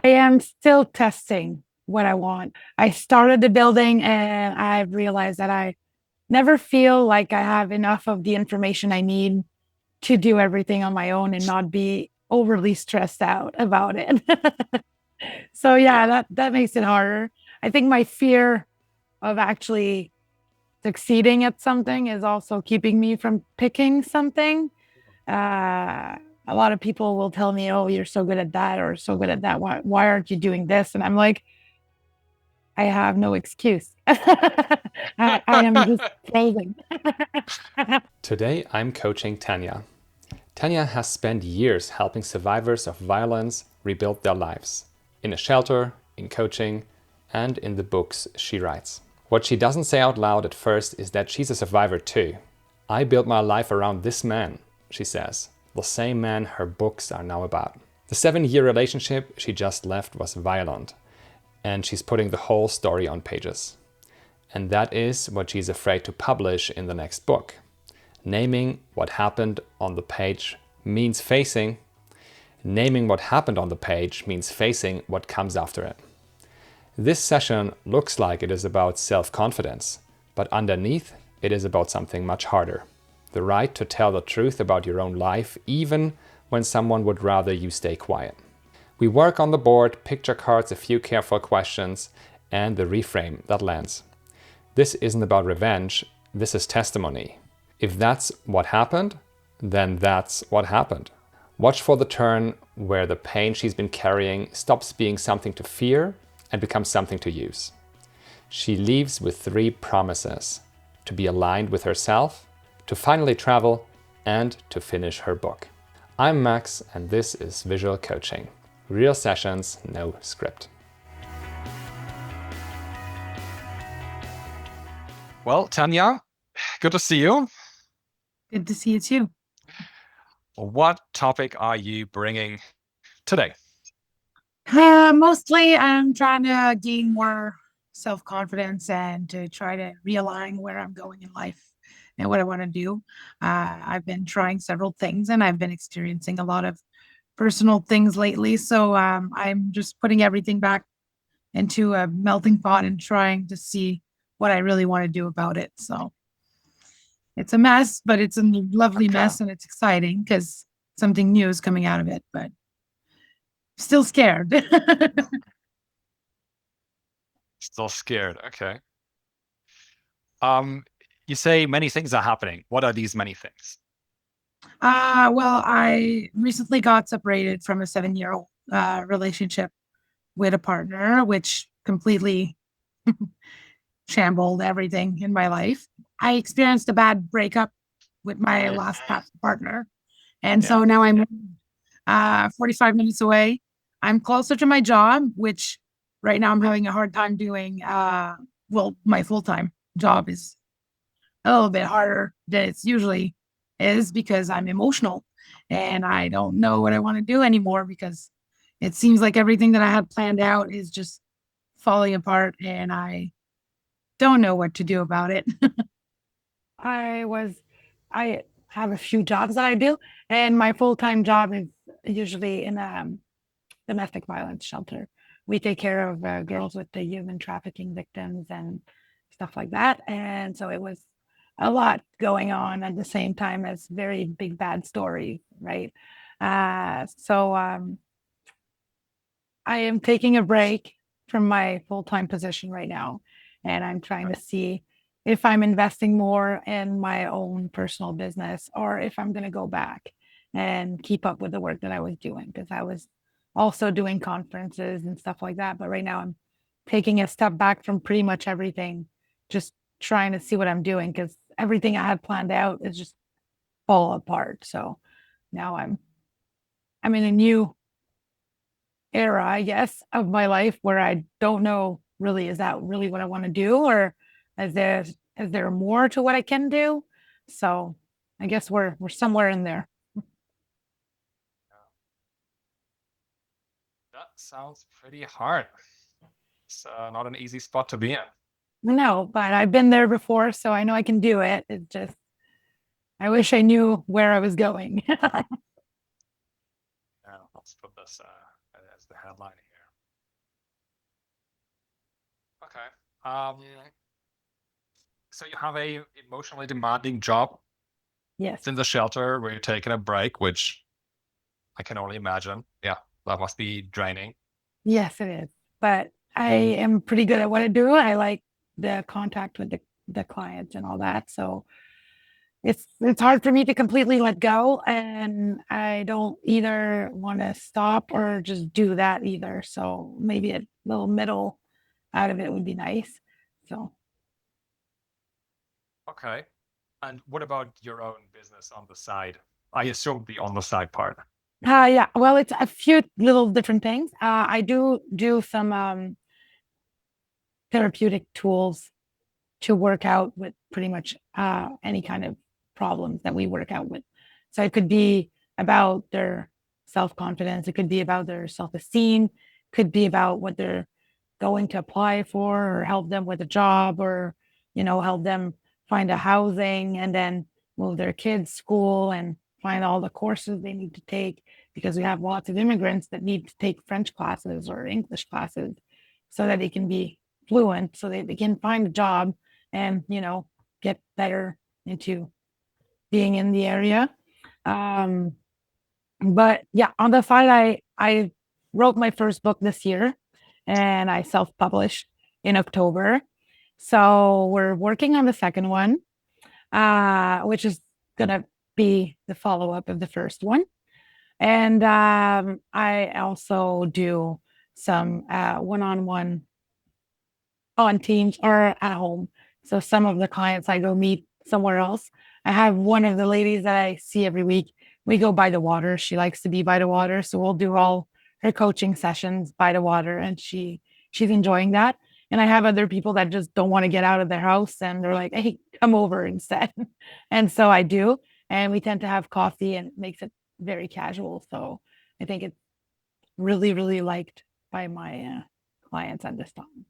I am still testing what I want. I started the building and I've realized that I never feel like I have enough of the information I need to do everything on my own and not be overly stressed out about it. So yeah, Yeah. that makes it harder. I think my fear of actually succeeding at something is also keeping me from picking something. Uh, a lot of people will tell me, "Oh, you're so good at that," or "So good at that. Why aren't you doing this?" And I'm like, I have no excuse. I am just failing. Today, I'm coaching Tanya. Tanya has spent years helping survivors of violence rebuild their lives in a shelter, in coaching, and in the books she writes. What she doesn't say out loud at first is that she's a survivor too. I built my life around this man, she says, the same man her books are now about. The 7-year relationship she just left was violent, and she's putting the whole story on pages. And that is what she's afraid to publish in the next book. Naming what happened on the page means facing. Naming what happened on the page means facing what comes after it. This session looks like it is about self-confidence, but underneath it is about something much harder. The right to tell the truth about your own life, even when someone would rather you stay quiet. We work on the board, picture cards, a few careful questions, and the reframe that lands. This isn't about revenge, this is testimony. If that's what happened, then that's what happened. Watch for the turn where the pain she's been carrying stops being something to fear and becomes something to use. She leaves with 3 promises: to be aligned with herself, to finally travel, and to finish her book. I'm Max, and this is Visual Coaching. Real sessions, no script. Well, Tanya, good to see you. Good to see you too. What topic are you bringing today? Mostly, I'm trying to gain more self confidence and to try to realign where I'm going in life and what I want to do. I've been trying several things and I've been experiencing a lot of personal things lately. So I'm just putting everything back into a melting pot and trying to see what I really want to do about it. So it's a mess, but it's a lovely Okay. mess and it's exciting because something new is coming out of it, but still scared. Still scared. Okay. Um, you say many things are happening. What are these many things? Well, I recently got separated from a 7-year relationship with a partner, which completely shambled everything in my life. I experienced a bad breakup with my last partner. And Yeah. so now I'm 45 minutes away. I'm closer to my job, which right now I'm having a hard time doing. Well, my full time job is a little bit harder than it's usually is because I'm emotional and I don't know what I want to do anymore because it seems like everything that I had planned out is just falling apart and I don't know what to do about it. I was, I have a few jobs that I do, and my full-time job is usually in a domestic violence shelter. We take care of girls with the human trafficking victims and stuff like that. And so it was a lot going on at the same time as very big bad stories, right? So I am taking a break from my full-time position right now, and I'm trying to see if I'm investing more in my own personal business or if I'm going to go back and keep up with the work that I was doing because I was also doing conferences and stuff like that. But right now I'm taking a step back from pretty much everything, just trying to see what I'm doing because everything I had planned out is just fall apart. So now I'm in a new era, I guess, of my life where I don't know really, is that really what I want to do, or is there more to what I can do? So I guess we're somewhere in there. That sounds pretty hard. It's not an easy spot to be in. No, but I've been there before, so I know I can do it. It's just I wish I knew where I was going. Yeah, let's put this as the headline here. Um, so you have a emotionally demanding job. Yes. It's in the shelter where you're taking a break, which I can only imagine. Yeah, that must be draining. Yes, it is. But I am pretty good at what I do. I like the contact with the clients and all that. So it's hard for me to completely let go. And I don't either want to stop or just do that either. So maybe a little middle out of it would be nice. So Okay. And what about your own business on the side? I assume the on the side part. yeah, well, it's a few little different things. I do some therapeutic tools to work out with pretty much any kind of problems that we work out with. So it could be about their self-confidence, it could be about their self-esteem, could be about what they're going to apply for or help them with a job or, help them find a housing and then move their kids' school and find all the courses they need to take because we have lots of immigrants that need to take French classes or English classes so that they can be fluent, so they can find a job and get better into being in the area. But yeah, on the side, I wrote my first book this year and I self-published in October. So we're working on the second one, which is gonna be the follow-up of the first one. And I also do some one-on-one on Teams or at home. So some of the clients I go meet somewhere else. I have one of the ladies that I see every week. We go by the water. She likes to be by the water, so we'll do all her coaching sessions by the water, and she's enjoying that. And I have other people that just don't want to get out of their house, and they're like, "Hey, come over instead." And so I do, and we tend to have coffee, and it makes it very casual. So I think it's really, really liked by my clients at this time.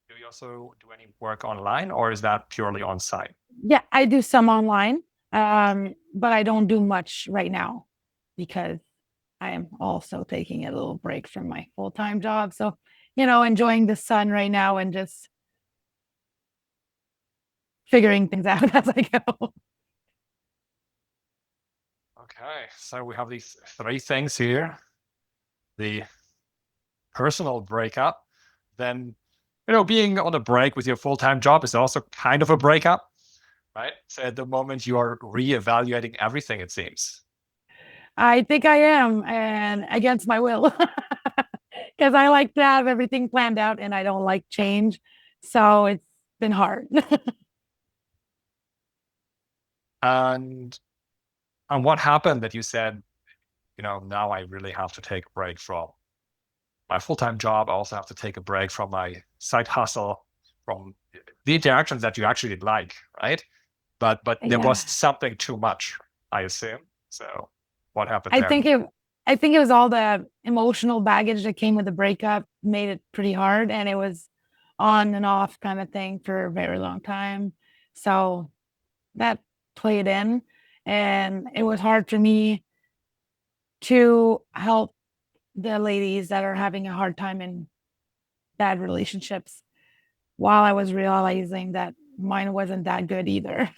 Do you also do any work online or is that purely on site? Yeah, I do some online, but I don't do much right now because I am also taking a little break from my full-time job. So, enjoying the sun right now and just figuring things out as I go. Okay, so we have these three things here. The personal breakup, then, being on a break with your full-time job is also kind of a breakup, right? So at the moment you are reevaluating everything, it seems. I think I am, and against my will, because I like to have everything planned out and I don't like change. So it's been hard. And what happened that you said, now I really have to take a break from my full-time job. I also have to take a break from my side hustle, from the interactions that you actually like, right? But there Yeah. was something too much, I assume. So what happened I there? think it I think it was all the emotional baggage that came with the breakup made it pretty hard, and it was on and off kind of thing for a very long time. So that played in, and it was hard for me to help the ladies that are having a hard time in bad relationships while I was realizing that mine wasn't that good either.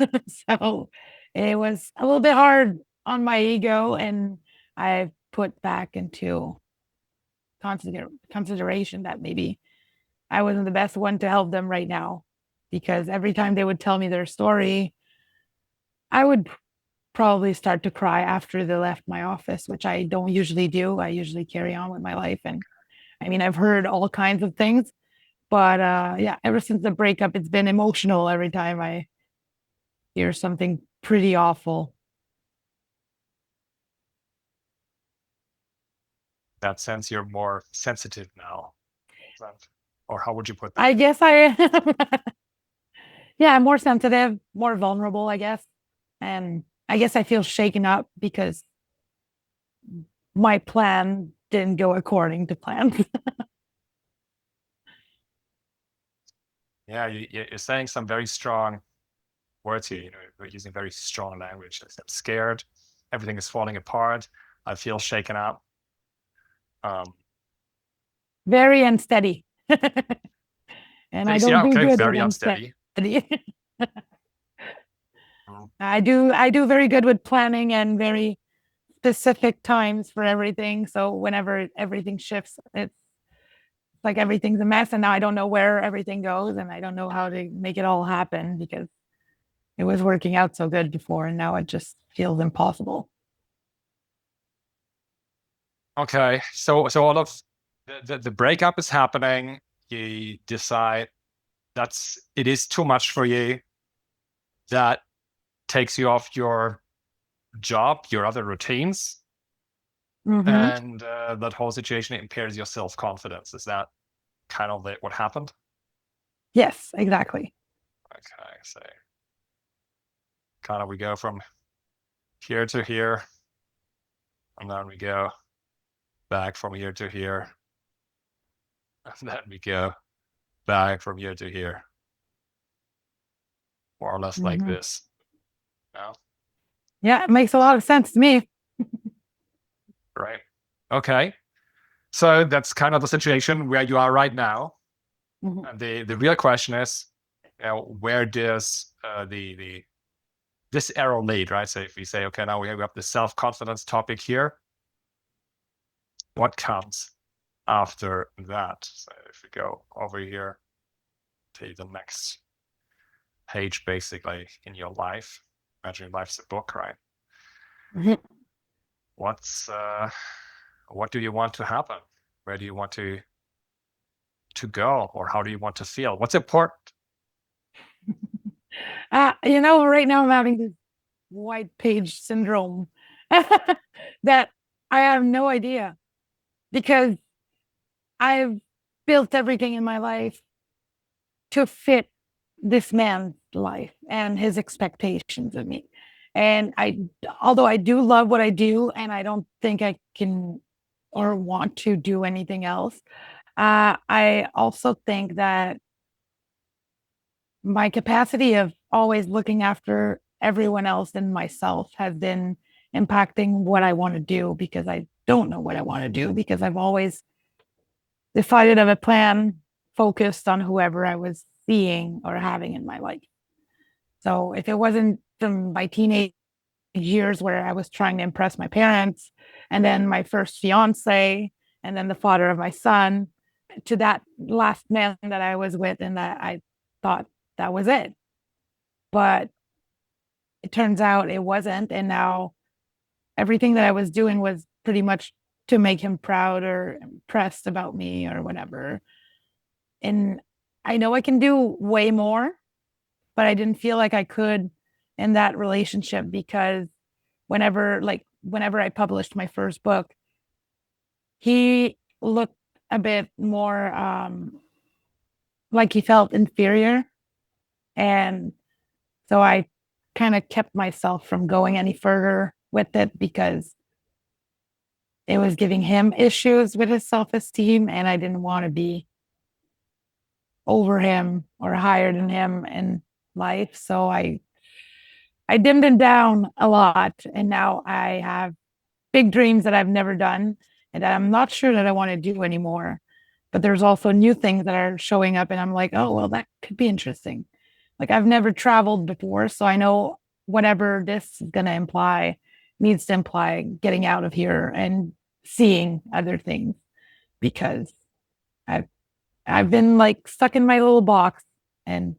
So it was a little bit hard on my ego, and I put back into consideration that maybe I wasn't the best one to help them right now, because every time they would tell me their story, I would probably start to cry after they left my office, which I don't usually do. I usually carry on with my life. And I mean, I've heard all kinds of things, but yeah, ever since the breakup, it's been emotional every time I hear something pretty awful. That sense you're more sensitive now. Or how would you put that? I guess I am. Yeah, I'm more sensitive, more vulnerable, I guess. And I guess I feel shaken up because my plan didn't go according to plan. Yeah, you're saying some very strong words here. You're using very strong language. I'm scared. Everything is falling apart. I feel shaken up. Very unsteady. And I don't do okay, good very with unsteady. unsteady. Mm. I do very good with planning and very specific times for everything. So whenever everything shifts, it's like everything's a mess, and now I don't know where everything goes, and I don't know how to make it all happen because it was working out so good before, and now it just feels impossible. Okay, so all of the breakup is happening. You decide it is too much for you. That takes you off your job, your other routines, and that whole situation impairs your self-confidence. Is that kind of what happened? Yes, exactly. Okay, so kind of we go from here to here, and then we go back from here to here, and then we go back from here to here, more or less like this. No? Yeah, it makes a lot of sense to me. Right. Okay. So that's kind of the situation where you are right now. And the real question is, where does this arrow lead, right? So if we say, okay, now we have the self-confidence topic here, what comes after that? So if we go over here to the next page, basically in your life, imagine your life's a book, right? What do you want to happen? Where do you want to go, or how do you want to feel? What's important? Right now I'm having this white page syndrome that I have no idea, because I've built everything in my life to fit this man's life and his expectations of me. And although I do love what I do, and I don't think I can or want to do anything else, I also think that my capacity of always looking after everyone else and myself has been impacting what I want to do, because I don't know what I want to do, because I've always decided of a plan focused on whoever I was seeing or having in my life. So if it wasn't from my teenage years where I was trying to impress my parents, and then my first fiance, and then the father of my son, to that last man that I was with, and that I thought that was it. But it turns out it wasn't. And now everything that I was doing was pretty much to make him proud or impressed about me or whatever. And I know I can do way more, but I didn't feel like I could in that relationship, because whenever I published my first book, he looked a bit more like he felt inferior. And so I kind of kept myself from going any further with it, because it was giving him issues with his self-esteem, and I didn't want to be over him or higher than him in life. So I dimmed it down a lot, and now I have big dreams that I've never done and that I'm not sure that I want to do anymore. But there's also new things that are showing up, and I'm like, oh, well, that could be interesting. Like, I've never traveled before, so I know whatever this is going to imply needs to imply getting out of here and seeing other things, because I've been like stuck in my little box, and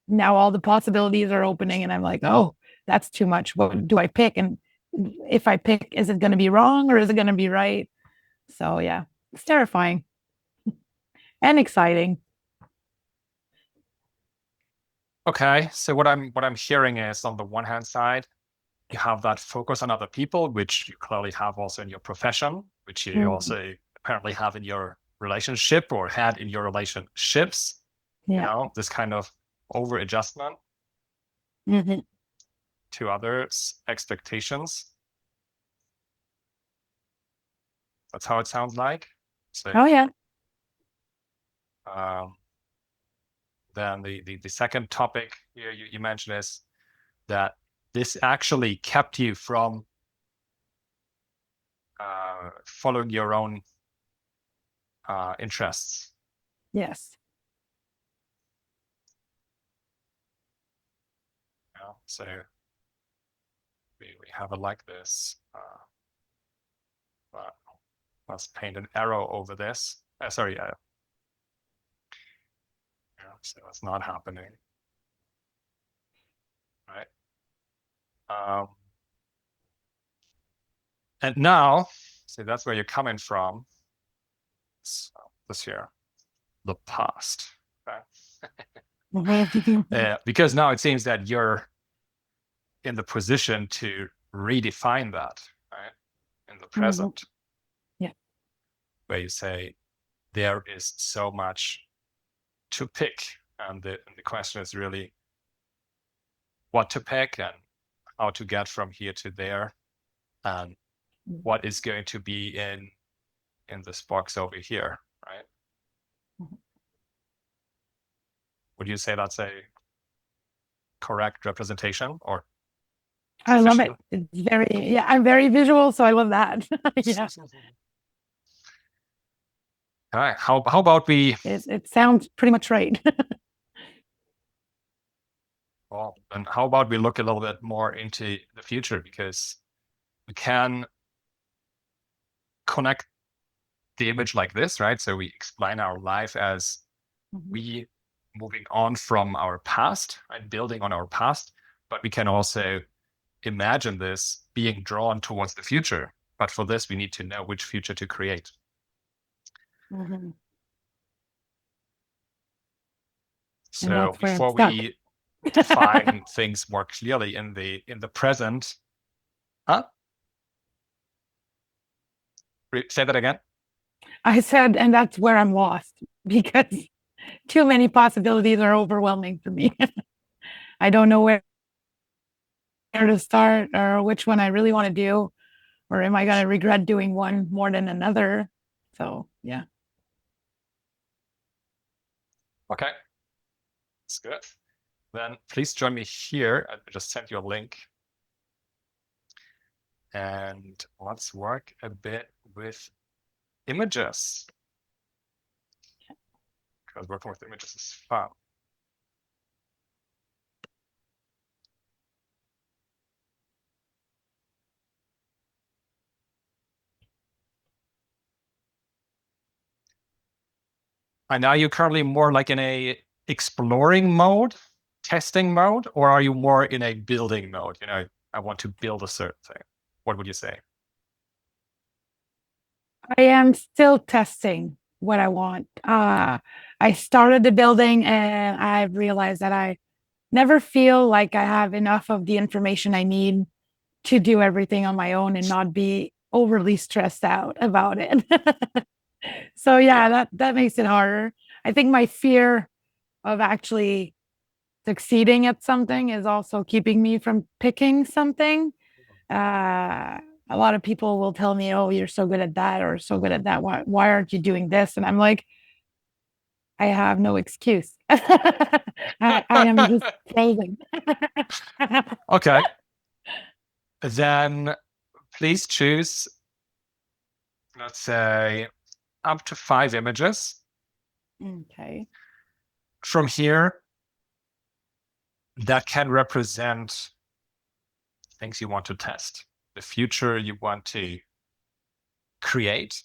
now all the possibilities are opening, and I'm like, oh, that's too much. What do I pick? And if I pick, is it going to be wrong or is it going to be right? So yeah, it's terrifying and exciting. Okay, so what I'm hearing is, on the one hand side, you have that focus on other people, which you clearly have also in your profession, which you also apparently have in your relationship, or had in your relationships. Yeah. This kind of over adjustment to others' expectations. That's how it sounds like. So, oh yeah. Then the second topic here you mentioned is that this actually kept you from following your own interests. Yes. So we have it like this. But let's paint an arrow over this. Sorry. Yeah, so that's not happening. Right. And now, see, that's where you're coming from. So this here, the past. Okay? Because now it seems that you're in the position to redefine that, right? In the present. Yeah. Where you say, there is so much to pick. And the question is really what to pick and how to get from here to there. And what is going to be in this box over here, right? Would you say that's a correct representation, or? I love it. It's very, yeah, I'm very visual, so I love that. Yeah. All right. How about we? It sounds pretty much right. Well, and how about we look a little bit more into the future, because we can connect the image like this, right? So we explain our life as we moving on from our past, right? Building on our past, but we can also imagine this being drawn towards the future. But for this, we need to know which future to create. So before we define things more clearly in the present, say that again. I said, and that's where I'm lost, because too many possibilities are overwhelming for me. I don't know where to start or which one I really want to do, or am I going to regret doing one more than another? So, yeah. Okay. That's good. Then please join me here. I just sent you a link. And let's work a bit with images. Because working with images is fun. And are you currently more like in a exploring mode, testing mode, or are you more in a building mode? You know, I want to build a certain thing. What would you say? I am still testing what I want. I started the building and I've realized that I never feel like I have enough of the information I need to do everything on my own and not be overly stressed out about it. So yeah, that makes it harder. I think my fear of actually succeeding at something is also keeping me from picking something. A lot of people will tell me, oh, you're so good at that or so good at that. Why aren't you doing this? And I'm like, I have no excuse. I am just frozen. Okay. Then please choose, let's say, up to 5 images. Okay. From here, that can represent things you want to test, the future you want to create,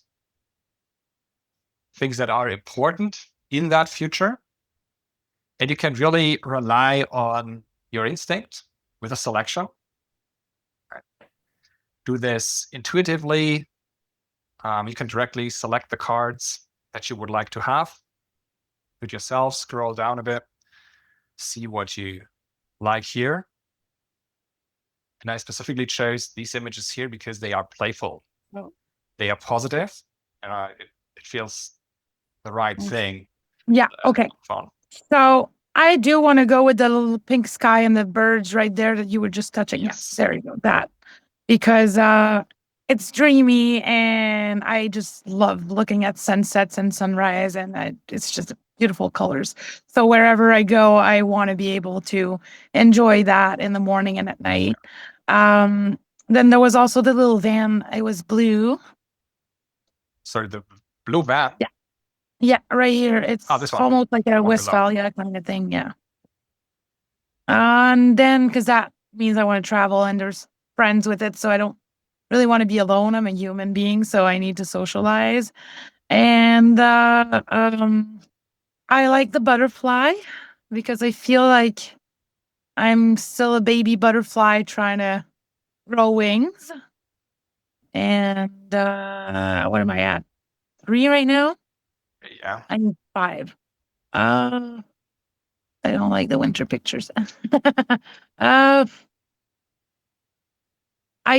things that are important in that future. And you can really rely on your instinct with a selection. Right. Do this intuitively. You can directly select the cards that you would like to have. Do it yourself, scroll down a bit, see what you like here. And I specifically chose these images here because they are playful. Oh. They are positive, and it feels the right thing. Yeah, okay. Fun. So I do want to go with the little pink sky and the birds right there that you were just touching. Yes, there you go, that. Because it's dreamy and I just love looking at sunsets and sunrise, and it's just beautiful colors. So wherever I go, I want to be able to enjoy that in the morning and at night. Then there was also the little van. It was blue. Sorry, the blue van? Yeah. Yeah, right here. It's almost like a Westphalia kind of thing. Yeah. And then, because that means I want to travel and there's friends with it. So I don't really want to be alone. I'm a human being, so I need to socialize. And I like the butterfly because I feel like I'm still a baby butterfly trying to grow wings. And what am I at? 3 right now? Yeah. I'm 5. I don't like the winter pictures. I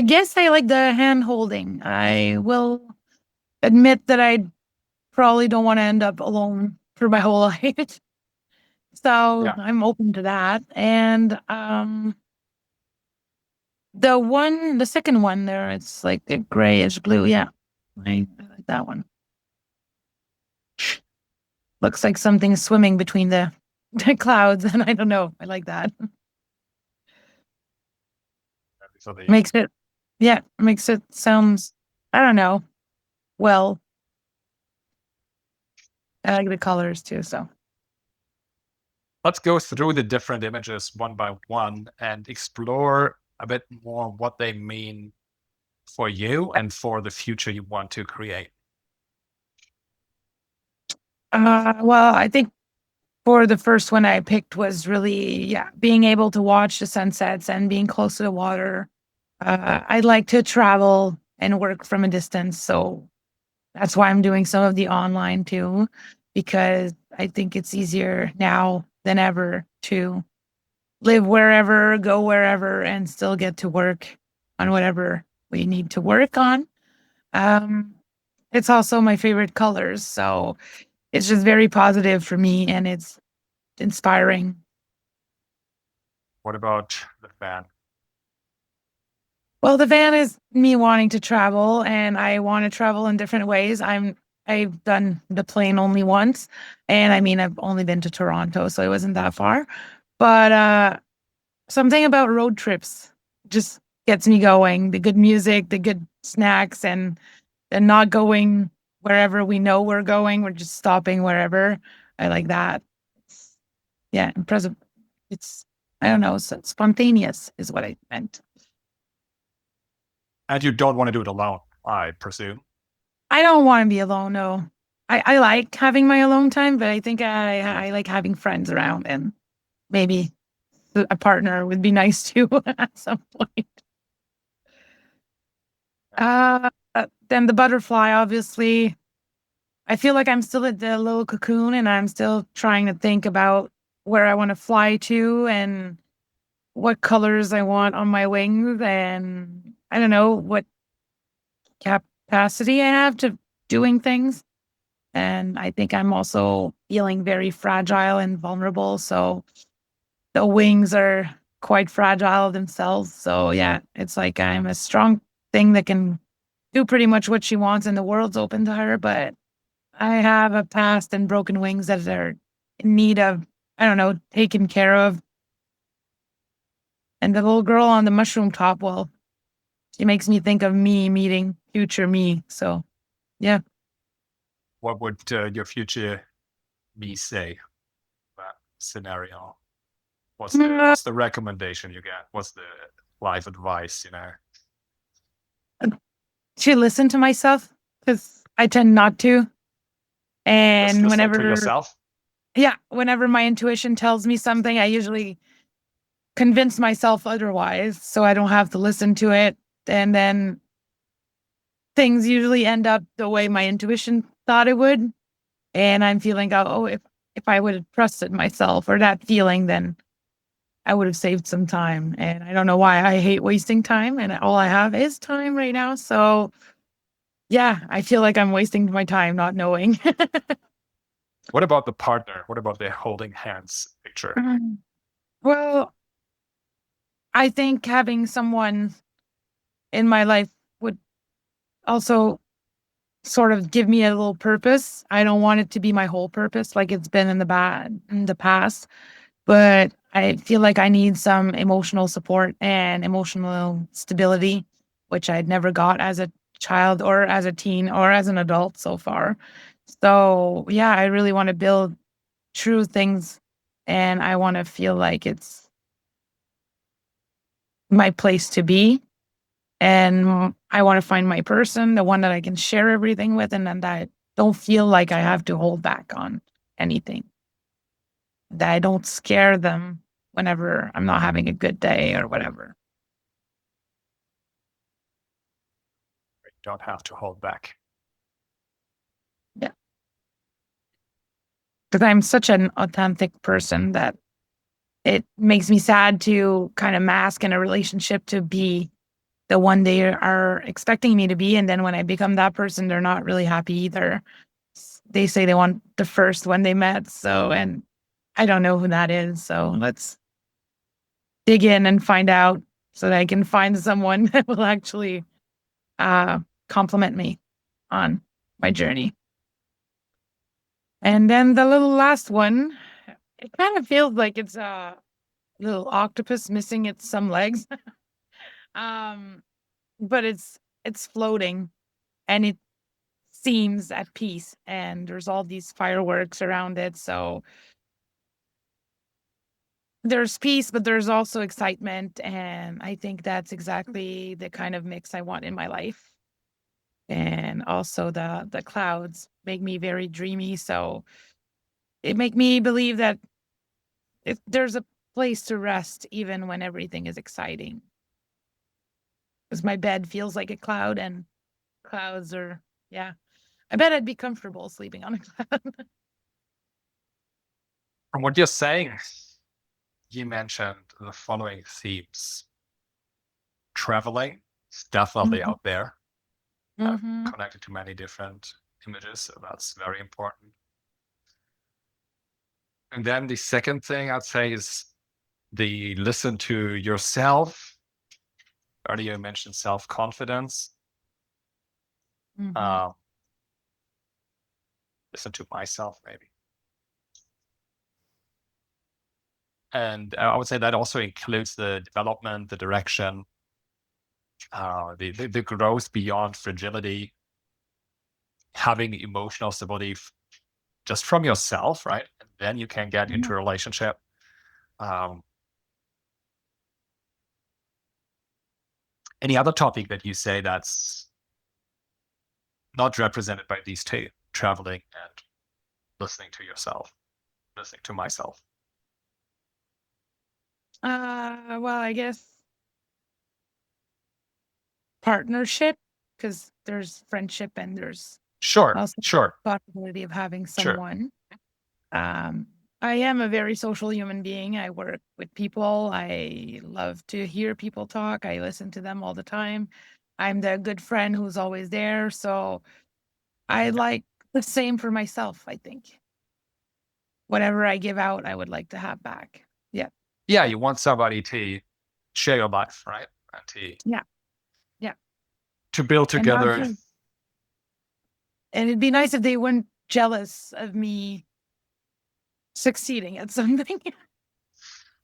guess I like the hand holding. I will admit that I probably don't want to end up alone for my whole life. So Yeah. I'm open to that. And the second one there, it's like a grayish blue. Yeah, I like that one. Looks like something swimming between the clouds, and I don't know. I like that. So the, Makes it sounds, I don't know. Well, I like the colors too. So let's go through the different images one by one and explore a bit more what they mean for you and for the future you want to create. well, I think for the first one I picked was really, being able to watch the sunsets and being close to the water. I'd like to travel and work from a distance. So that's why I'm doing some of the online too, because I think it's easier now than ever to live wherever, go wherever, and still get to work on whatever we need to work on. It's also my favorite colors. So it's just very positive for me and it's inspiring. What about the van? Well, the van is me wanting to travel and I want to travel in different ways. I've done the plane only once. And I mean, I've only been to Toronto, so it wasn't that far. But something about road trips just gets me going. The good music, the good snacks, and not going wherever we know we're going. We're just stopping wherever. I like that. Impressive. It's, I don't know, spontaneous is what I meant. And you don't want to do it alone, I presume. I don't want to be alone, no. I like having my alone time, but I think I like having friends around and maybe a partner would be nice too at some point. Then the butterfly, obviously. I feel like I'm still at the little cocoon and I'm still trying to think about where I want to fly to and what colors I want on my wings. And I don't know what capacity I have to doing things. And I think I'm also feeling very fragile and vulnerable. So the wings are quite fragile themselves. So yeah, it's like I'm a strong thing that can do pretty much what she wants and the world's open to her. But I have a past and broken wings that are in need of, I don't know, taken care of. And the little girl on the mushroom top, well, she makes me think of me meeting future me. So yeah. What would your future me say that scenario? What's the recommendation you get? What's the life advice, To listen to myself because I tend not to. And Just listen whenever to yourself? whenever my intuition tells me something, I usually convince myself otherwise, so I don't have to listen to it. And then things usually end up the way my intuition thought it would. And I'm feeling, if I would have trusted myself or that feeling, then I would have saved some time. And I don't know why I hate wasting time. And all I have is time right now. So yeah, I feel like I'm wasting my time not knowing. What about the partner? What about the holding hands picture? Well, I think having someone in my life would also sort of give me a little purpose. I don't want it to be my whole purpose like it's been in the past, but I feel like I need some emotional support and emotional stability, which I'd never got as a child or as a teen or as an adult so far. So, yeah, I really want to build true things and I want to feel like it's my place to be. And I want to find my person, the one that I can share everything with, and then that I don't feel like I have to hold back on anything. That I don't scare them whenever I'm not having a good day or whatever. You don't have to hold back. Yeah. Because I'm such an authentic person that it makes me sad to kind of mask in a relationship to be the one they are expecting me to be. And then when I become that person, they're not really happy either. They say they want the first one they met. So, and I don't know who that is. So let's dig in and find out so that I can find someone that will actually compliment me on my journey. And then the little last one, it kind of feels like it's a little octopus missing some legs. But it's floating and it seems at peace, and there's all these fireworks around it. So there's peace, but there's also excitement. And I think that's exactly the kind of mix I want in my life. And also the clouds make me very dreamy. So it make me believe that there's a place to rest even when everything is exciting. Because my bed feels like a cloud, and clouds are, yeah. I bet I'd be comfortable sleeping on a cloud. From what you're saying, you mentioned the following themes. Traveling is definitely out there, connected to many different images, so that's very important. And then the second thing I'd say is the listen to yourself. Earlier you mentioned self-confidence. Listen to myself, maybe. And I would say that also includes the development, the direction, the growth beyond fragility, having emotional stability just from yourself, right? And then you can get into a relationship. Any other topic that you say that's not represented by these two, traveling and listening to yourself, listening to myself? Well, I guess partnership, because there's friendship and there's also possibility of having someone. I am a very social human being. I work with people. I love to hear people talk. I listen to them all the time. I'm the good friend who's always there. So I like the same for myself, I think. Whatever I give out, I would like to have back. Yeah. Yeah, you want somebody to share your life, right? And to build together. And it'd be nice if they weren't jealous of me succeeding at something.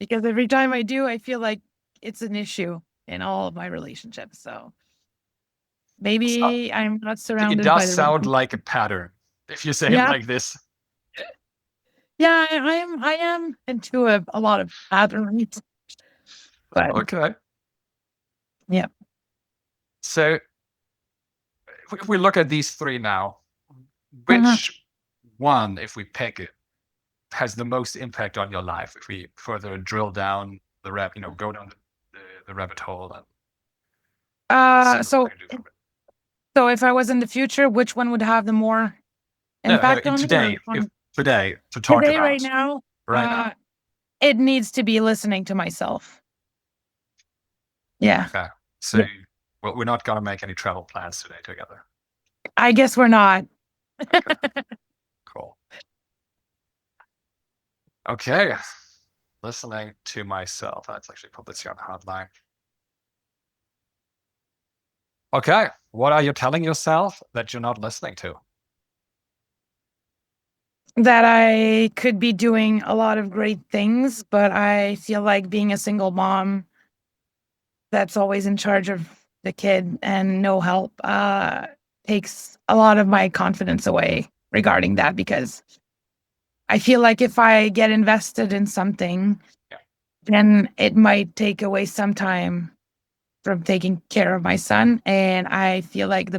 Because every time I do, I feel like it's an issue in all of my relationships. So maybe I'm not surrounded by it does sound like a pattern if you say it like this. Yeah, I am into a lot of patterns. But okay. Yeah. So if we look at these three now, which one, if we pick it, has the most impact on your life? If we further drill down the go down the rabbit hole. And so if I was in the future, which one would have the more impact on today? Today to talk today, about right now, it needs to be listening to myself. Yeah. Okay. So we're not gonna make any travel plans today together. I guess we're not. Okay. Cool. Okay. Listening to myself. Let's actually put this here on the hotline. Okay. What are you telling yourself that you're not listening to? That I could be doing a lot of great things, but I feel like being a single mom that's always in charge of the kid and no help takes a lot of my confidence away regarding that, because I feel like if I get invested in something, then it might take away some time from taking care of my son. And I feel like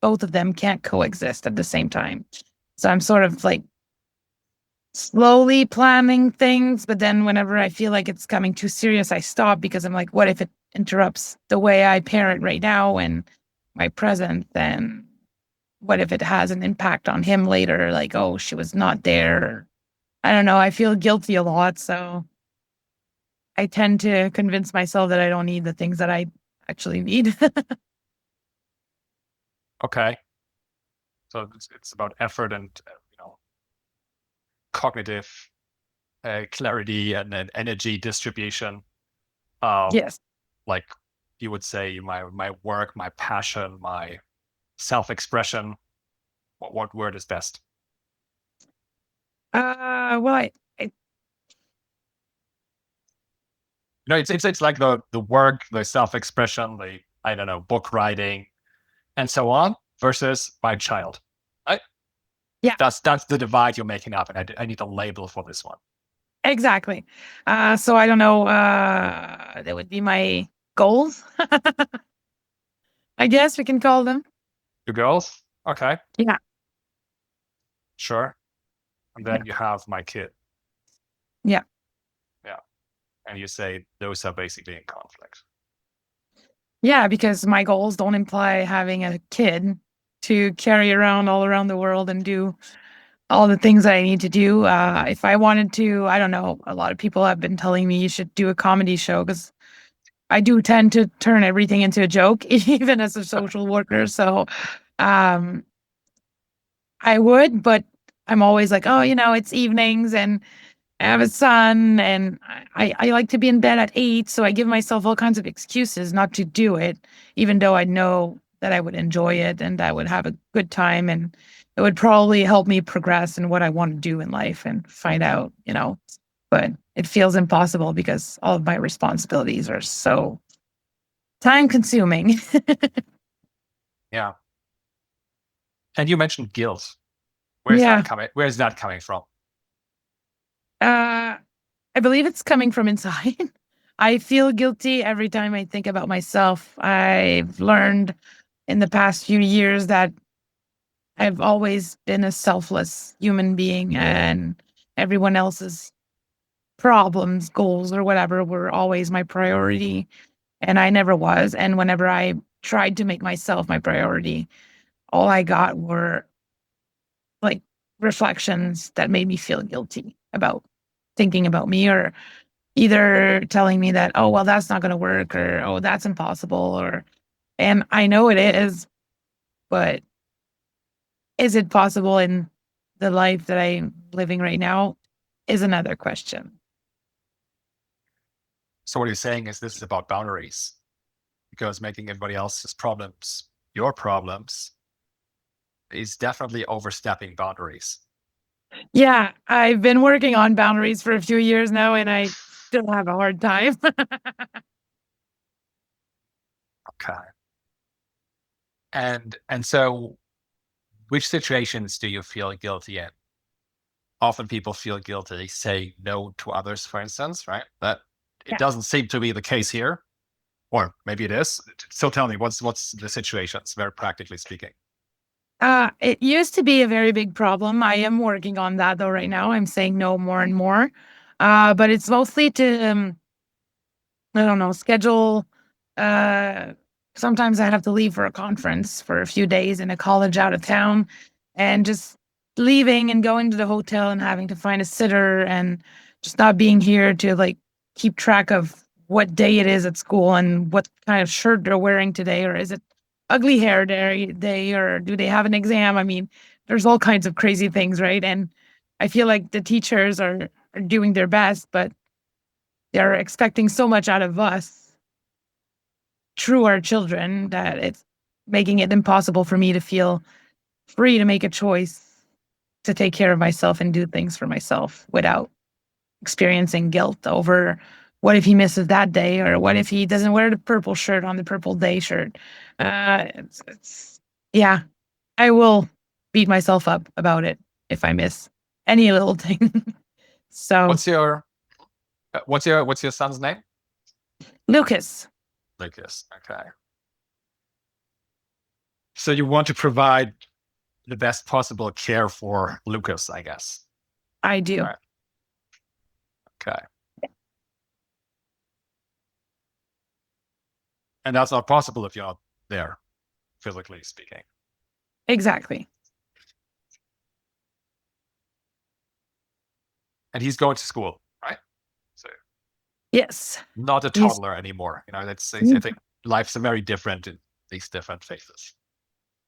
both of them can't coexist at the same time. So I'm sort of like slowly planning things, but then whenever I feel like it's coming too serious, I stop, because I'm like, what if it interrupts the way I parent right now and my present? Then what if it has an impact on him later? Like, oh, she was not there. I don't know. I feel guilty a lot. So I tend to convince myself that I don't need the things that I actually need. Okay. So it's about effort and, cognitive clarity and then energy distribution. Yes. Like you would say, my work, my passion, my self-expression. What word is best? Well, It's like the work, the self-expression, the, I don't know, book writing, and so on, versus my child. Yeah. That's the divide you're making up, and I need a label for this one. Exactly. So I don't know. That would be my goals. I guess we can call them. Your girls? Okay. Yeah. Sure. And then you have my kid. Yeah. Yeah. And you say those are basically in conflict. Yeah, because my goals don't imply having a kid to carry around all around the world and do all the things that I need to do. If I wanted to, I don't know, a lot of people have been telling me you should do a comedy show, because I do tend to turn everything into a joke, even as a social worker. So I would, but I'm always like, oh, it's evenings and I have a son and I like to be in bed at 8. So I give myself all kinds of excuses not to do it, even though I know that I would enjoy it and I would have a good time, and it would probably help me progress in what I want to do in life and find out, but it feels impossible because all of my responsibilities are so time consuming. Yeah. And you mentioned guilt. Where's that coming from? I believe it's coming from inside. I feel guilty every time I think about myself. I've learned in the past few years that I've always been a selfless human being, and everyone else's problems, goals, or whatever were always my priority. And I never was. And whenever I tried to make myself my priority, all I got were like reflections that made me feel guilty about thinking about me, or either telling me that, oh, well, that's not going to work, or, oh, that's impossible, and I know it is, but is it possible in the life that I'm living right now is another question. So what you're saying is this is about boundaries, because making everybody else's problems your problems is definitely overstepping boundaries. Yeah, I've been working on boundaries for a few years now, and I still have a hard time. Okay. And so which situations do you feel guilty in? Often people feel guilty, they say no to others, for instance, right? But it doesn't seem to be the case here. Or maybe it is. So tell me, what's the situations, very practically speaking? It used to be a very big problem. I am working on that though right now. I'm saying no more and more. But it's mostly to I don't know, schedule. Sometimes I have to leave for a conference for a few days in a college out of town, and just leaving and going to the hotel and having to find a sitter, and just not being here to like keep track of what day it is at school and what kind of shirt they're wearing today, or is it ugly hair day, or do they have an exam? I mean, there's all kinds of crazy things, right? And I feel like the teachers are doing their best, but they're expecting so much out of us through our children that it's making it impossible for me to feel free to make a choice to take care of myself and do things for myself without experiencing guilt over what if he misses that day, or what if he doesn't wear the purple shirt on the purple day shirt. Yeah, I will beat myself up about it if I miss any little thing. So What's your son's name? Lucas. Lucas. Okay. So you want to provide the best possible care for Lucas, I guess. I do. All right. Okay. And that's not possible if you're not there, physically speaking. Exactly. And he's going to school, right? So Yes. not a toddler anymore. That's, I think life's very different in these different phases.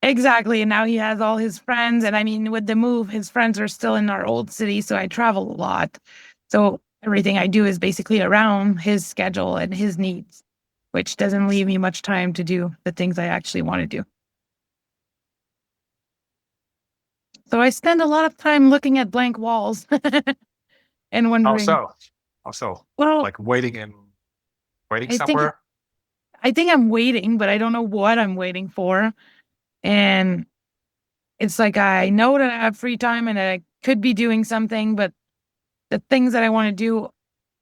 Exactly. And now he has all his friends. And I mean, with the move, his friends are still in our old city. So I travel a lot. So everything I do is basically around his schedule and his needs, which doesn't leave me much time to do the things I actually want to do. So I spend a lot of time looking at blank walls and wondering. How so? Well, like waiting I somewhere? I think I'm waiting, but I don't know what I'm waiting for. And it's like I know that I have free time and that I could be doing something, but the things that I want to do,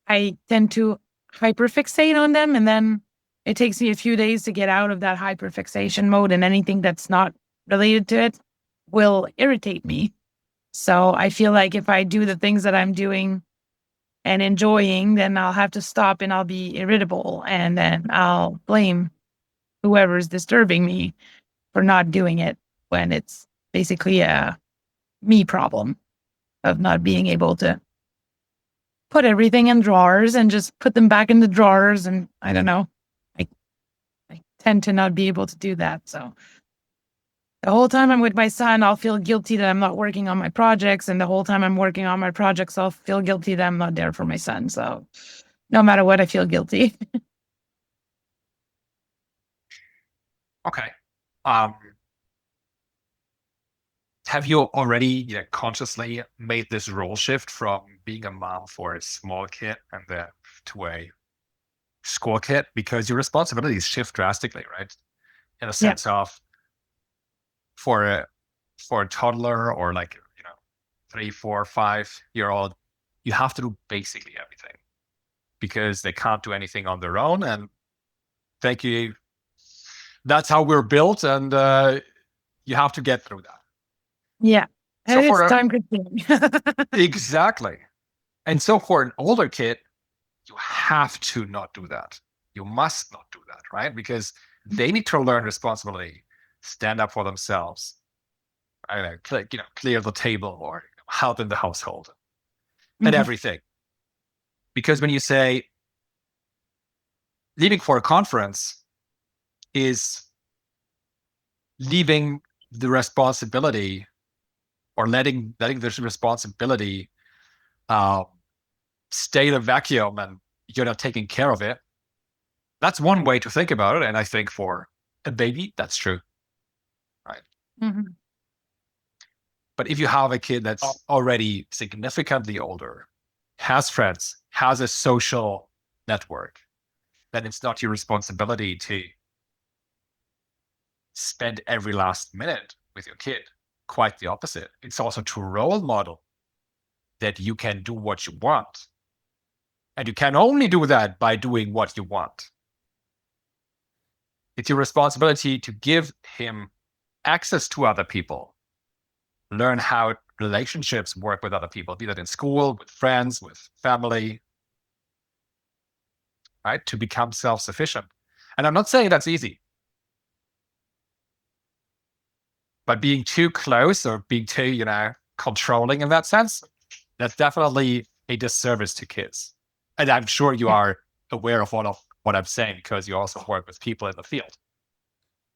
I tend to hyperfixate on them. And then it takes me a few days to get out of that hyperfixation mode, and anything that's not related to it will irritate me. So I feel like if I do the things that I'm doing and enjoying, then I'll have to stop and I'll be irritable, and then I'll blame whoever's disturbing me for not doing it, when it's basically a me problem of not being able to put everything in drawers and just put them back in the drawers. And I don't know, I tend to not be able to do that. So the whole time I'm with my son, I'll feel guilty that I'm not working on my projects. And the whole time I'm working on my projects, I'll feel guilty that I'm not there for my son. So no matter what, I feel guilty. Okay. Have you already consciously made this role shift from being a mom for a small kid and then to a school kid? Because your responsibilities shift drastically, right? In a sense of for a toddler or 3, 4, 5-year-old, you have to do basically everything because they can't do anything on their own. And thank you. That's how we're built, and you have to get through that. Yeah. So and it's time consuming. Exactly. And so for an older kid, you have to not do that. You must not do that, right? Because they need to learn responsibility, stand up for themselves, I don't know, clear the table or help in the household and everything. Because when you say leaving for a conference is leaving the responsibility or letting this responsibility stay in a vacuum and you're not taking care of it. That's one way to think about it. And I think for a baby, that's true. Right. But if you have a kid that's already significantly older, has friends, has a social network, then it's not your responsibility to spend every last minute with your kid. Quite the opposite. It's also to role model that you can do what you want. And you can only do that by doing what you want. It's your responsibility to give him access to other people, learn how relationships work with other people, be that in school, with friends, with family, right? To become self-sufficient. And I'm not saying that's easy. But being too close or being too, controlling in that sense, that's definitely a disservice to kids. And I'm sure you are aware of all of what I'm saying because you also work with people in the field.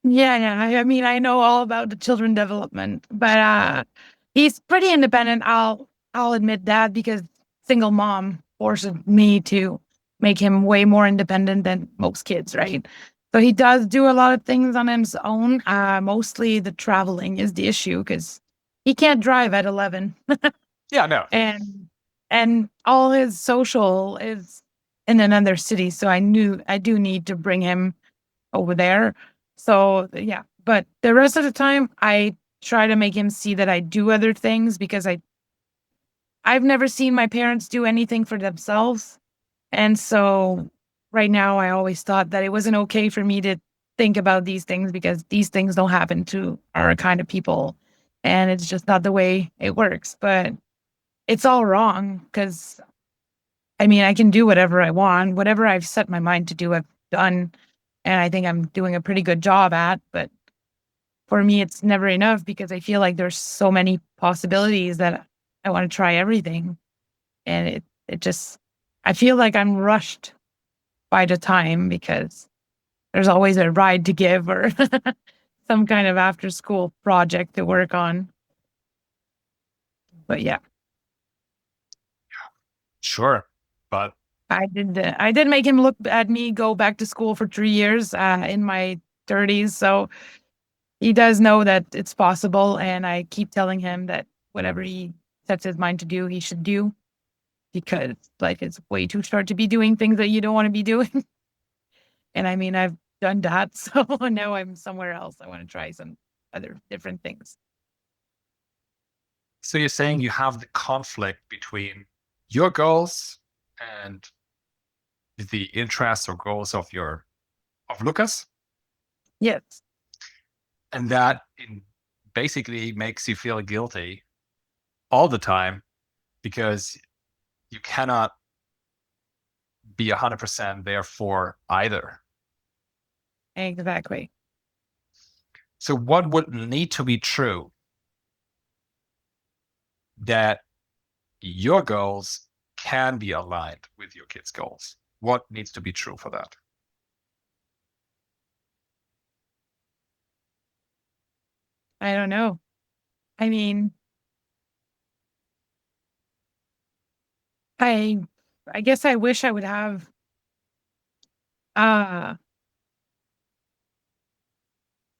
Yeah. I mean, I know all about the children development, but he's pretty independent. I'll admit that, because single mom forces me to make him way more independent than most kids, right? So he does do a lot of things on his own. Mostly the traveling is the issue because he can't drive at 11. Yeah, no. And all his social is in another city. So I do need to bring him over there. So yeah, but the rest of the time I try to make him see that I do other things, because I've never seen my parents do anything for themselves. And so right now, I always thought that it wasn't okay for me to think about these things because these things don't happen to our kind of people. And it's just not the way it works. But it's all wrong because, I mean, I can do whatever I want. Whatever I've set my mind to do, I've done. And I think I'm doing a pretty good job at. But for me, it's never enough because I feel like there's so many possibilities that I want to try everything. And it just, I feel like I'm rushed by the time because there's always a ride to give or some kind of after school project to work on. But yeah, Sure. But I did make him look at me go back to school for 3 years in my 30s. So he does know that it's possible. And I keep telling him that whatever he sets his mind to do, he should do because life is way too short to be doing things that you don't want to be doing. And I mean, I've done that. So now I'm somewhere else. I want to try some other different things. so you're saying you have the conflict between your goals and the interests or goals of Lucas, Yes. and that basically makes you feel guilty all the time because you cannot be 100% there for either. Exactly. So what would need to be true that your goals can be aligned with your kids' goals? What needs to be true for that? I don't know. I mean, I guess I wish I would have uh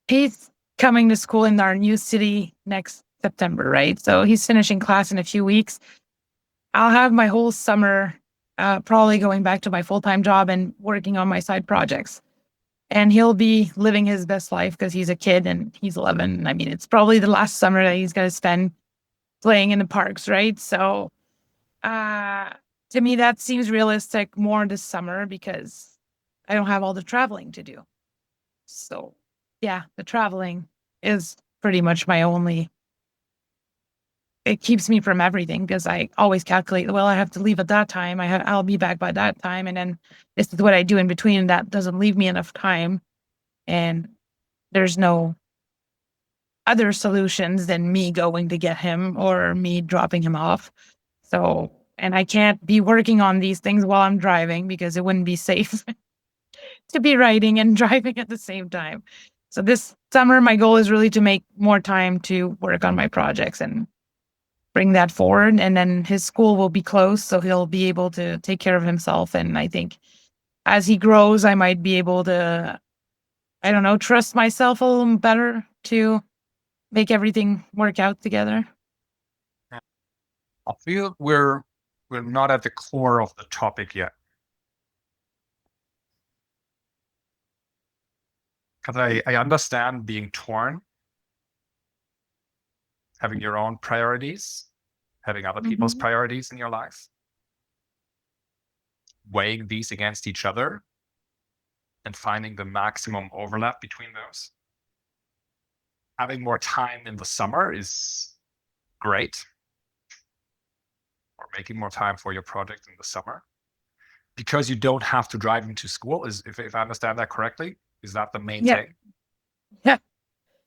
he's coming to school in our new city next September, right? So he's finishing class in a few weeks. I'll have my whole summer probably going back to my full-time job and working on my side projects. And he'll be living his best life because he's a kid and he's 11. I mean, it's probably the last summer that he's going to spend playing in the parks, right? So to me, that seems realistic more this summer because I don't have all the traveling to do. So yeah, the traveling is pretty much my only, it keeps me from everything because I always calculate, well, I have to leave at that time. I'll be back by that time. And then this is what I do in between. And that doesn't leave me enough time. And there's no other solutions than me going to get him or me dropping him off. So, and I can't be working on these things while I'm driving because it wouldn't be safe to be writing and driving at the same time. So this summer, my goal is really to make more time to work on my projects and bring that forward. And then his school will be closed, so he'll be able to take care of himself. And I think as he grows, I might be able to, I don't know, trust myself a little better to make everything work out together. I feel we're not at the core of the topic yet. Because I understand being torn, having your own priorities, having other people's priorities in your life, weighing these against each other, and finding the maximum overlap between those. Having more time in the summer is great, or making more time for your project in the summer, because you don't have to drive them to school. If I understand that correctly, is that the main thing? Yeah,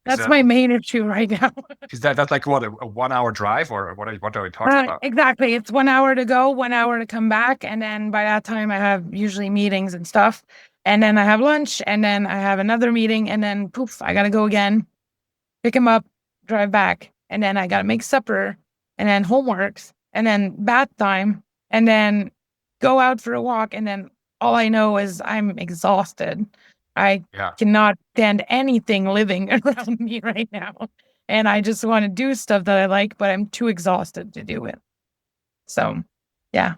that's my main issue right now. Is that's like what, a 1 hour drive, or what are we talking about? Exactly. It's 1 hour to go, 1 hour to come back. And then by that time I have usually meetings and stuff. And then I have lunch and then I have another meeting and then poof, I got to go again, pick him up, drive back. And then I got to make supper and then homeworks and then bath time and then go out for a walk. And then all I know is I'm exhausted. I cannot stand anything living around me right now. And I just want to do stuff that I like, but I'm too exhausted to do it. So, yeah.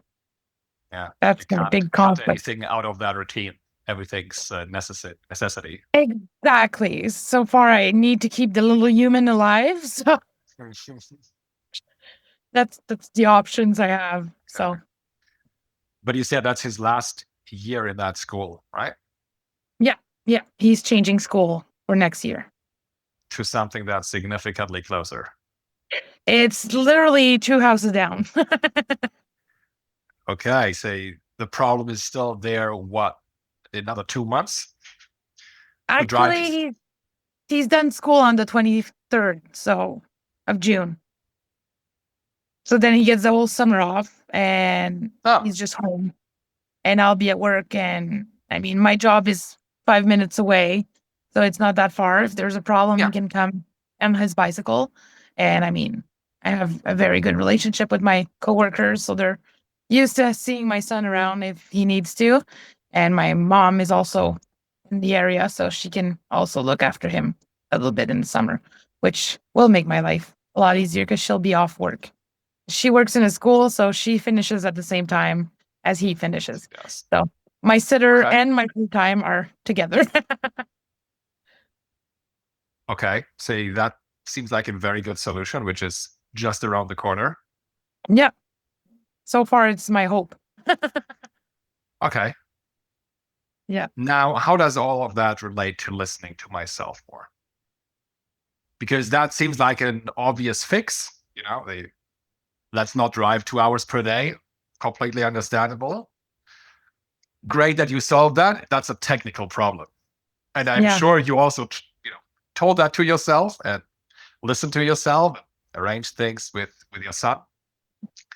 Yeah. That's my big conflict. Anything out of that routine. Everything's necessity. Exactly. So far, I need to keep the little human alive. So that's the options I have. So. But you said that's his last year in that school, right? Yeah. He's changing school for next year. To something that's significantly closer. It's literally 2 houses down. Okay, so the problem is still there, what, another 2 months? To drive- Actually, he's done school on the 23rd of June. So then he gets the whole summer off and he's just home. And I'll be at work. And I mean, my job is 5 minutes away. So it's not that far. If there's a problem, he can come on his bicycle. And I mean, I have a very good relationship with my coworkers. So they're used to seeing my son around if he needs to. And my mom is also in the area. So she can also look after him a little bit in the summer, which will make my life a lot easier because she'll be off work. She works in a school, so she finishes at the same time as he finishes. Yes. So my sitter and my free time are together. Okay, so that seems like a very good solution, which is just around the corner. Yeah. So far, it's my hope. Okay. Yeah. Now, how does all of that relate to listening to myself more? Because that seems like an obvious fix. Let's not drive 2 hours per day. Completely understandable. Great that you solved that. That's a technical problem. And I'm sure you also, told that to yourself and listened to yourself, arranged things with your son.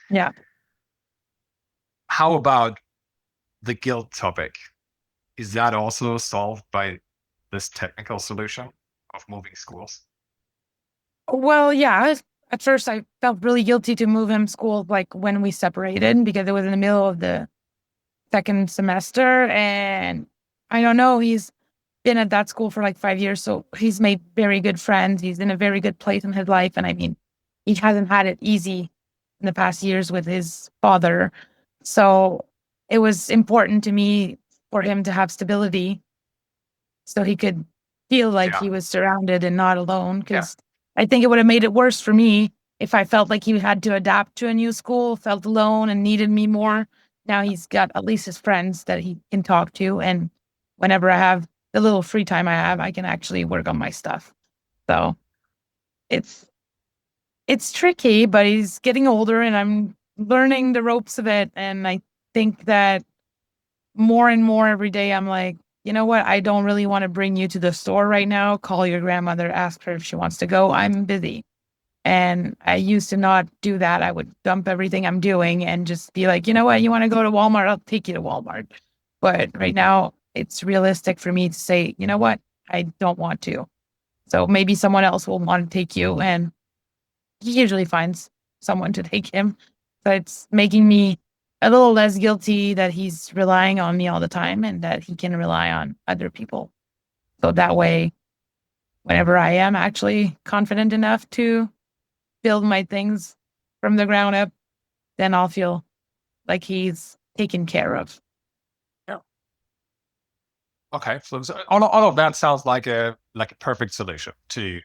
Yeah. How about the guilt topic? Is that also solved by this technical solution of moving schools? Well, yeah. At first, I felt really guilty to move him school like when we separated because it was in the middle of the second semester. And I don't know, he's been at that school for like 5 years. So he's made very good friends. He's in a very good place in his life. And I mean, he hasn't had it easy in the past years with his father. So it was important to me for him to have stability so he could feel like he was surrounded and not alone. Because I think it would have made it worse for me if I felt like he had to adapt to a new school, felt alone and needed me more. Now he's got at least his friends that he can talk to. And whenever I have the little free time I have, I can actually work on my stuff. So it's tricky, but he's getting older and I'm learning the ropes of it. And I think that more and more every day, I'm like, you know what? I don't really want to bring you to the store right now. Call your grandmother, ask her if she wants to go. I'm busy. And I used to not do that. I would dump everything I'm doing and just be like, you know what? You want to go to Walmart? I'll take you to Walmart. But right now, it's realistic for me to say, you know what? I don't want to. So maybe someone else will want to take you. And he usually finds someone to take him. But it's making me a little less guilty that he's relying on me all the time and that he can rely on other people. So that way, whenever I am actually confident enough to build my things from the ground up, then I'll feel like he's taken care of. Yeah. Okay. So all of that sounds like a perfect solution to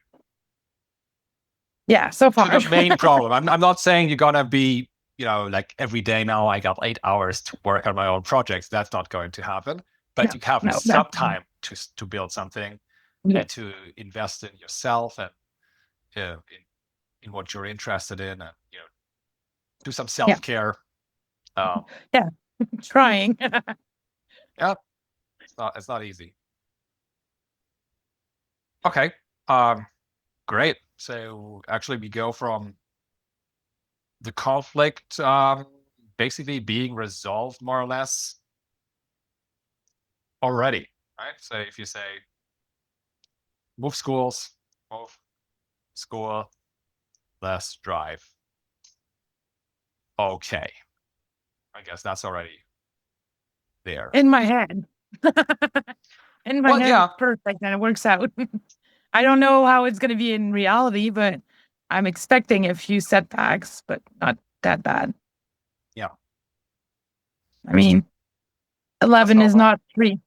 so far the main problem. I'm not saying you're gonna be, like every day now I got 8 hours to work on my own projects. That's not going to happen. But you have some time to build something and to invest in yourself and in what you're interested in, and do some self-care. Trying. Yeah, it's not easy. Okay, great. So actually, we go from the conflict basically being resolved more or less already, right? So if you say move school, less drive. Okay. I guess that's already there. In my head. In my head, it's perfect, and it works out. I don't know how it's going to be in reality, but I'm expecting a few setbacks, but not that bad. Yeah. I mean, 11 is not 3.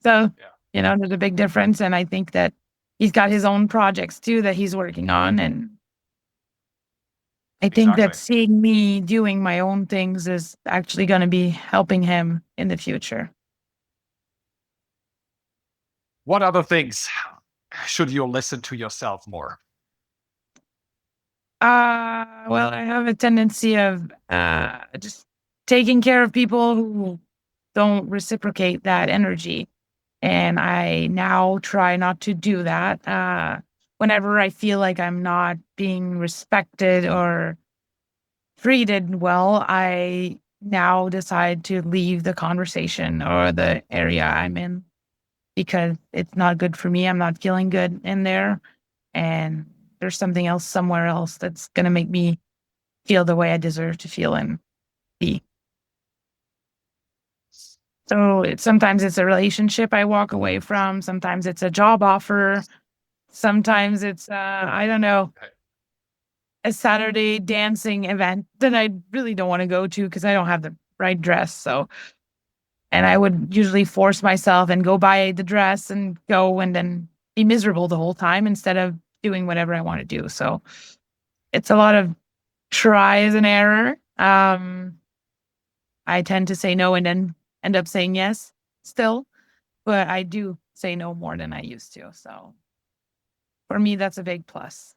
So, there's a big difference. And I think that he's got his own projects too that he's working on. And I think that Exactly. seeing me doing my own things is actually going to be helping him in the future. What other things should you listen to yourself more? Well, I have a tendency of just taking care of people who don't reciprocate that energy. And I now try not to do that. Whenever I feel like I'm not being respected or treated well, I now decide to leave the conversation or the area I'm in because it's not good for me. I'm not feeling good in there. And there's something else somewhere else that's going to make me feel the way I deserve to feel and be. So sometimes it's a relationship I walk away from. Sometimes it's a job offer. Sometimes it's, I don't know, a Saturday dancing event that I really don't want to go to because I don't have the right dress. So, and I would usually force myself and go buy the dress and go and then be miserable the whole time instead of doing whatever I want to do. So it's a lot of tries and error. I tend to say no and then end up saying yes still, but I do say no more than I used to. So for me, that's a big plus.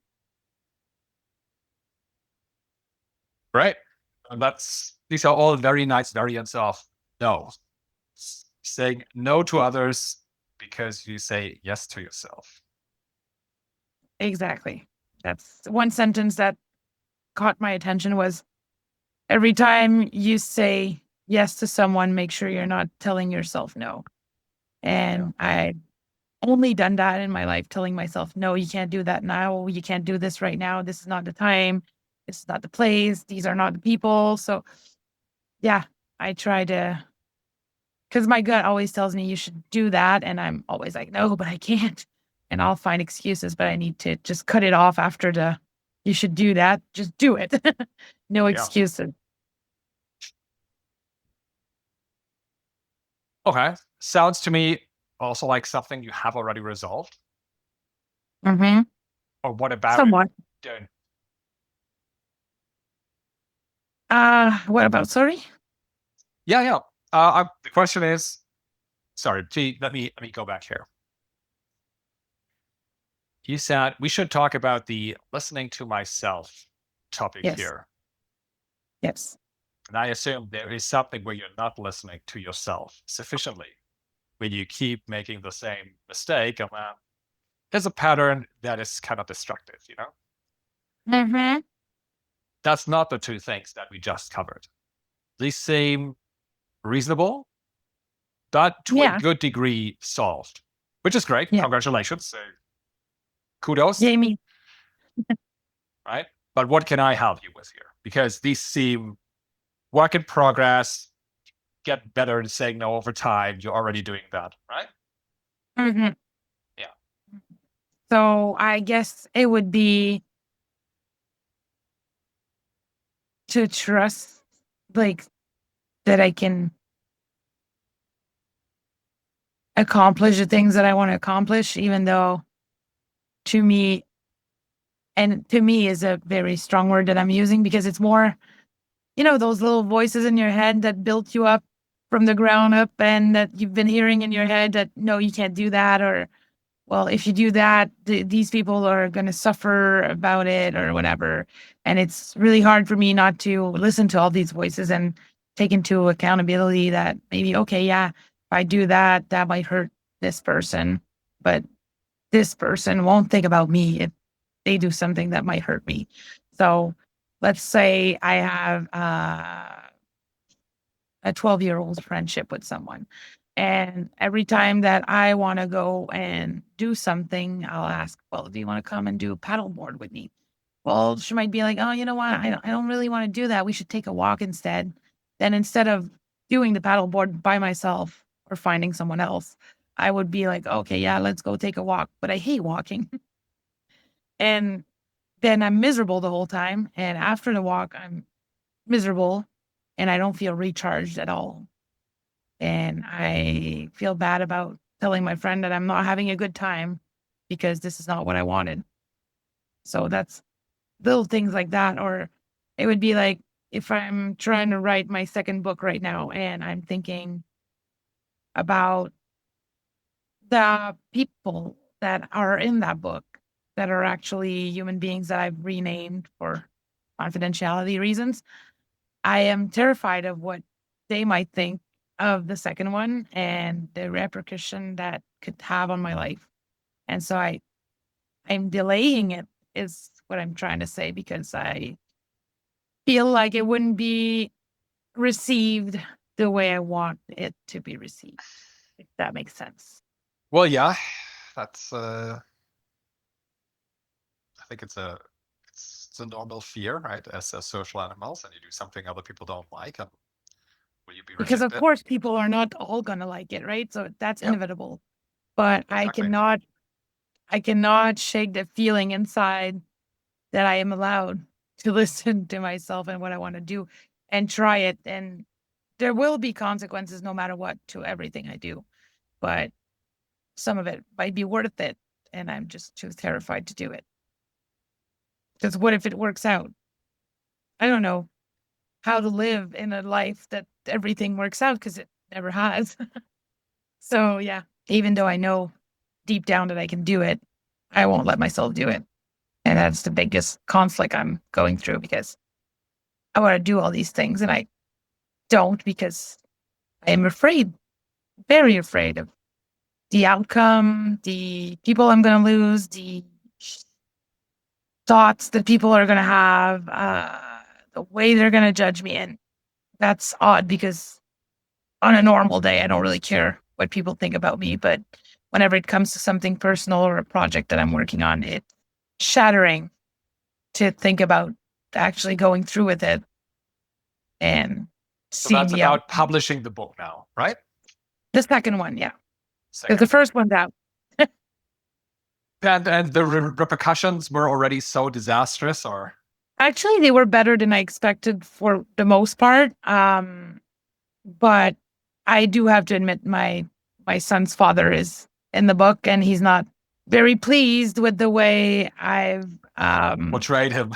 Right. These are all very nice variants of no. Saying no to others because you say yes to yourself. Exactly. That's one sentence that caught my attention was every time you say yes to someone, make sure you're not telling yourself no. And I've only done that in my life, telling myself, no, you can't do that now. You can't do this right now. This is not the time. This is not the place. These are not the people. So yeah, I try to, because my gut always tells me you should do that. And I'm always like, no, but I can't. And I'll find excuses, but I need to just cut it off after the, you should do that. Just do it. No excuses. Okay. Sounds to me also like something you have already resolved. Mm-hmm. Or what about Somewhat. don't? What about, sorry? Yeah. The question is, sorry, let me go back here. You said we should talk about the listening to myself topic here. Yes. And I assume there is something where you're not listening to yourself sufficiently, when you keep making the same mistake, and there's a pattern that is kind of destructive, you know? Mm-hmm. That's not the two things that we just covered. These seem reasonable, but to a good degree solved, which is great. Yeah. Congratulations. So kudos. Jamie. Right? But what can I help you with here? Because these seem work in progress, get better at saying no over time. You're already doing that, right? Mm-hmm. Yeah. So I guess it would be to trust, like, that I can accomplish the things that I want to accomplish, even though to me is a very strong word that I'm using because it's more, those little voices in your head that built you up from the ground up and that you've been hearing in your head that, no, you can't do that. Or, well, if you do that, these people are going to suffer about it or whatever. And it's really hard for me not to listen to all these voices and take into accountability that maybe, okay, yeah, if I do that, that might hurt this person, but this person won't think about me if they do something that might hurt me. So let's say I have a 12-year-old friendship with someone. And every time that I want to go and do something, I'll ask, well, do you want to come and do a paddleboard with me? Well, she might be like, oh, you know what? I don't really want to do that. We should take a walk instead. Then instead of doing the paddleboard by myself or finding someone else, I would be like, okay, yeah, let's go take a walk. But I hate walking. And then I'm miserable the whole time. And after the walk, I'm miserable and I don't feel recharged at all. And I feel bad about telling my friend that I'm not having a good time because this is not what I wanted. So that's little things like that. Or It would be like if I'm trying to write my second book right now and I'm thinking about the people that are in that book that are actually human beings that I've renamed for confidentiality reasons. I am terrified of what they might think of the second one and the repercussion that could have on my life. And so I'm delaying it is what I'm trying to say, because I feel like it wouldn't be received the way I want it to be received, if that makes sense. Well, yeah, that's I think it's a normal fear, right? As social animals, and you do something other people don't like, and will you be Because of rejected? course people are not all gonna like it, right? So that's Yep. inevitable. But Exactly. I cannot shake the feeling inside that I am allowed to listen to myself and what I want to do and try it. And there will be consequences no matter what to everything I do. But some of it might be worth it. And I'm just too terrified to do it. Because what if it works out? I don't know how to live in a life that everything works out, because it never has. So yeah, even though I know deep down that I can do it, I won't let myself do it. And that's the biggest conflict I'm going through, because I want to do all these things and I don't, because I am afraid, very afraid of the outcome, the people I'm going to lose, the thoughts that people are going to have, the way they're going to judge me. And that's odd, because on a normal day, I don't really care what people think about me. But whenever it comes to something personal or a project that I'm working on, it's shattering to think about actually going through with it and So seeing that's the about outcome. publishing the book now, right? The second one, yeah. Because Second. the first one's out. And the repercussions were already so disastrous, or? Actually, they were better than I expected for the most part. But I do have to admit, my son's father is in the book, and he's not very pleased with the way I've Portrayed him.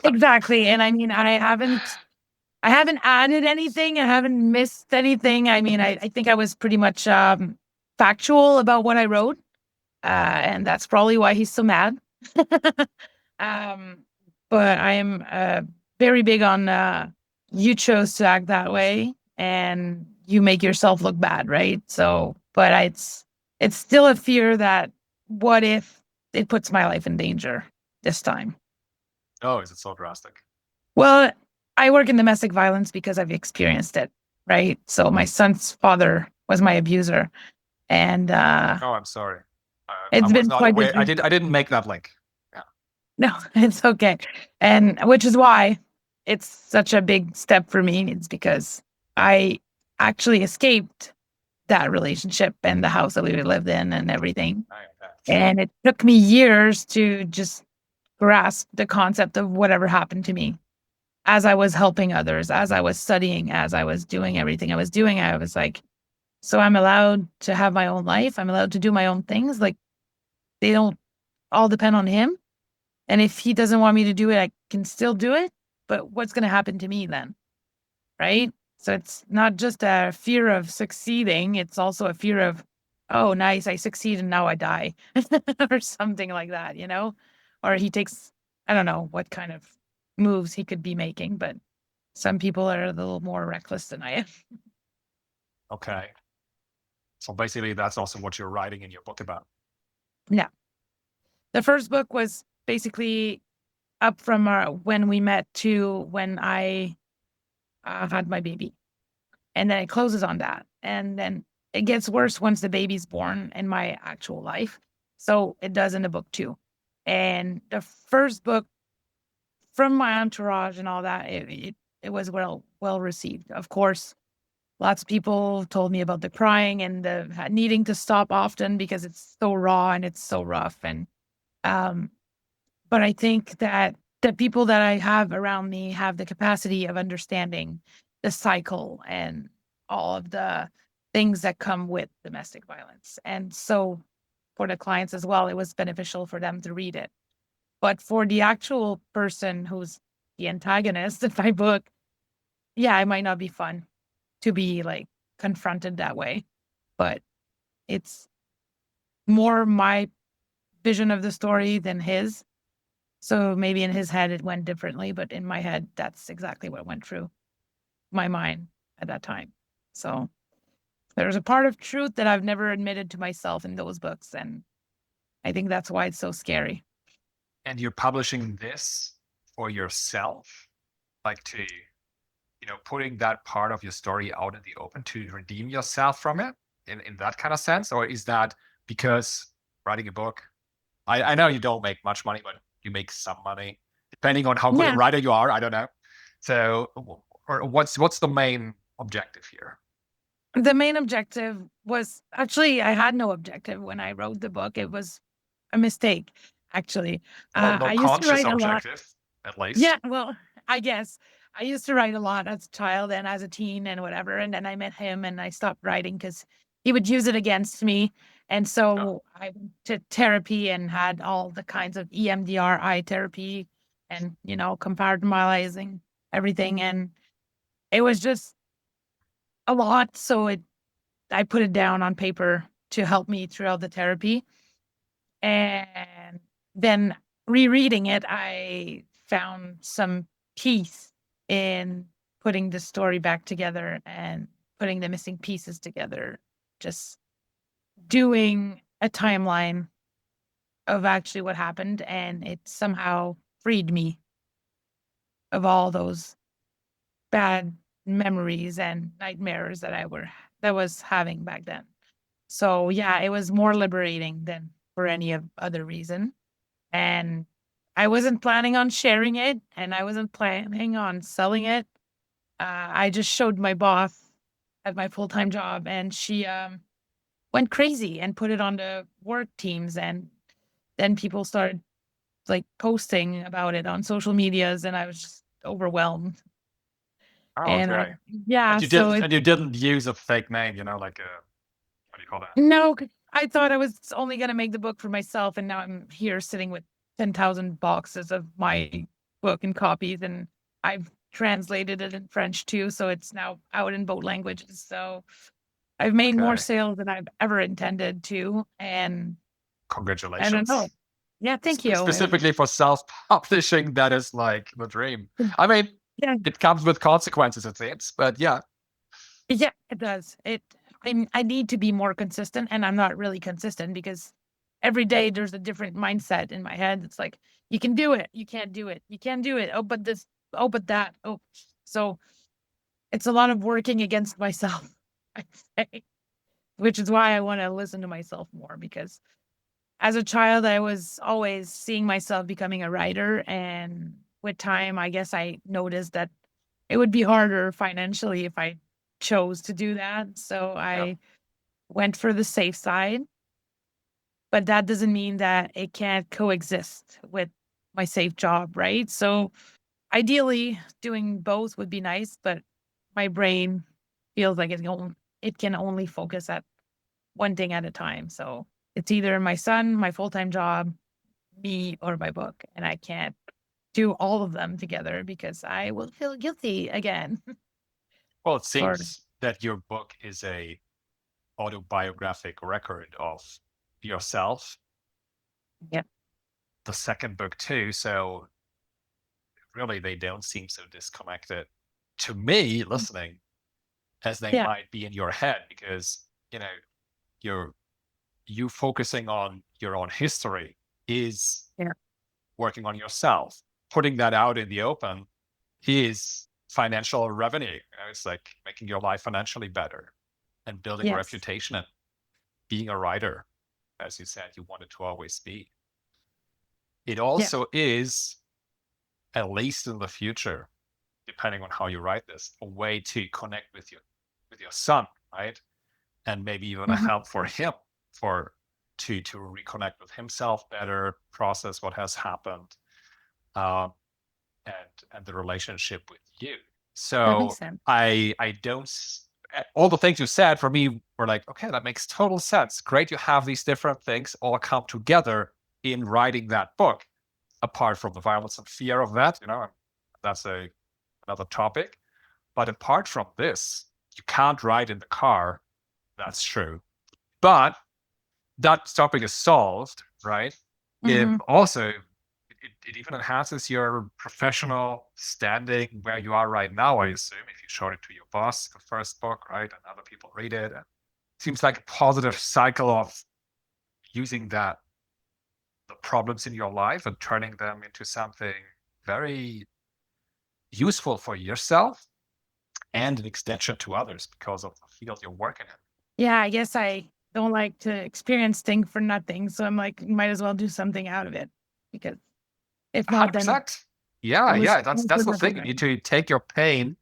exactly. And I mean, I haven't added anything. I haven't missed anything. I mean, I think I was pretty much factual about what I wrote. And that's probably why he's so mad. um, but I am very big on you chose to act that way and you make yourself look bad, right? So, but it's still a fear that what if it puts my life in danger this time? Oh, is it so drastic? Well, I work in domestic violence because I've experienced it, right? So my son's father was my abuser, and Oh, I'm sorry. I it's was been not quite aware. I a didn't make that link. Yeah. no, it's okay. And which is why it's such a big step for me. It's because I actually escaped that relationship and the house that we lived in and everything. And it took me years to just grasp the concept of whatever happened to me. As I was helping others, as I was studying, as I was doing everything I was doing, I was like, so I'm allowed to have my own life. I'm allowed to do my own things. Like, they don't all depend on him. And if he doesn't want me to do it, I can still do it. But what's going to happen to me then? Right. So it's not just a fear of succeeding. It's also a fear of, oh, nice, I succeed and now I die or something like that, or he takes, I don't know what kind of moves he could be making, but some people are a little more reckless than I am. Okay. So basically, that's also what you're writing in your book about. Yeah. The first book was basically up from when we met to when I had my baby. And then it closes on that. And then it gets worse once the baby's born in my actual life. So it does in the book too. And the first book, from my entourage and all that, it was well received. Of course, lots of people told me about the crying and the needing to stop often because it's so raw and it's so rough. And but I think that the people that I have around me have the capacity of understanding the cycle and all of the things that come with domestic violence. And so for the clients as well, it was beneficial for them to read it. But for the actual person who's, the antagonist in my book, yeah, it might not be fun to be like confronted that way, but it's more my vision of the story than his. So maybe in his head it went differently, but in my head, that's exactly what went through my mind at that time. So there's a part of truth that I've never admitted to myself in those books. And I think that's why it's so scary. And you're publishing this for yourself, like to, putting that part of your story out in the open to redeem yourself from it in that kind of sense? Or is that because writing a book, I know you don't make much money, but you make some money, depending on how good a writer you are. I don't know. So, or what's the main objective here? The main objective was actually, I had no objective when I wrote the book. It was a mistake, actually. Well, no I used to write a lot. objective, at least. Yeah, well, I guess I used to write a lot as a child and as a teen and whatever. And then I met him and I stopped writing because he would use it against me. And so I went to therapy and had all the kinds of EMDR, eye therapy, and, compartmentalizing everything. And it was just a lot. So I put it down on paper to help me throughout the therapy. And then rereading it, I found some peace in putting the story back together and putting the missing pieces together. Just doing a timeline of actually what happened, and it somehow freed me of all those bad memories and nightmares that I was having back then. So yeah, it was more liberating than for any other reason. And I wasn't planning on sharing it, and I wasn't planning on selling it. I just showed my boss at my full-time job, and she went crazy and put it on the work teams. And then people started like posting about it on social medias, and I was just overwhelmed. Oh, And okay. and you didn't use a fake name, like a, what do you call that? no, I thought I was only going to make the book for myself, and now I'm here sitting with 10,000 boxes of my book and copies, and I've translated it in French too, so it's now out in both languages. So I've made more sales than I've ever intended to, and congratulations. I don't know. Yeah, thank you. Specifically for self-publishing, that is like the dream. I mean, it comes with consequences, it seems, but yeah. Yeah, it does. I need to be more consistent, and I'm not really consistent because every day there's a different mindset in my head. It's like, you can do it. You can't do it. You can't do it. Oh, but this. Oh, but that. Oh, so it's a lot of working against myself, I say, which is why I want to listen to myself more, because as a child, I was always seeing myself becoming a writer. And with time, I guess I noticed that it would be harder financially if I chose to do that. So I went for the safe side. But that doesn't mean that it can't coexist with my safe job, right? So ideally, doing both would be nice, but my brain feels like it can only focus at one thing at a time. So it's either my son, my full-time job, me, or my book. And I can't do all of them together because I will feel guilty again. Well, it seems that your book is a autobiographic record of yourself. Yep. The second book too. So really, they don't seem so disconnected to me listening as they might be in your head, because you focusing on your own history is working on yourself. Putting that out in the open is financial revenue. It's like making your life financially better and building a reputation and being a writer, as you said, you wanted to always be. It also is, at least in the future, depending on how you write this, a way to connect with your son, right? And maybe even a help for him to reconnect with himself better, process what has happened, and the relationship with you. So I don't. All the things you said for me were like, okay, that makes total sense. Great, you have these different things all come together in writing that book. Apart from the violence and fear of that, I'm That's another topic. But apart from this, you can't ride in the car. That's true. But that topic is solved, right? If also, it even enhances your professional standing where you are right now, I assume, if you showed it to your boss, the first book, right? And other people read it. And it seems like a positive cycle of using the problems in your life and turning them into something very useful for yourself and an extension to others because of the field you're working in. Yeah, I guess I don't like to experience things for nothing. So I'm like, might as well do something out of it, because if not, then 100%. Yeah, was yeah. That's the thing. You need to take your pain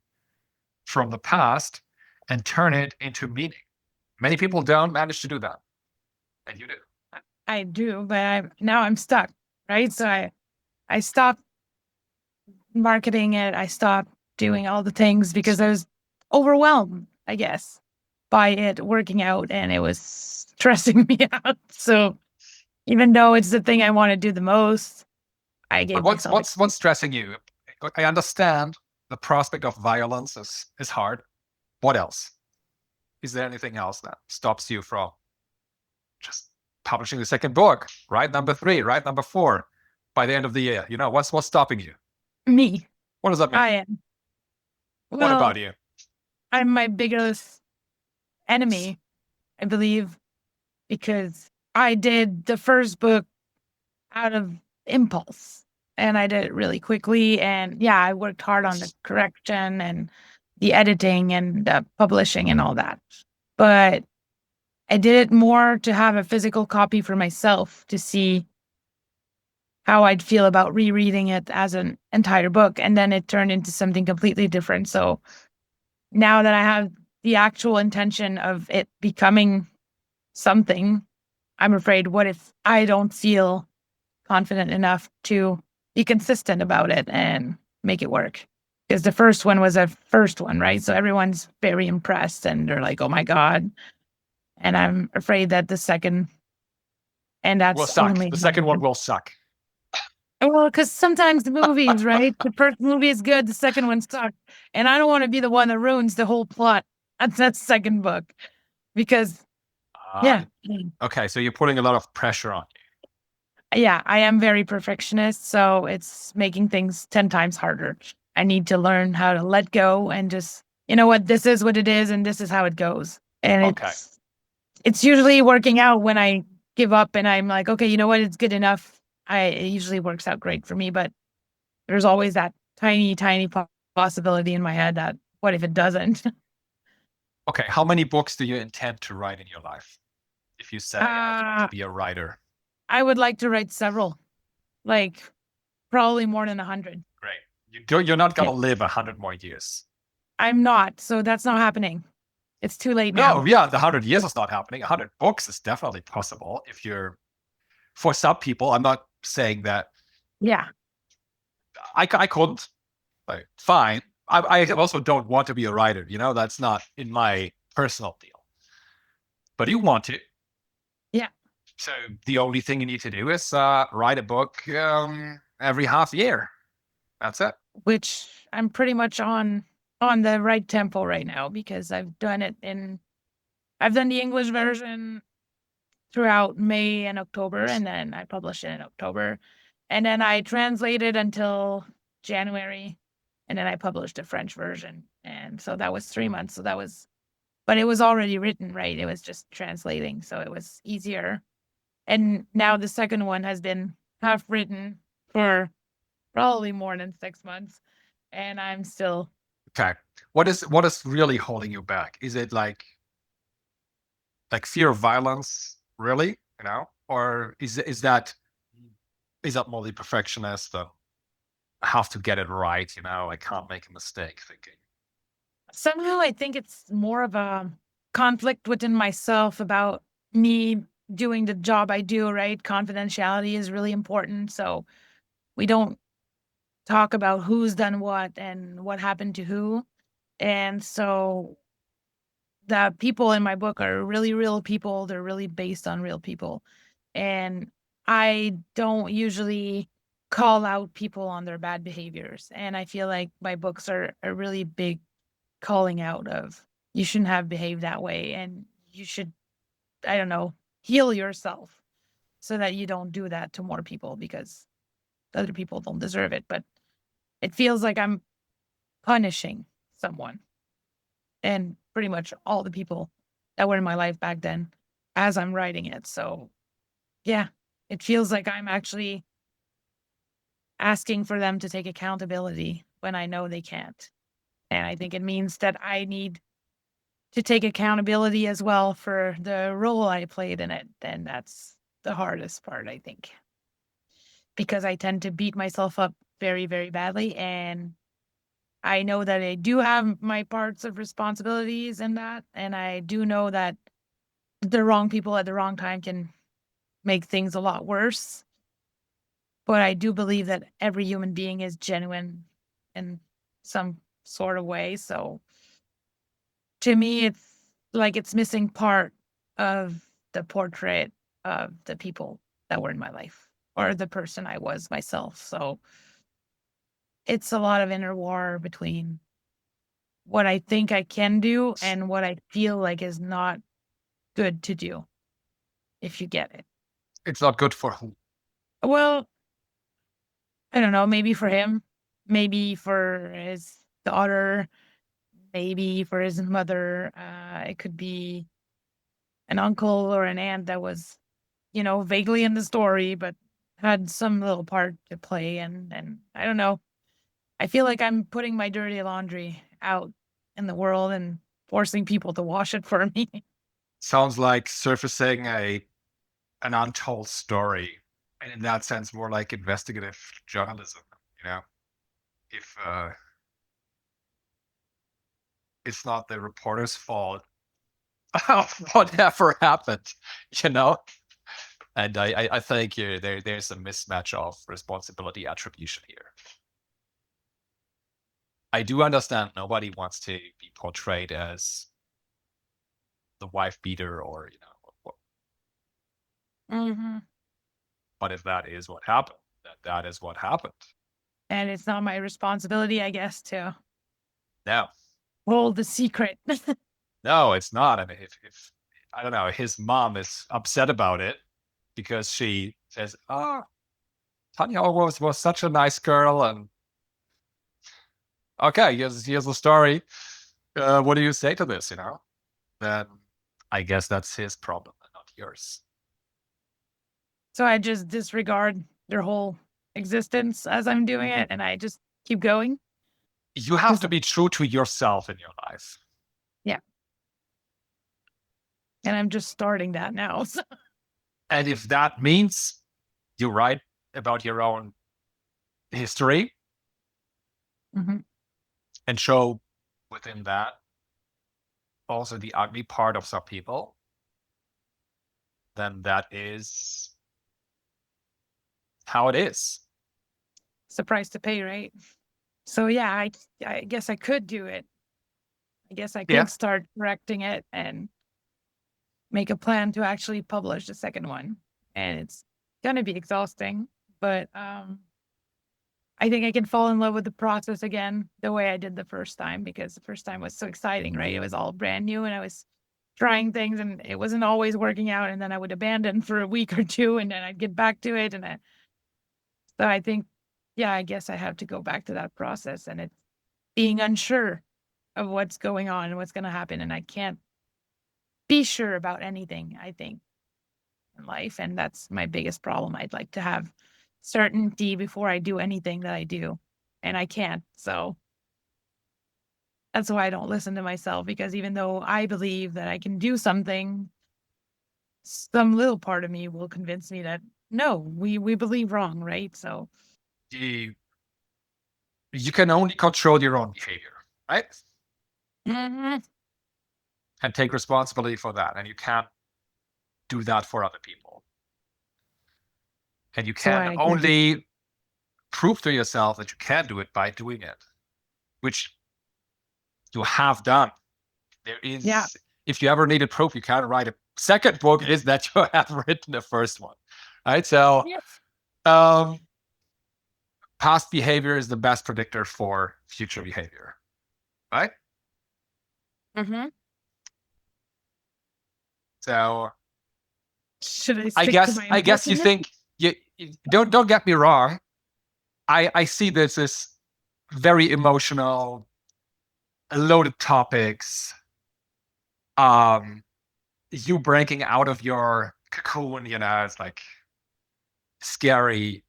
from the past and turn it into meaning. Many people don't manage to do that, and you do. I do, but now I'm stuck, right? So I stopped marketing it. I stopped doing all the things because I was overwhelmed, I guess, by it working out, and it was stressing me out. So even though it's the thing I want to do the most, I gave But myself what's stressing you? I understand the prospect of violence is hard. What else? Is there anything else that stops you from just publishing the second book? Right, number 3, right, number 4, by the end of the year. You know, what's stopping you? me. What does that mean? I am. What Well, about you? I'm my biggest enemy, I believe, because I did the first book out of impulse, and I did it really quickly. And yeah, I worked hard on the correction and the editing and the publishing and all that. But I did it more to have a physical copy for myself to see how I'd feel about rereading it as an entire book. And then it turned into something completely different. So now that I have the actual intention of it becoming something, I'm afraid, what if I don't feel confident enough to be consistent about it and make it work? Because the first one was a first one, right? So everyone's very impressed and they're like, oh my God. And I'm afraid that the second, and Will that's suck. only The second one will suck. well, because sometimes the movies, right? The first movie is good, the second one sucks. And I don't want to be the one that ruins the whole plot at that second book. Because, yeah. Okay, so you're putting a lot of pressure on you. Yeah, I am very perfectionist. So it's making things 10 times harder. I need to learn how to let go and just, you know what, this is what it is and this is how it goes. And it's usually working out when I give up and I'm like, okay, you know what, it's good enough. It usually works out great for me, but there's always that tiny, tiny possibility in my head that what if it doesn't? Okay, how many books do you intend to write in your life? If you say I want to be a writer. I would like to write several, like probably more than 100. Great. You're not going to live 100 more years. I'm not, so that's not happening. It's too late now. No, yeah, the 100 years is not happening. 100 books is definitely possible if you're, for some people, I'm not saying that. Yeah. I couldn't. Like, fine. I also don't want to be a writer. You know, that's not in my personal deal. But you want to. Yeah. So the only thing you need to do is write a book every half year. That's it. Which I'm pretty much on the right tempo right now, because I've done the English version throughout May and October, and then I published it in October. And then I translated until January, and then I published a French version. And so that was 3 months. But it was already written, right? It was just translating, so it was easier. And now the second one has been half written for probably more than 6 months, and I'm still. Okay. What is really holding you back? Is it like fear of violence, really? You know, or is that more the perfectionist that I have to get it right? You know, I can't make a mistake thinking. Somehow I think it's more of a conflict within myself about me doing the job I do, right? Confidentiality is really important. So we don't talk about who's done what and what happened to who. And so the people in my book are really real people. They're really based on real people. And I don't usually call out people on their bad behaviors. And I feel like my books are a really big calling out of you shouldn't have behaved that way, and you should, I don't know, heal yourself so that you don't do that to more people because other people don't deserve it. But it feels like I'm punishing someone and pretty much all the people that were in my life back then as I'm writing it. So yeah, it feels like I'm actually asking for them to take accountability when I know they can't. And I think it means that I need to take accountability as well for the role I played in it. And that's the hardest part, I think, because I tend to beat myself up very, very badly. And I know that I do have my parts of responsibilities in that. And I do know that the wrong people at the wrong time can make things a lot worse. But I do believe that every human being is genuine in some sort of way. So to me, it's like it's missing part of the portrait of the people that were in my life or the person I was myself. So it's a lot of inner war between what I think I can do and what I feel like is not good to do, if you get it. It's not good for who? Well, I don't know, maybe for him, maybe for his daughter, maybe for his mother. It could be an uncle or an aunt that was, vaguely in the story, but had some little part to play. And I don't know. I feel like I'm putting my dirty laundry out in the world and forcing people to wash it for me. Sounds like surfacing an untold story, and in that sense, more like investigative journalism. If it's not the reporter's fault of whatever happened, you know. And I think there's a mismatch of responsibility attribution here. I do understand nobody wants to be portrayed as the wife beater or but if that is what happened, that is what happened. And it's not my responsibility, I guess, to No, hold the secret. no, it's not. I mean, if I don't know, his mom is upset about it because she says, "Oh, Tanya was such a nice girl," and okay, here's the story. What do you say to this? Then I guess that's his problem and not yours. So I just disregard their whole existence as I'm doing it, and I just keep going. You have to be true to yourself in your life. Yeah. And I'm just starting that now. So. And if that means you write about your own history and show within that also the ugly part of some people, then that is how it is. It's the price to pay, right? So yeah, I guess I could do it. I guess I could start correcting it and make a plan to actually publish the second one. And it's gonna be exhausting, but I think I can fall in love with the process again the way I did the first time, because the first time was so exciting, right? It was all brand new and I was trying things and it wasn't always working out, and then I would abandon for a week or two and then I'd get back to it. So I think, yeah, I guess I have to go back to that process, and it's being unsure of what's going on and what's going to happen. And I can't be sure about anything, I think, in life. And that's my biggest problem. I'd like to have certainty before I do anything that I do, and I can't. So that's why I don't listen to myself, because even though I believe that I can do something, some little part of me will convince me that no, we believe wrong, right? So You can only control your own behavior, right? And take responsibility for that. And you can't do that for other people. And you can only prove to yourself that you can do it by doing it, which you have done. There is, if you ever needed proof, you can't write a second book, is that you have written the first one, right? So, past behavior is the best predictor for future behavior, right? Mm-hmm. So Should I I stick to guess my you think you don't get me wrong. I see this as very emotional, loaded topics. You breaking out of your cocoon, it's like scary,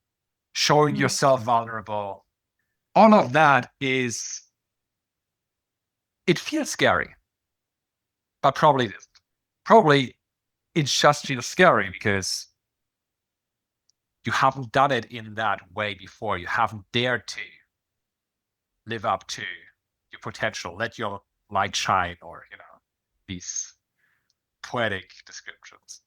showing yourself vulnerable. All of that it feels scary, but probably it's just feels scary because you haven't done it in that way before. You haven't dared to live up to your potential, let your light shine, or these poetic descriptions.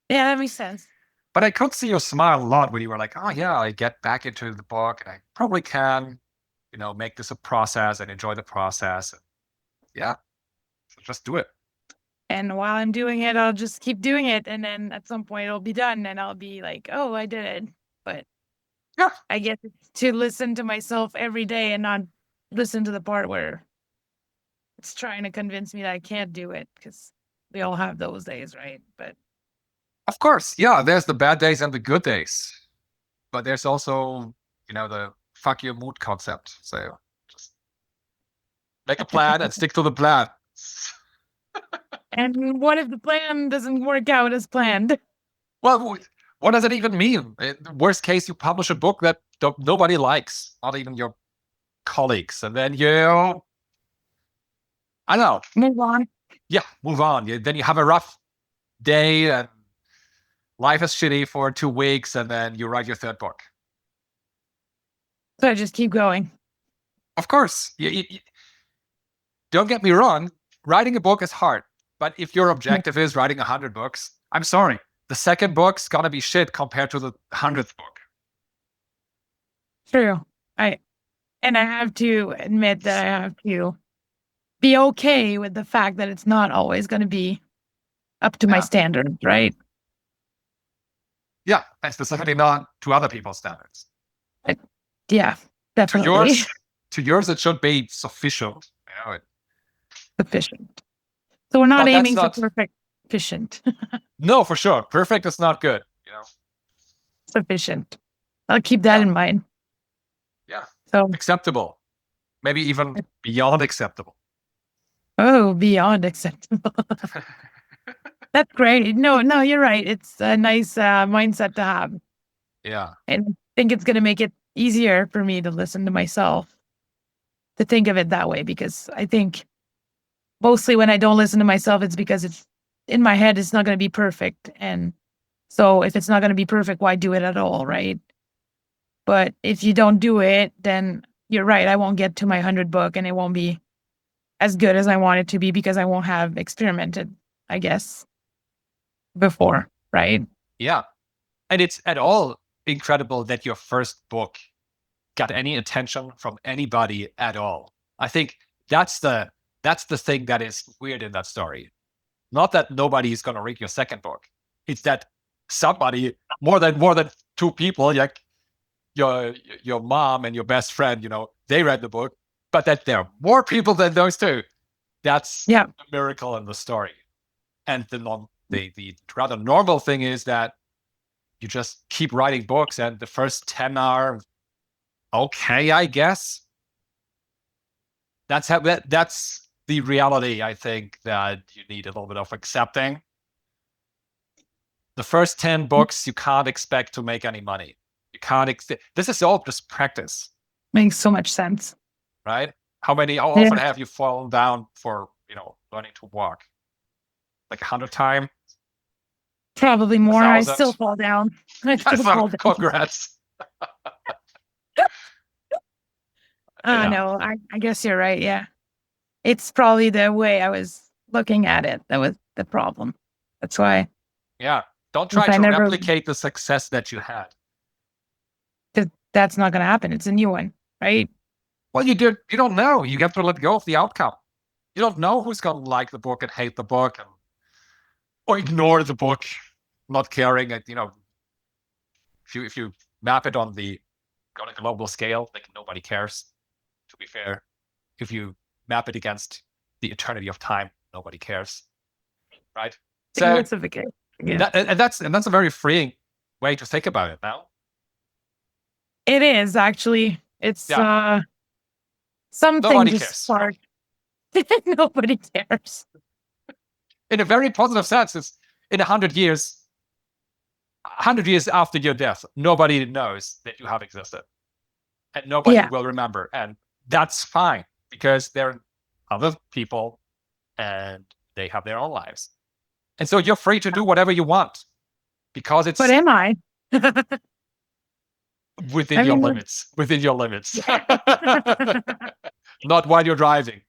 Yeah, that makes sense. But I could see your smile a lot when you were like, oh yeah, I get back into the book and I probably can, make this a process and enjoy the process. And yeah, so just do it. And while I'm doing it, I'll just keep doing it. And then at some point it'll be done and I'll be like, oh, I did it. But yeah, I get to listen to myself every day and not listen to the part where it's trying to convince me that I can't do it, because we all have those days, right? But of course, yeah, there's the bad days and the good days. But there's also, the fuck your mood concept. So just make a plan and stick to the plan. and what if the plan doesn't work out as planned? Well, what does it even mean? Worst case, you publish a book that nobody likes, not even your colleagues. And then I know. Move on. Yeah, move on. Then you have a rough day and life is shitty for 2 weeks, and then you write your third book. So I just keep going. Of course. Don't get me wrong. Writing a book is hard. But if your objective is writing 100 books, I'm sorry. The second book's gonna be shit compared to the 100th book. True. I have to admit that I have to be okay with the fact that it's not always going to be up to my standards, right? Yeah, and specifically not to other people's standards. Yeah, definitely. To yours, it should be sufficient. Sufficient. So we're not aiming for perfect. Sufficient. No, for sure. Perfect is not good. Sufficient. I'll keep that in mind. Yeah. So acceptable. Maybe even beyond acceptable. Oh, beyond acceptable. That's great. No, you're right. It's a nice mindset to have. Yeah. And I think it's going to make it easier for me to listen to myself, to think of it that way, because I think mostly when I don't listen to myself, it's because it's in my head, it's not going to be perfect. And so if it's not going to be perfect, why do it at all, right? But if you don't do it, then you're right. I won't get to my 100 book and it won't be as good as I want it to be because I won't have experimented, I guess, before, right? Yeah. And it's at all incredible that your first book got any attention from anybody at all. I think that's the thing that is weird in that story. Not that nobody is going to read your second book. It's that somebody, more than 2 people, like your mom and your best friend, they read the book, but that there are more people than those 2. That's a miracle in the story. And the rather normal thing is that you just keep writing books, and the first 10 are okay, I guess. That's the reality, I think, that you need a little bit of accepting. The first 10 books, you can't expect to make any money. You can't. This is all just practice. Makes so much sense. Right? How often have you fallen down for, learning to walk? Like 100 times? Probably more. I still fall down. Congrats. No, I guess you're right. Yeah. It's probably the way I was looking at it that was the problem. That's why. Yeah. Don't try to replicate the success that you had. That's not going to happen. It's a new one, right? Well, you don't know. You have to let go of the outcome. You don't know who's going to like the book and hate the book, or ignore the book, not caring. If you map it on the on a global scale, like nobody cares, to be fair. If you map it against the eternity of time, nobody cares, right? So Significant. Yeah. that's a very freeing way to think about it now. It is actually. It's something Nobody to cares. start. Nobody cares. In a very positive sense, it's in 100 years after your death, nobody knows that you have existed. And nobody will remember. And that's fine, because they're other people and they have their own lives. And so you're free to do whatever you want, because it's... But am I? Within your limits. Within your limits. Not while you're driving.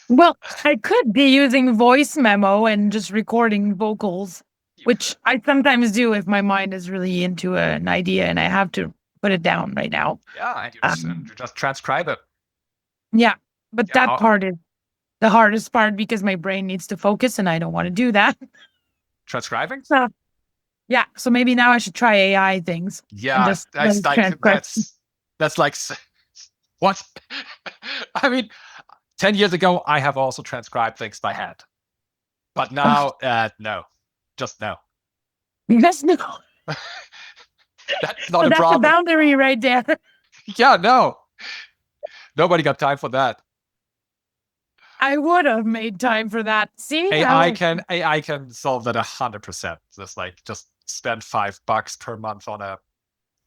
Well, I could be using voice memo and just recording vocals, which I sometimes do if my mind is really into an idea and I have to put it down right now. Yeah, and you just transcribe it. Yeah, but that part is the hardest part, because my brain needs to focus and I don't want to do that. Transcribing? So, yeah, so maybe now I should try AI things. Yeah, that's like, what? I mean, 10 years ago, I have also transcribed things by hand. But now, no. Just no. That's no. That's not a problem. That's a boundary right there. Yeah, no. Nobody got time for that. I would have made time for that. See? AI can solve that 100%. Just spend $5 per month on a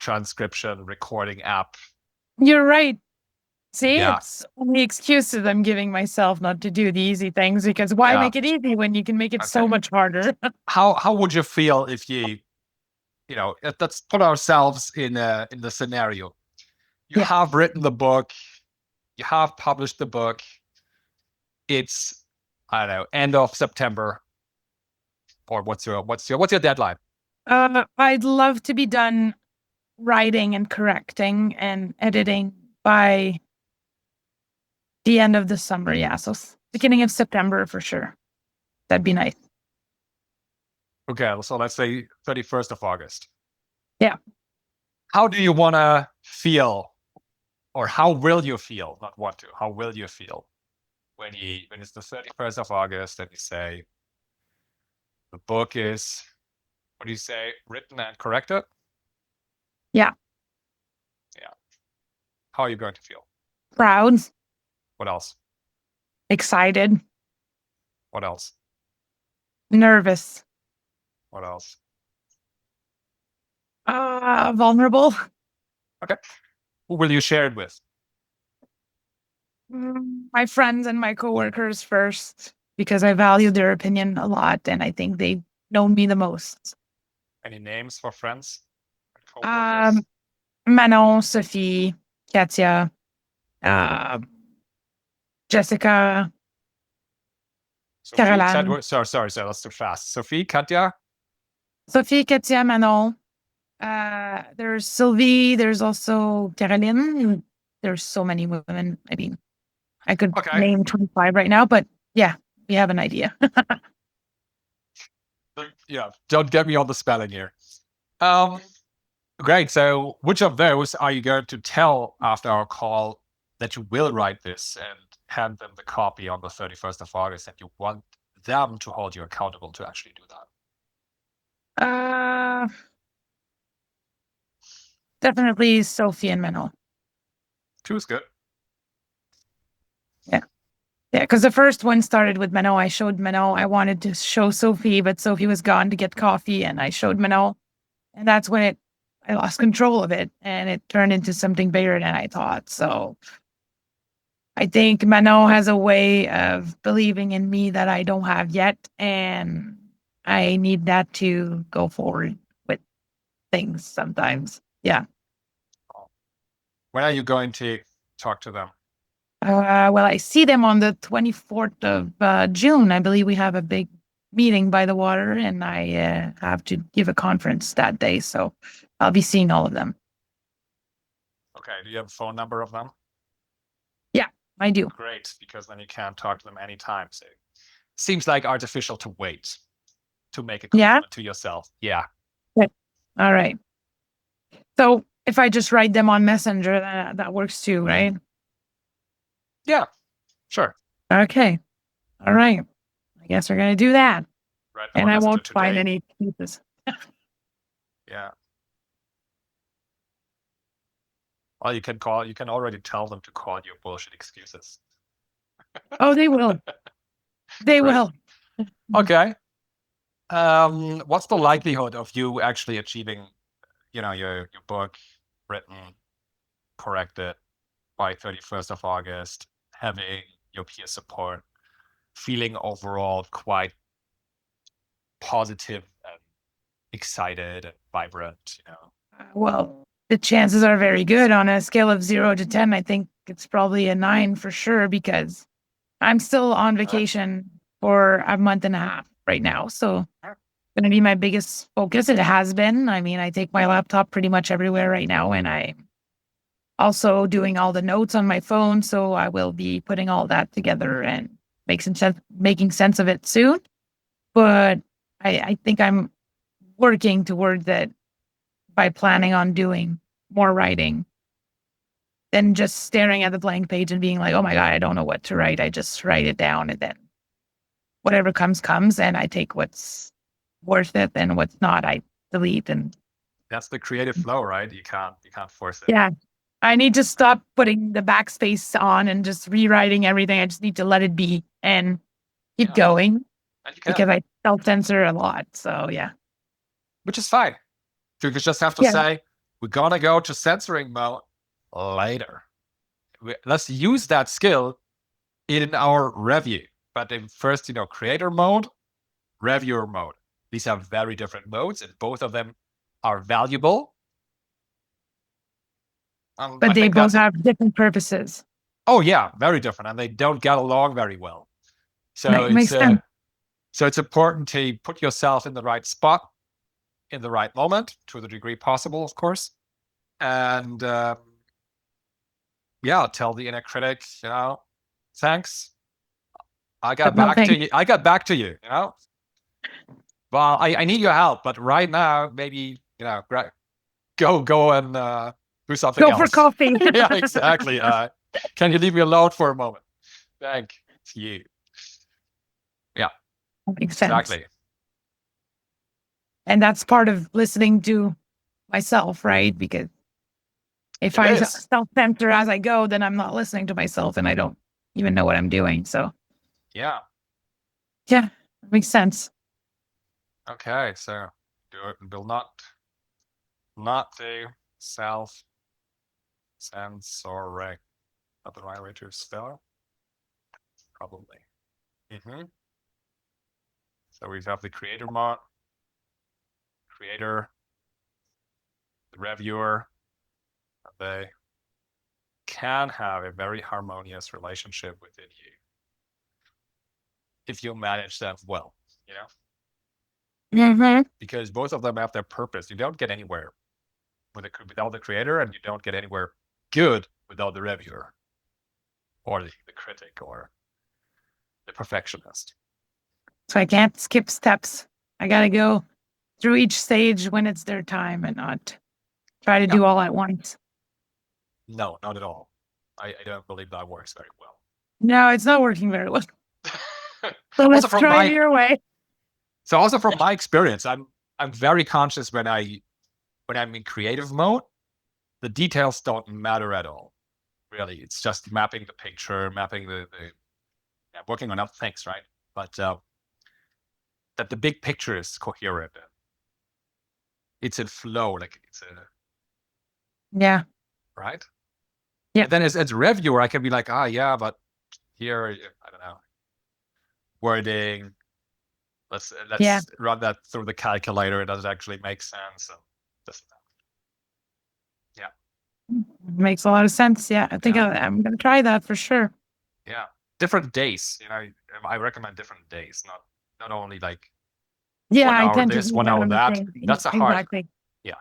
transcription recording app. You're right. See, it's only excuses I'm giving myself not to do the easy things, because why make it easy when you can make it so much harder? How would you feel if let's put ourselves in the scenario. You have written the book, you have published the book. It's, I don't know, end of September, or what's your deadline? I'd love to be done writing and correcting and editing by the end of the summer. Yeah, so beginning of September for sure. That'd be nice. Okay, so let's say 31st of August. Yeah. How do you want to feel, or how will you feel? Not want to. How will you feel when it's the 31st of August and you say the book is, what do you say, written and corrected? Yeah. Yeah. How are you going to feel? Proud. What else? Excited. What else? Nervous. What else? Vulnerable. Okay. Who will you share it with? My friends and my coworkers first, because I value their opinion a lot and I think they've known me the most. Any names for friends? Manon, 𝗀cie, Katya, Jessica, Caroline. Sorry, that's too fast. Sophie, Katya? Sophie, Katya, Manon. There's Sylvie. There's also Caroline. There's so many women. I mean, I could name 25 right now, but yeah, we have an idea. Yeah, don't get me on the spelling here. Great. So which of those are you going to tell after our call that you will write this and hand them the copy on the 31st of August, and you want them to hold you accountable to actually do that? Definitely Sophie and Manon. Two is good. Yeah. Yeah, because the first one started with Manon. I showed Manon. I wanted to show Sophie, but Sophie was gone to get coffee, and I showed Manon. And that's when I lost control of it, and it turned into something bigger than I thought. So I think Manon has a way of believing in me that I don't have yet, and I need that to go forward with things sometimes. Yeah. When are you going to talk to them? Well, I see them on the 24th of June. I believe we have a big meeting by the water, and I have to give a conference that day. So I'll be seeing all of them. Okay. Do you have a phone number of them? Yeah, I do. Great, because then you can talk to them anytime. So it seems like artificial to wait to make a commitment to yourself. Yeah. All right. So if I just write them on Messenger, that works too, right? Yeah, sure. Okay. All right. I guess we're going to do that. Write And one I messenger won't find today. any excuses. Yeah. Well, you can already tell them to call you bullshit excuses. Oh, they will. They Right. will. Okay. What's the likelihood of you actually achieving, your book written, corrected by 31st of August, having your peer support, feeling overall quite positive and excited and vibrant, Well, the chances are very good. On a scale of 0 to 10, I think it's probably a 9 for sure, because I'm still on vacation for a month and a half right now. So going to be my biggest focus. It has been. I mean, I take my laptop pretty much everywhere right now, and I'm also doing all the notes on my phone. So I will be putting all that together and making sense of it soon. But I think I'm working toward that by planning on doing more writing than just staring at the blank page and being like, oh my God, I don't know what to write. I just write it down, and then whatever comes, and I take what's worth it, and what's not, I delete. And that's the creative flow, right? You can't force it. Yeah. I need to stop putting the backspace on and just rewriting everything. I just need to let it be and keep going, And you can, because I self-censor a lot. So yeah. which is fine. You just have to say, we're gonna go to censoring mode later. Let's use that skill in our review. But in first, creator mode, reviewer mode. These are very different modes, and both of them are valuable. But they both have different purposes. Oh yeah, very different, and they don't get along very well. So makes sense. So it's important to put yourself in the right spot, in the right moment, to the degree possible, of course, and tell the inner critic, thanks. I got back to you. Well, I need your help, but right now, maybe, go and do something else. Go for coffee. Yeah, exactly. Can you leave me alone for a moment? Thank you. Yeah. Makes sense. Exactly. And that's part of listening to myself, right? Because if I self-censor as I go, then I'm not listening to myself, and I don't even know what I'm doing. So yeah, that makes sense. Okay, so will not do self-censoring. Not the right way to spell? Probably. So we have the creator mode, creator, the reviewer. They can have a very harmonious relationship within you if you manage them well, because both of them have their purpose. You don't get anywhere without the creator, and you don't get anywhere good without the reviewer or the critic or the perfectionist. So I can't skip steps. I got to go through each stage when it's their time, and not try to do all at once. No, not at all. I don't believe that works very well. No, it's not working very well. So let's try it your way. So also from my experience, I'm very conscious when I'm in creative mode. The details don't matter at all. Really, it's just mapping the picture, mapping working on other things, right? But that the big picture is coherent. It's in flow, like it's right? Yeah. And then as a reviewer, I can be like, but here, I don't know, wording. Let's run that through the calculator. Does it actually make sense? Makes a lot of sense. Yeah, I think I'm going to try that for sure. Yeah, different days. I recommend different days, not only like 1 hour this, 1 hour that. That's a hard. Exactly. Yeah.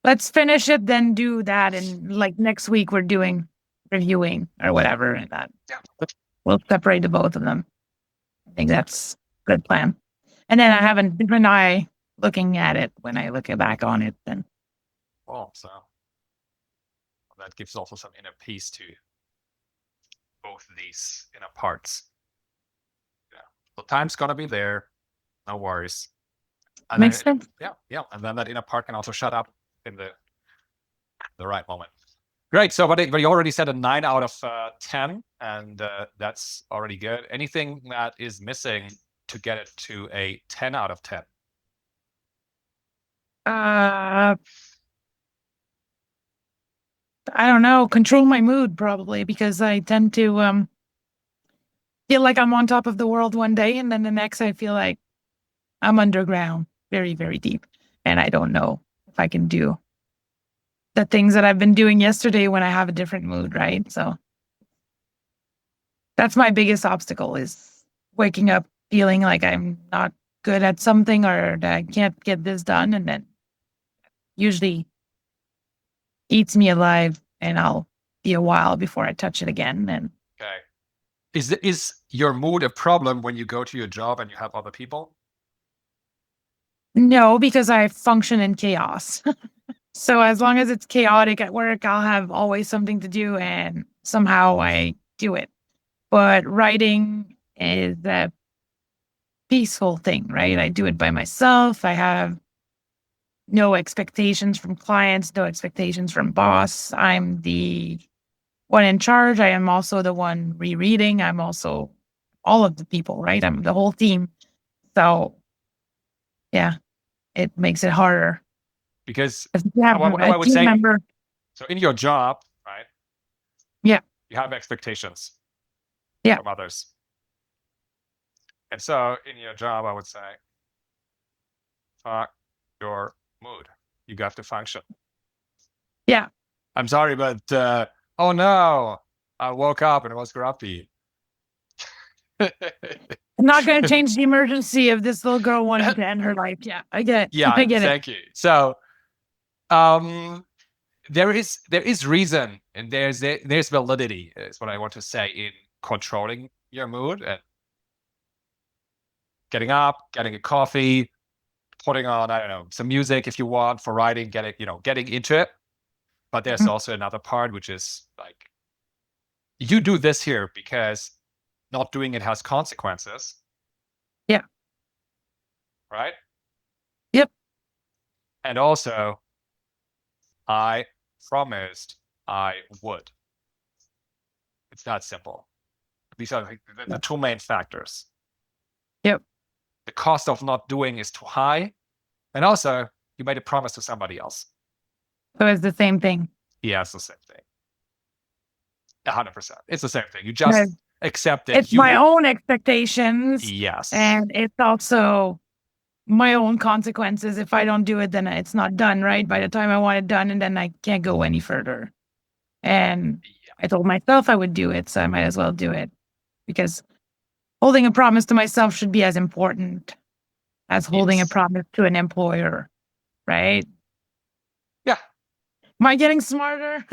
Let's finish it, then do that, and like next week we're doing reviewing or whatever, and that we'll separate the both of them. I think that's a good plan. And then I have a different eye looking at it when I look back on it. Then. Oh, so that gives also some inner peace to both these inner parts. Yeah. So time's gonna be there, no worries. And Makes then, sense. yeah. And then that inner part can also shut up in the right moment. Great. So, but you already said a 9 out of 10, and that's already good. Anything that is missing to get it to a 10 out of 10? I don't know. Control my mood probably, because I tend to feel like I'm on top of the world one day, and then the next I feel like I'm underground, very, very deep, and I don't know if I can do the things that I've been doing yesterday when I have a different mood, right? So that's my biggest obstacle, is waking up feeling like I'm not good at something, or that I can't get this done, and then usually eats me alive, and I'll be a while before I touch it again. And Okay. Is your mood a problem when you go to your job and you have other people? no, because I function in chaos. So as long as it's chaotic at work, I'll have always something to do, and somehow I do it. But writing is a peaceful thing, right? I do it by myself. I have no expectations from clients, no expectations from boss. I'm the one in charge. I am also the one rereading. I'm also all of the people, right? I'm the whole team. So yeah, it makes it harder. Because If you have what I a would team say, member. so in your job, right? Yeah. You have expectations Yeah. from others. And so in your job, I would say, fuck your mood. You have to function. Yeah. I'm sorry, but oh no, I woke up and it was grumpy. I'm not going to change the emergency of this little girl wanting to end her life. Yeah, I get it. Yeah, I get thank you. So there is reason, and there's validity, is what I want to say, in controlling your mood and getting up, getting a coffee, putting on, I don't know, some music if you want for writing, getting into it. But there's also another part, which is like, you do this here because not doing it has consequences. Yeah. Right? Yep. And also, I promised I would. It's that simple. These are the two main factors. Yep. The cost of not doing is too high. And also, you made a promise to somebody else. So it's the same thing. Yeah, it's the same thing. 100%. It's the same thing. You just accept that it's my own expectations. Yes. And it's also my own consequences. If I don't do it, then it's not done, right? By the time I want it done, and then I can't go any further. And I told myself I would do it, so I might as well do it. Because holding a promise to myself should be as important as holding a promise to an employer, right? Yeah. Am I getting smarter?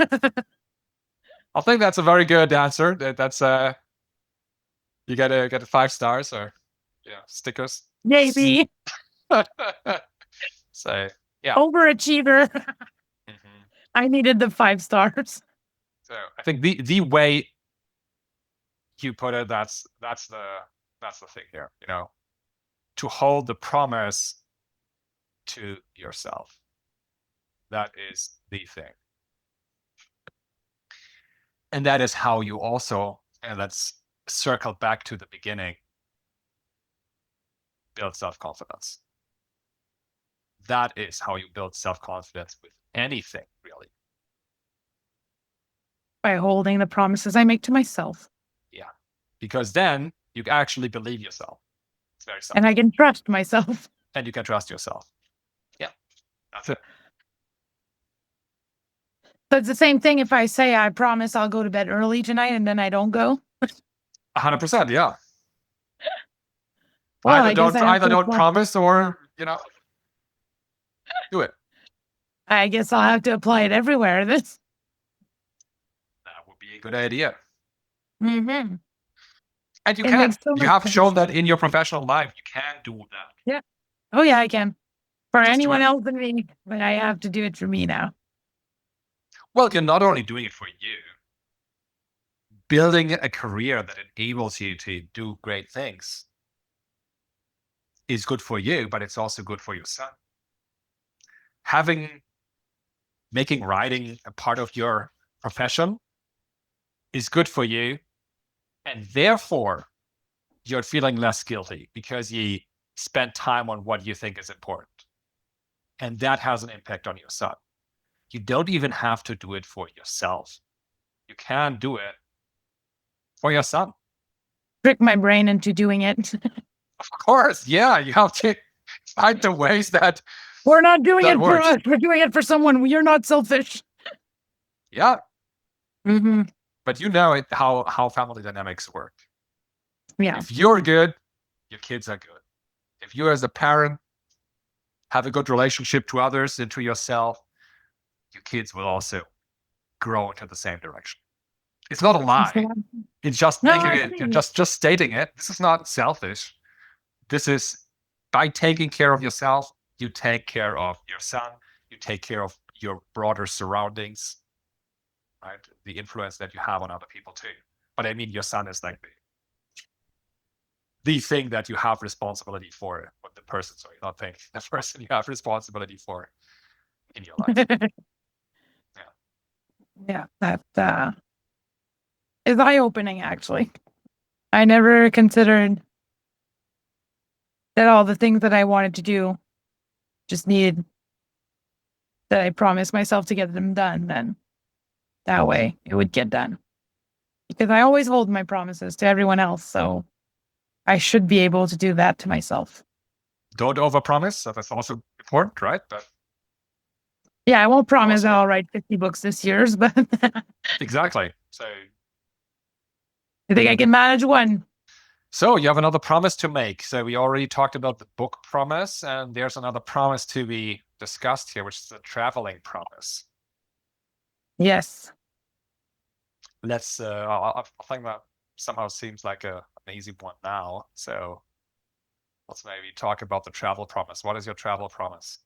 I think that's a very good answer. That's you get 5 stars or stickers. Maybe. So yeah. Overachiever. I needed the 5 stars. So I think the way you put it, that's the thing here, to hold the promise to yourself. That is the thing. And that is how you also, and let's circle back to the beginning, build self-confidence. That is how you build self-confidence with anything, really. By holding the promises I make to myself. Yeah. Because then you actually believe yourself. It's very simple. And I can trust myself. And you can trust yourself. Yeah. That's it. So it's the same thing if I say I promise I'll go to bed early tonight and then I don't go. 100%, yeah. Well, either don't promise or, do it. I guess I'll have to apply it everywhere. That would be a good idea. Mm-hmm. And you have shown that in your professional life. You can do that. Yeah. Oh, yeah, I can. For anyone else than me, but I have to do it for me now. Well, you're not only doing it for you. Building a career that enables you to do great things is good for you, but it's also good for your son. Making writing a part of your profession is good for you, and therefore you're feeling less guilty because you spent time on what you think is important. And that has an impact on your son. You don't even have to do it for yourself. You can do it for your son. Trick my brain into doing it. Of course, yeah. You have to find the ways that we're not doing it works. for us. We're doing it for someone. You're not selfish. Yeah. Mm-hmm. But you know how family dynamics work. Yeah. If you're good, your kids are good. If you as a parent have a good relationship to others and to yourself, your kids will also grow into the same direction. It's not a lie. It's just just stating it. This is not selfish. This is, by taking care of yourself, you take care of your son, you take care of your broader surroundings, right? The influence that you have on other people too. But I mean, your son is like the thing that you have responsibility for, or the person, sorry, not thing, the person you have responsibility for in your life. Yeah, that is eye-opening, actually. I never considered that all the things that I wanted to do just needed that I promised myself to get them done, then that way it would get done. Because I always hold my promises to everyone else, so I should be able to do that to myself. Don't overpromise. That's also important, right? But yeah, I won't promise that I'll write 50 books this year, but exactly. So I think I can manage one. So you have another promise to make. So we already talked about the book promise, and there's another promise to be discussed here, which is the traveling promise. Yes. Let's, I think that somehow seems like an easy one now. So let's maybe talk about the travel promise. What is your travel promise?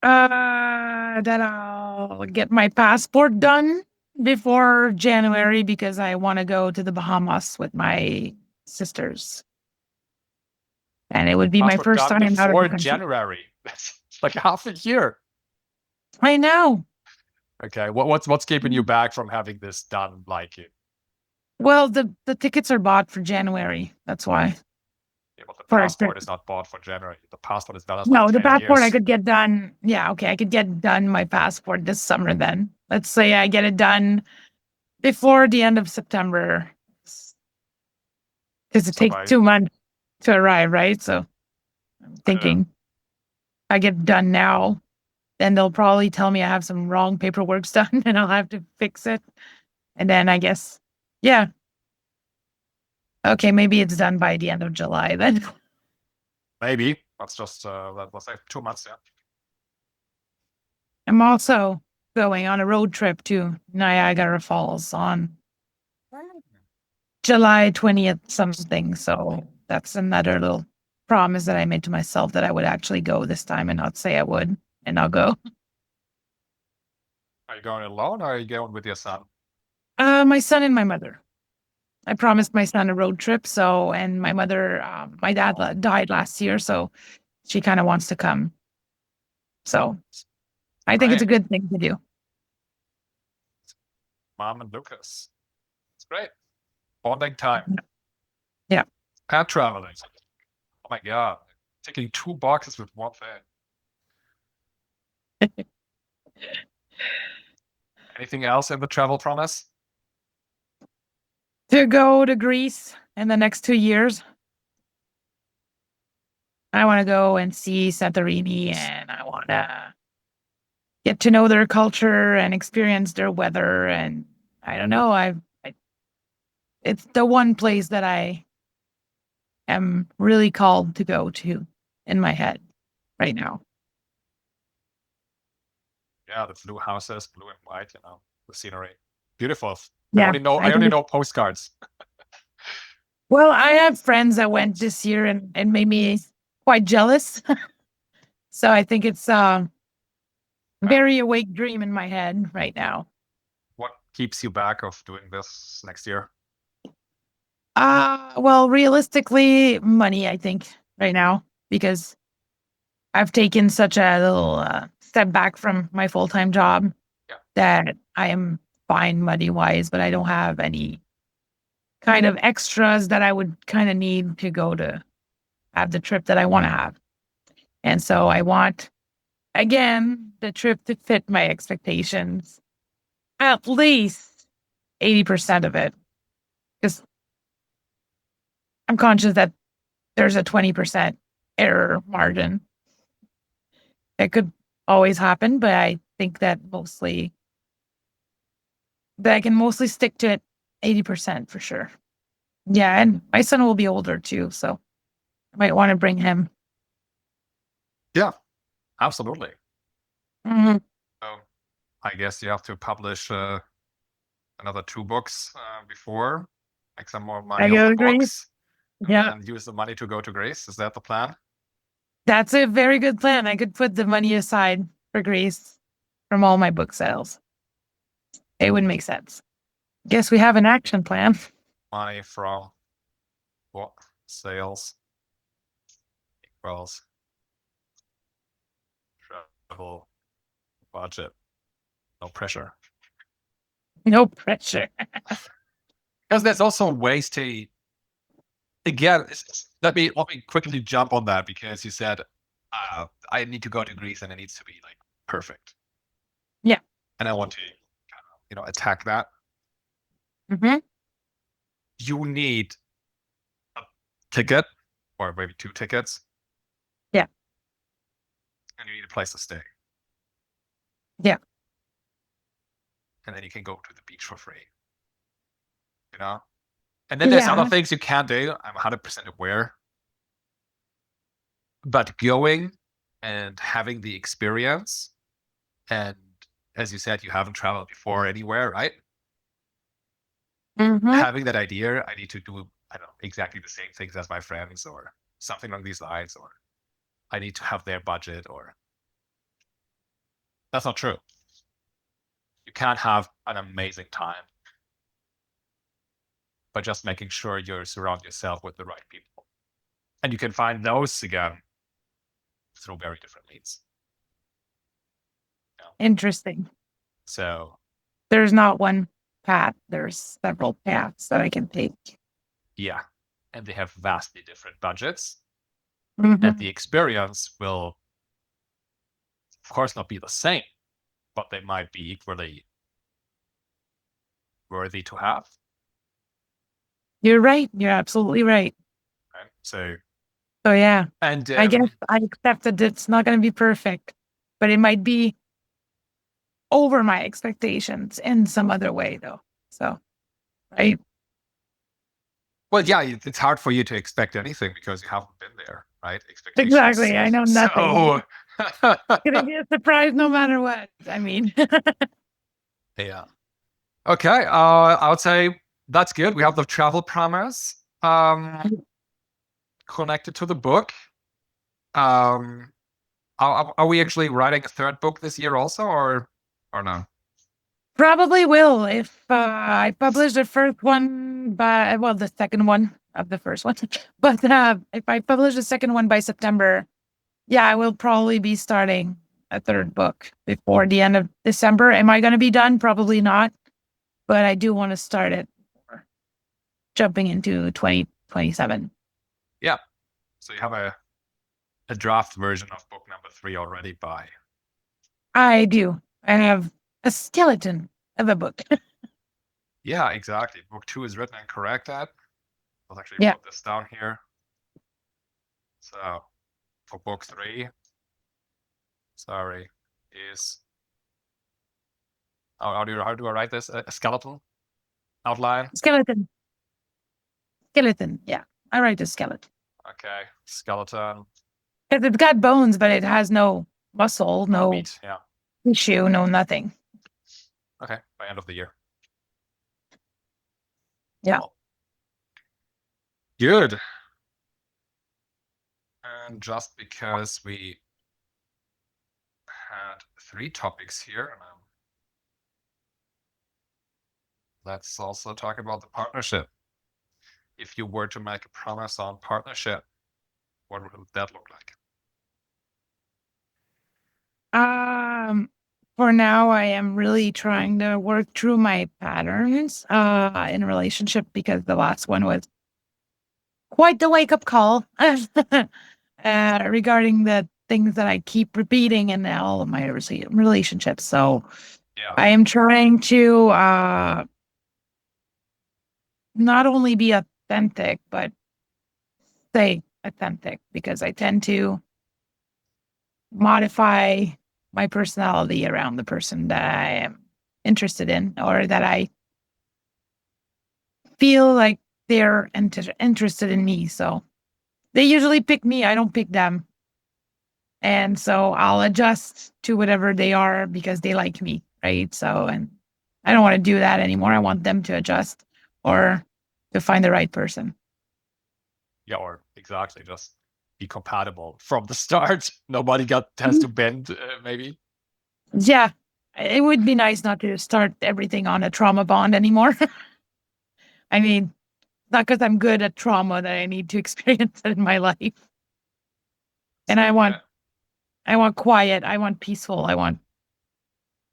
That I'll get my passport done before January because I want to go to the Bahamas with my sisters. And it would be my first time out of the country. January. That's like half a year. I know. Okay, what's keeping you back from having this done like it? Well, the tickets are bought for January. That's why. Yeah, but the passport is not bought for January. The passport is valid. No, the passport I could get done. Yeah, okay, I could get done my passport this summer then. Let's say I get it done before the end of September. Because it takes 2 months to arrive, right? So I'm thinking I get it done now, then they'll probably tell me I have some wrong paperwork done and I'll have to fix it. And then I guess, yeah. Okay, maybe it's done by the end of July then. Maybe. That's just, let's say 2 months, yeah. I'm also going on a road trip to Niagara Falls on July 20th something. So that's another little promise that I made to myself that I would actually go this time and not say I would, and I'll go. Are you going alone or are you going with your son? My son and my mother. I promised my son a road trip. So, and my mother, my dad died last year, so she kind of wants to come. So I think it's a good thing to do. Mom and Lucas. It's great. Bonding time. Yeah. And traveling. Oh my God. Ticking 2 boxes with one thing. Anything else in the travel promise? To go to Greece in the next 2 years. I want to go and see Santorini, and I want to get to know their culture and experience their weather. And I don't know, it's the one place that I am really called to go to in my head right now. Yeah, the blue houses, blue and white, you know, the scenery. Beautiful. Yeah, I only know postcards. Well, I have friends that went this year and made me quite jealous. So I think it's a very awake dream in my head right now. keeps you back of doing this next year? Well, realistically, money, I think, right now, because I've taken such a little step back from my full-time job Yeah. that I am fine money-wise, but I don't have any kind of extras that I would kind of need to go to have the trip that I want to have. And so I want, again, the trip to fit my expectations, at least 80% of it, because I'm conscious that there's a 20% error margin. It could always happen, but I think that I can mostly stick to it 80% for sure. Yeah, and my son will be older too, so I might want to bring him. Yeah, absolutely. Mm-hmm. So I guess you have to publish another 2 books before, make some more money I on go the to Greece. books, Yeah, and use the money to go to Greece. Is that the plan? that's a very good plan. I could put the money aside for Greece from all my book sales. It would make sense. Guess we have an action plan. Money from book sales equals travel budget. No pressure. No pressure. Because there's also ways to, again, let me quickly jump on that, because you said I need to go to Greece and it needs to be like perfect. Yeah. And I want to, attack that. Mm-hmm. You need a ticket, or maybe 2 tickets. Yeah. And you need a place to stay. Yeah. And then you can go to the beach for free. And then there's other Yeah. things you can do. I'm 100% aware. But going and having the experience, and as you said, you haven't traveled before anywhere, right? Mm-hmm. Having that idea, I need to do, I don't know, exactly the same things as my friends, or something along these lines, or I need to have their budget, or that's not true. You can't have an amazing time by just making sure you surround yourself with the right people. And you can find those again through very different means. Interesting. So There's not one path. There's several paths that I can take. yeah, and they have vastly different budgets. Mm-hmm. And the experience will, of course, not be the same, but they might be equally worthy to have. You're right. You're absolutely right. Right? So yeah, and I guess I accept that it's not going to be perfect, but it might be over my expectations in some other way, though. So, right? well, yeah, it's hard for you to expect anything because you haven't been there, right? Expectations. Exactly. I know nothing. So It's going to be a surprise no matter what. I mean, yeah. Okay. I would say that's good. We have the travel promise connected to the book. Are we actually writing a 3rd book this year also, or no? probably will if I publish the first one the second one of the first one. But if I publish the second one by September, yeah, I will probably be starting a 3rd book before the end of December. Am I going to be done? Probably not. But I do want to start it before jumping into 2027. Yeah. So you have a draft version of book number 3 already by? I do. I have a skeleton of a book. Yeah, exactly. Book 2 is written and corrected. I'll actually put this down here. So for book 3, is how do I write this? A skeleton outline? Skeleton. Yeah, I write a skeleton. Okay, skeleton. Because it's got bones, but it has no muscle, no meat, yeah. tissue, no nothing. Okay, by end of the year. Yeah. Cool. Good. And just because we had 3 topics here, and I'm let's also talk about the partnership. If you were to make a promise on partnership, what would that look like? For now, I am really trying to work through my patterns in a relationship, because the last one was quite the wake-up call regarding the things that I keep repeating in all of my relationships. So Yeah. I am trying to not only be authentic, but stay authentic, because I tend to modify my personality around the person that I am interested in, or that I feel like they're interested in me. So they usually pick me, I don't pick them. And so I'll adjust to whatever they are because they like me, right? So, and I don't want to do that anymore. I want them to adjust or to find the right person. Yeah, or exactly, just be compatible from the start. Nobody has to bend, maybe. Yeah, it would be nice not to start everything on a trauma bond anymore. I mean, not because I'm good at trauma that I need to experience it in my life. And I want quiet. I want peaceful. I want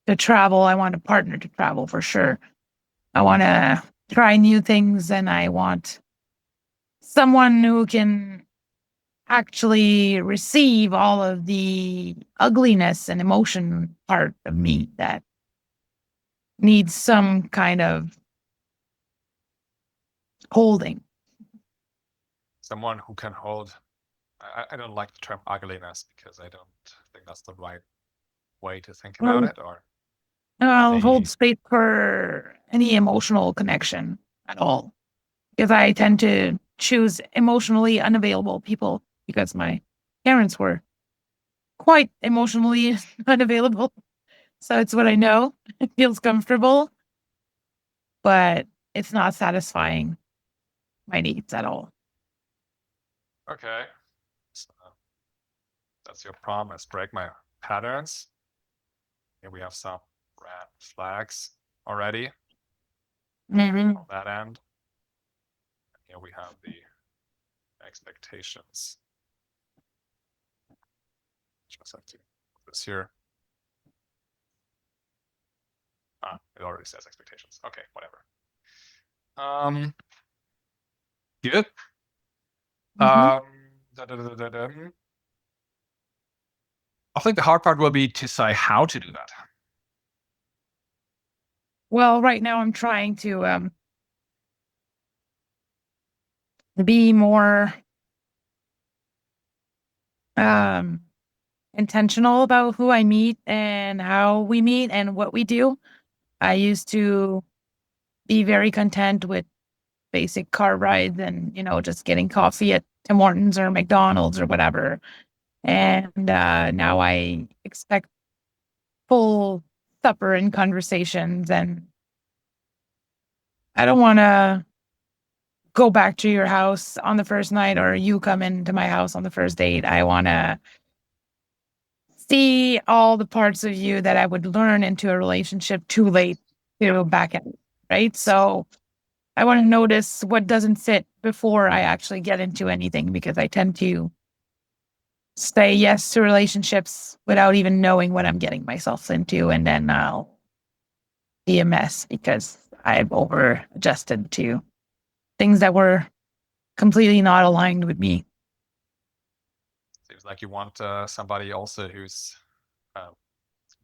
to travel. I want a partner to travel for sure. I want to try new things, and I want someone who can actually receive all of the ugliness and emotion part of me that needs some kind of holding. Someone who can hold. I don't like the term ugliness, because I don't think that's the right way to think about it. Or I'll they, hold space for any emotional connection at all, because I tend to choose emotionally unavailable people, because my parents were quite emotionally unavailable. So it's what I know. It feels comfortable, but it's not satisfying my needs at all. okay, so that's your promise. Break my patterns. Here we have some red flags already Mm-hmm. on that end. And here we have the expectations. Just have to put this here. It already says expectations. Okay, whatever. Good. Mm-hmm. I think the hard part will be to say how to do that. Well, right now I'm trying to be more intentional about who I meet and how we meet and what we do. I used to be very content with basic car rides and, just getting coffee at Tim Hortons or McDonald's or whatever. And now I expect full supper and conversations. And I don't want to go back to your house on the first night, or you come into my house on the first date. I want to see all the parts of you that I would learn into a relationship too late to go back at, right? So I want to notice what doesn't fit before I actually get into anything, because I tend to say yes to relationships without even knowing what I'm getting myself into. And then I'll be a mess because I've over adjusted to things that were completely not aligned with me. Seems like you want somebody also who's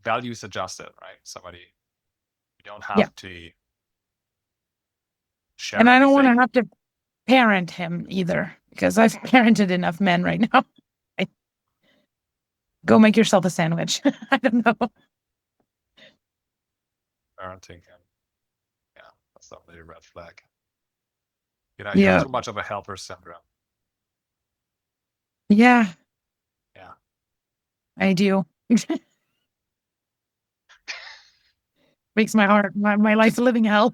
values adjusted, right? Somebody you don't have to share. And I don't want to have to parent him either, because I've parented enough men right now. Go make yourself a sandwich. I don't know. Parenting him. Yeah, that's definitely a red flag. You have too much of a helper syndrome. Yeah. Yeah. I do. Makes my heart, my life a living hell.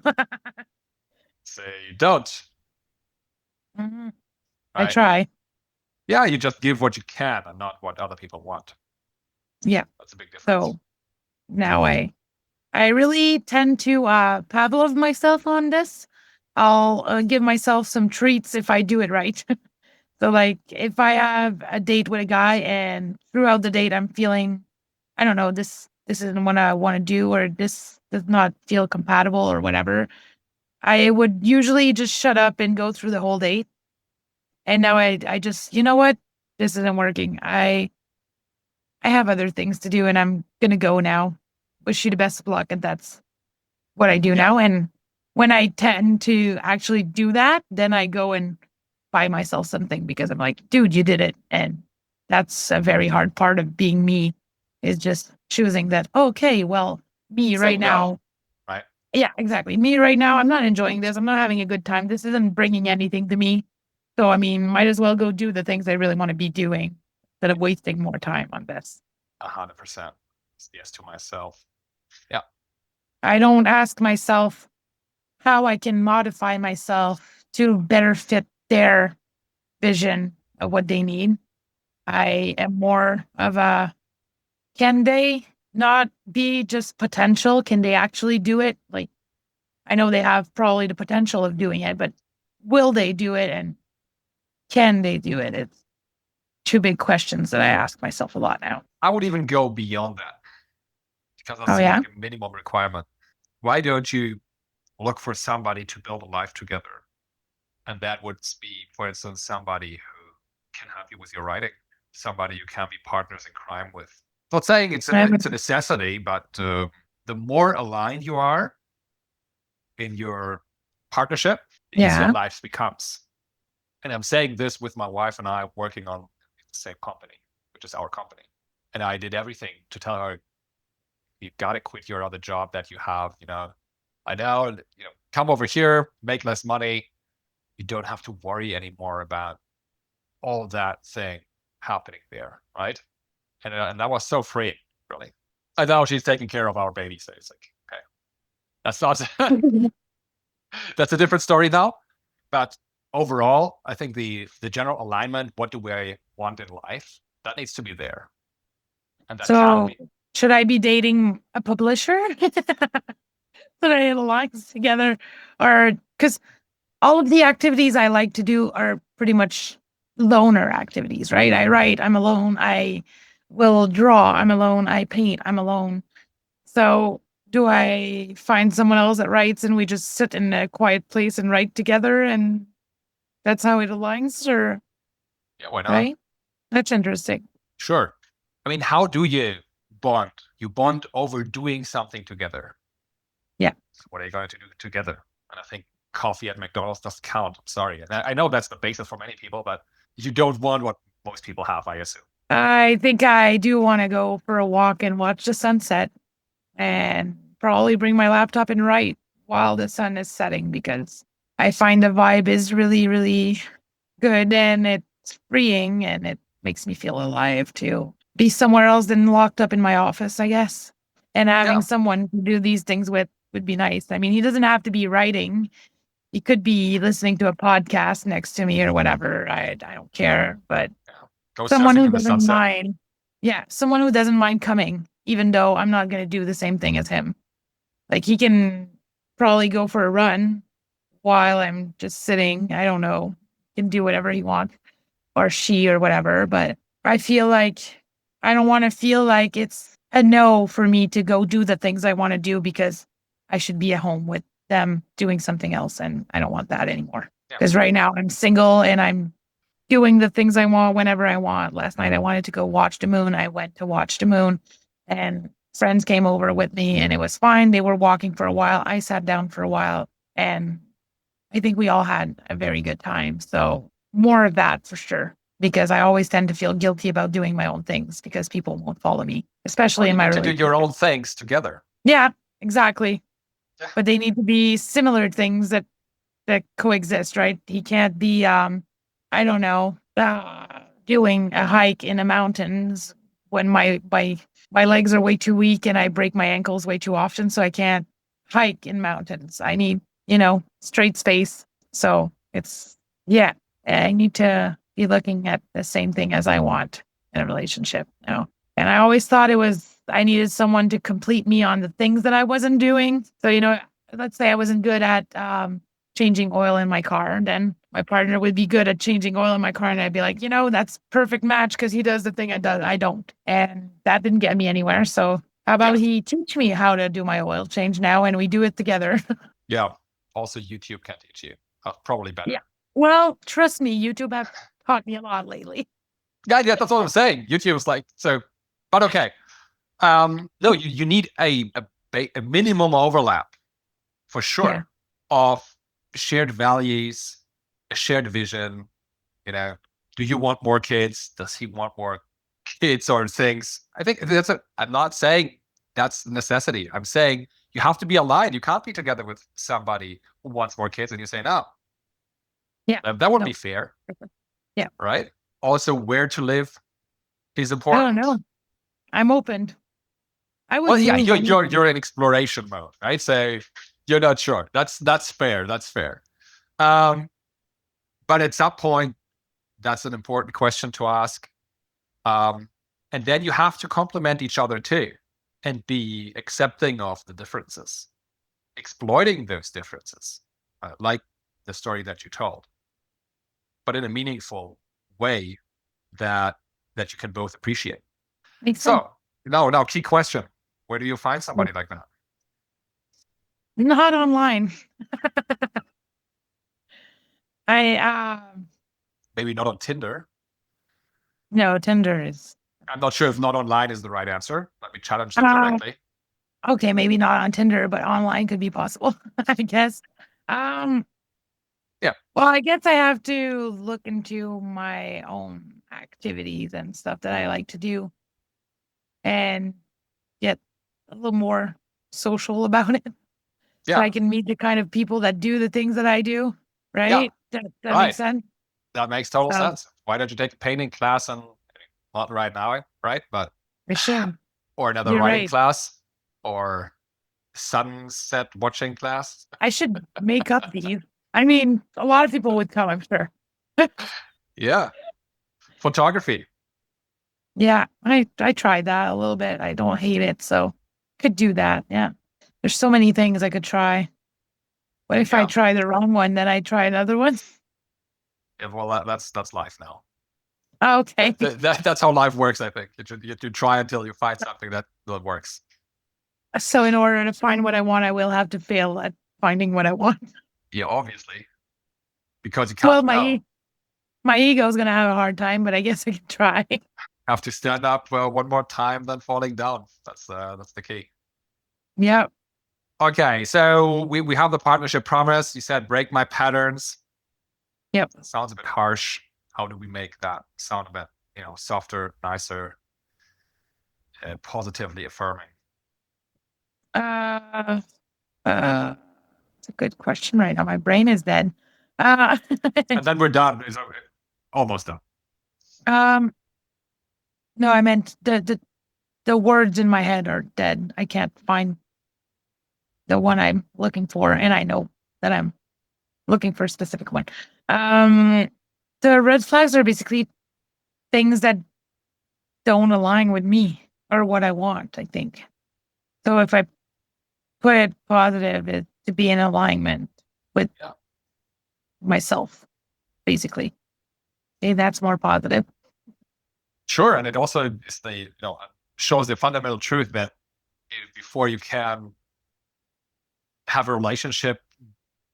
Say don't. Mm-hmm. Right? I try. Yeah, you just give what you can and not what other people want. Yeah. That's a big difference. So now I I really tend to Pavlov myself on this. I'll give myself some treats if I do it right. So like if I have a date with a guy and throughout the date I'm feeling, I don't know, this isn't what I want to do, or this does not feel compatible or whatever, I would usually just shut up and go through the whole date. And now I just, you know what? This isn't working. I have other things to do and I'm gonna go now. Wish you the best of luck. And that's what I do now. And when I tend to actually do that, then I go and buy myself something because I'm like, dude, you did it. And that's a very hard part of being me, is just choosing that, okay, well, me right now. Right. Yeah, exactly. Me right now, I'm not enjoying this. I'm not having a good time. This isn't bringing anything to me. So, I mean, might as well go do the things I really want to be doing instead of wasting more time on this. 100%. Yes, to myself. Yeah. I don't ask myself how I can modify myself to better fit their vision of what they need. I am more of a, can they not be just potential? Can they actually do it? Like, I know they have probably the potential of doing it, but will they do it? And can they do it? It's two big questions that I ask myself a lot now. I would even go beyond that, because that's like a minimum requirement. Why don't you look for somebody to build a life together? And that would be, for instance, somebody who can help you with your writing, somebody you can be partners in crime with. Not saying it's a necessity, but the more aligned you are in your partnership, the easier life becomes. And I'm saying this with my wife and I working on the same company, which is our company. And I did everything to tell her, you got to quit your other job that you have. I know, come over here, make less money. You don't have to worry anymore about all that thing happening there, right? And that was so freeing, really. I know she's taking care of our baby, so it's like, okay, that's not that's a different story now. But overall, I think the general alignment, what do we want in life, that needs to be there. And that can be. Should I be dating a publisher? So that it aligns together, or because all of the activities I like to do are pretty much loner activities, right? I write, I'm alone. I will draw, I'm alone. I paint, I'm alone. So do I find someone else that writes and we just sit in a quiet place and write together and that's how it aligns? Or yeah, why not? Right? That's interesting. Sure. I mean, how do you bond? You bond over doing something together. Yeah. So what are you going to do together? And I think coffee at McDonald's does count. I'm sorry. And I know that's the basis for many people, but you don't want what most people have, I assume. I think I do want to go for a walk and watch the sunset and probably bring my laptop and write while the sun is setting, because I find the vibe is really, really good and it's freeing and it makes me feel alive to be somewhere else than locked up in my office, I guess. And having someone to do these things with would be nice. I mean, he doesn't have to be writing. He could be listening to a podcast next to me or whatever. I don't care, but someone who doesn't mind. Yeah, someone who doesn't mind coming, even though I'm not going to do the same thing as him. Like, he can probably go for a run while I'm just sitting. I don't know. He can do whatever he wants, or she, or whatever. But I feel like I don't want to feel like it's a no for me to go do the things I want to do because I should be at home with them doing something else. And I don't want that anymore. Because right now I'm single and I'm doing the things I want whenever I want. Last night I wanted to go watch the moon. I went to watch the moon and friends came over with me and it was fine. They were walking for a while. I sat down for a while and I think we all had a very good time. So more of that for sure, because I always tend to feel guilty about doing my own things because people won't follow me, especially in my relationship. To do your own things together. Yeah, exactly. Yeah. But they need to be similar things that coexist, right? He can't be, I don't know, doing a hike in the mountains when my legs are way too weak and I break my ankles way too often. So I can't hike in mountains. I need, straight space. So it's, I need to be looking at the same thing as I want in a relationship, And I always thought it was I needed someone to complete me on the things that I wasn't doing. So, let's say I wasn't good at changing oil in my car. Then my partner would be good at changing oil in my car. And I'd be like, that's perfect match because he does the thing I don't. And that didn't get me anywhere. So how about he teach me how to do my oil change now and we do it together? Yeah. Also, YouTube can teach you. Probably better. Yeah. Well, trust me, YouTube have taught me a lot lately. Yeah, that's what I'm saying. YouTube is like, so, but okay. No, you need a minimum overlap for sure of shared values, a shared vision. Do you want more kids? Does he want more kids or things? I think I'm not saying that's a necessity. I'm saying you have to be aligned. You can't be together with somebody who wants more kids and you say no. Yeah. That wouldn't be fair. Yeah. Right? Also, where to live is important. I don't know. I'm open. Well, yeah, you're in exploration mode, right? So you're not sure. That's fair. That's fair. But at some point, that's an important question to ask. And then you have to complement each other too, and be accepting of the differences, exploiting those differences, like the story that you told, but in a meaningful way that you can both appreciate. So now key question. Where do you find somebody like that? Not online. Maybe not on Tinder. No, Tinder is. I'm not sure if not online is the right answer. Let me challenge that directly. Okay, maybe not on Tinder, but online could be possible, I guess. Yeah. Well, I guess I have to look into my own activities and stuff that I like to do and get a little more social about it. Yeah. So I can meet the kind of people that do the things that I do, right? Yeah. That makes sense? That makes total sense. Why don't you take a painting class and not right now, right? But for sure. Or another writing class or sunset watching class. I should make up these. I mean, a lot of people would come, I'm sure. Yeah. Photography. Yeah, I tried that a little bit. I don't hate it, so could do that. Yeah. There's so many things I could try. What if I try the wrong one, then I try another one? Yeah, well, that's life now. Okay. That's how life works, I think. You try until you find something that works. So in order to find what I want, I will have to fail at finding what I want. Yeah, obviously. Because you can't. Well, my ego is going to have a hard time, but I guess I can try. Have to stand up one more time than falling down. That's the key. Yeah. Okay, so we have the partnership promise. You said break my patterns. Yep. That sounds a bit harsh. How do we make that sound a bit, softer, nicer, positively affirming? It's a good question right now. My brain is dead. And then we're done. It's almost done. No, I meant the words in my head are dead. I can't find the one I'm looking for, and I know that I'm looking for a specific one. The red flags are basically things that don't align with me or what I want, I think. So if I put it positive, it's to be in alignment with myself, basically. Okay, that's more positive. Sure, and it also is shows the fundamental truth that before you can have a relationship,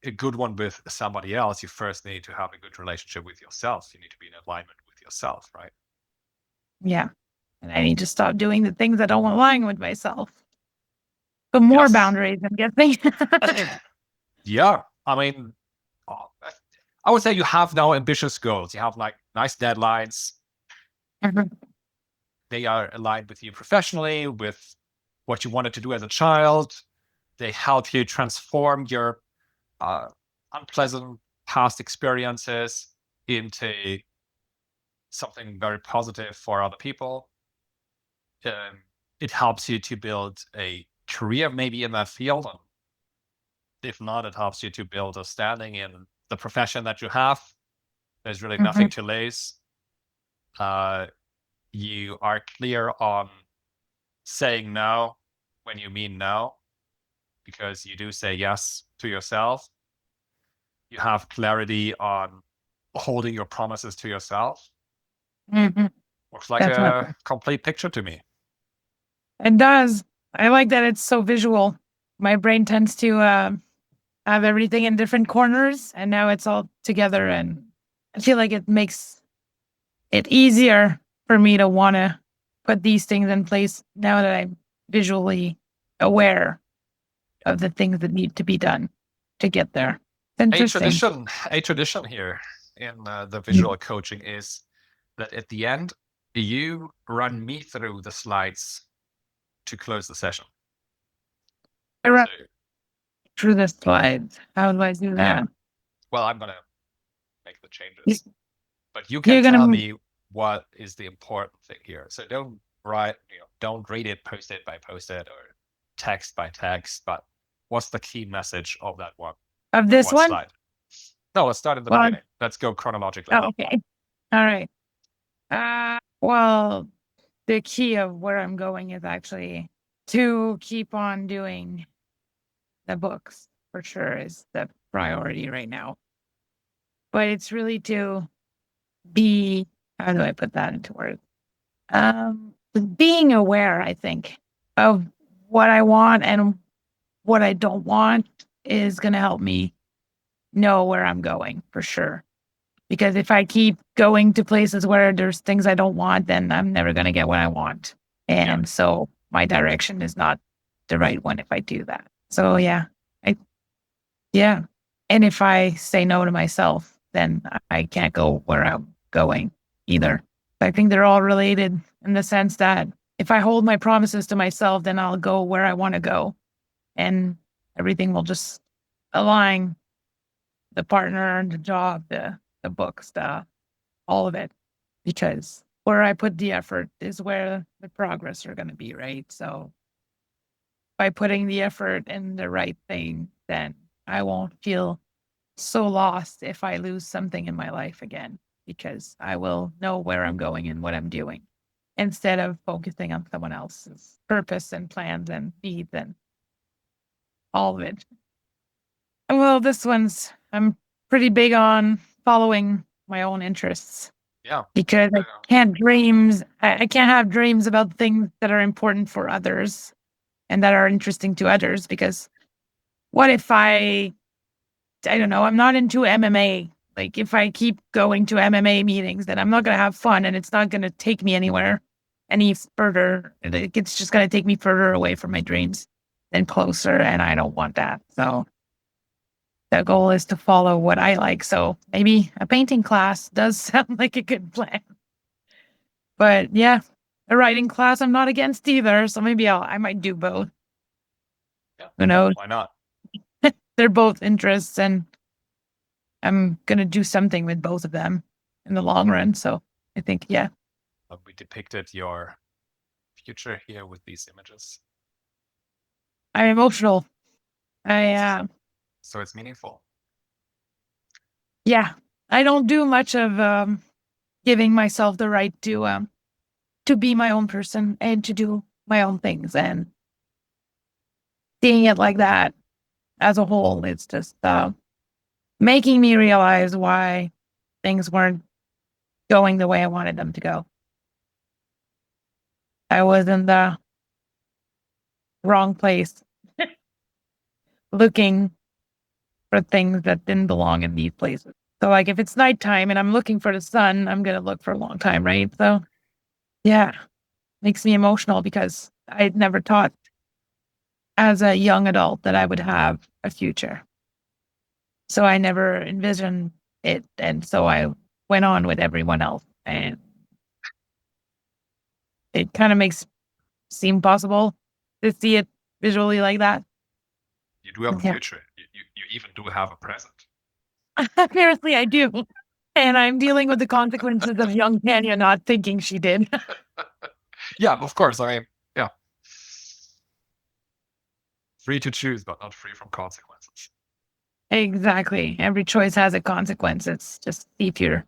a good one with somebody else, you first need to have a good relationship with yourself. You need to be in alignment with yourself, right? Yeah. And I need to stop doing the things that don't align with myself. But more boundaries, I'm guessing. Yeah. I mean, I would say you have now ambitious goals. You have nice deadlines. Mm-hmm. They are aligned with you professionally, with what you wanted to do as a child. They help you transform your unpleasant past experiences into something very positive for other people. It helps you to build a career maybe in that field. And if not, it helps you to build a standing in the profession that you have. There's really nothing to lose. You are clear on saying no when you mean no, because you do say yes to yourself. You have clarity on holding your promises to yourself. Mm-hmm. Looks like Definitely. a complete picture to me. It does. I like that it's so visual. My brain tends to have everything in different corners, and now it's all together, and I feel like it makes it easier for me to want to put these things in place now that I'm visually aware of the things that need to be done to get there. It's interesting. A tradition here in the visual coaching is that at the end, you run me through the slides to close the session. I run through the slides. How do I do that? Yeah. Well, I'm going to make the changes. You- But you can You're tell gonna me what is the important thing here. So don't don't read it post-it by post-it or text by text, but what's the key message of that one? of this one? Slide? No, let's start at the Well, beginning. Let's go chronologically. Oh, okay. All right. Well, the key of where I'm going is actually to keep on doing the books, for sure, is the priority right now. But it's really to be, how do I put that into words? Being aware, I think, of what I want and what I don't want is going to help me know where I'm going, for sure. Because if I keep going to places where there's things I don't want, then I'm never going to get what I want. And so my direction is not the right one if I do that. So yeah. And if I say no to myself, then I can't go where I'm going either. I think they're all related in the sense that if I hold my promises to myself, then I'll go where I want to go. And everything will just align, the partner, the job, the books, all of it. Because where I put the effort is where the progress are going to be, right? So by putting the effort in the right thing, then I won't feel so lost if I lose something in my life again, because I will know where I'm going and what I'm doing instead of focusing on someone else's purpose and plans and needs and all of it. Well, this one's, I'm pretty big on following my own interests. Yeah. Because I can't have dreams about things that are important for others and that are interesting to others, because what if I don't know, I'm not into MMA. Like if I keep going to MMA meetings, then I'm not going to have fun and it's not going to take me anywhere any further. It's just going to take me further away from my dreams than closer. And I don't want that. So the goal is to follow what I like. So maybe a painting class does sound like a good plan. But yeah, a writing class I'm not against either. So maybe I might do both. Yeah. Who knows? Why not? They're both interests, and I'm going to do something with both of them in the long run. So I think, yeah. We depicted your future here with these images. I'm emotional. So it's meaningful. Yeah. I don't do much of giving myself the right to be my own person and to do my own things, and seeing it like that as a whole, it's just making me realize why things weren't going the way I wanted them to go. I was in the wrong place looking for things that didn't belong in these places. So like if it's nighttime and I'm looking for the sun, I'm going to look for a long time, right? So yeah, makes me emotional because I'd never thought as a young adult that I would have a future. So I never envisioned it. And so I went on with everyone else. And it kind of makes it seem possible to see it visually like that. You do have a future. You even do have a present. Apparently I do. And I'm dealing with the consequences of young Tanya not thinking she did. Yeah, of course. I mean, yeah. Free to choose, but not free from consequences. Exactly. Every choice has a consequence. It's just see if you're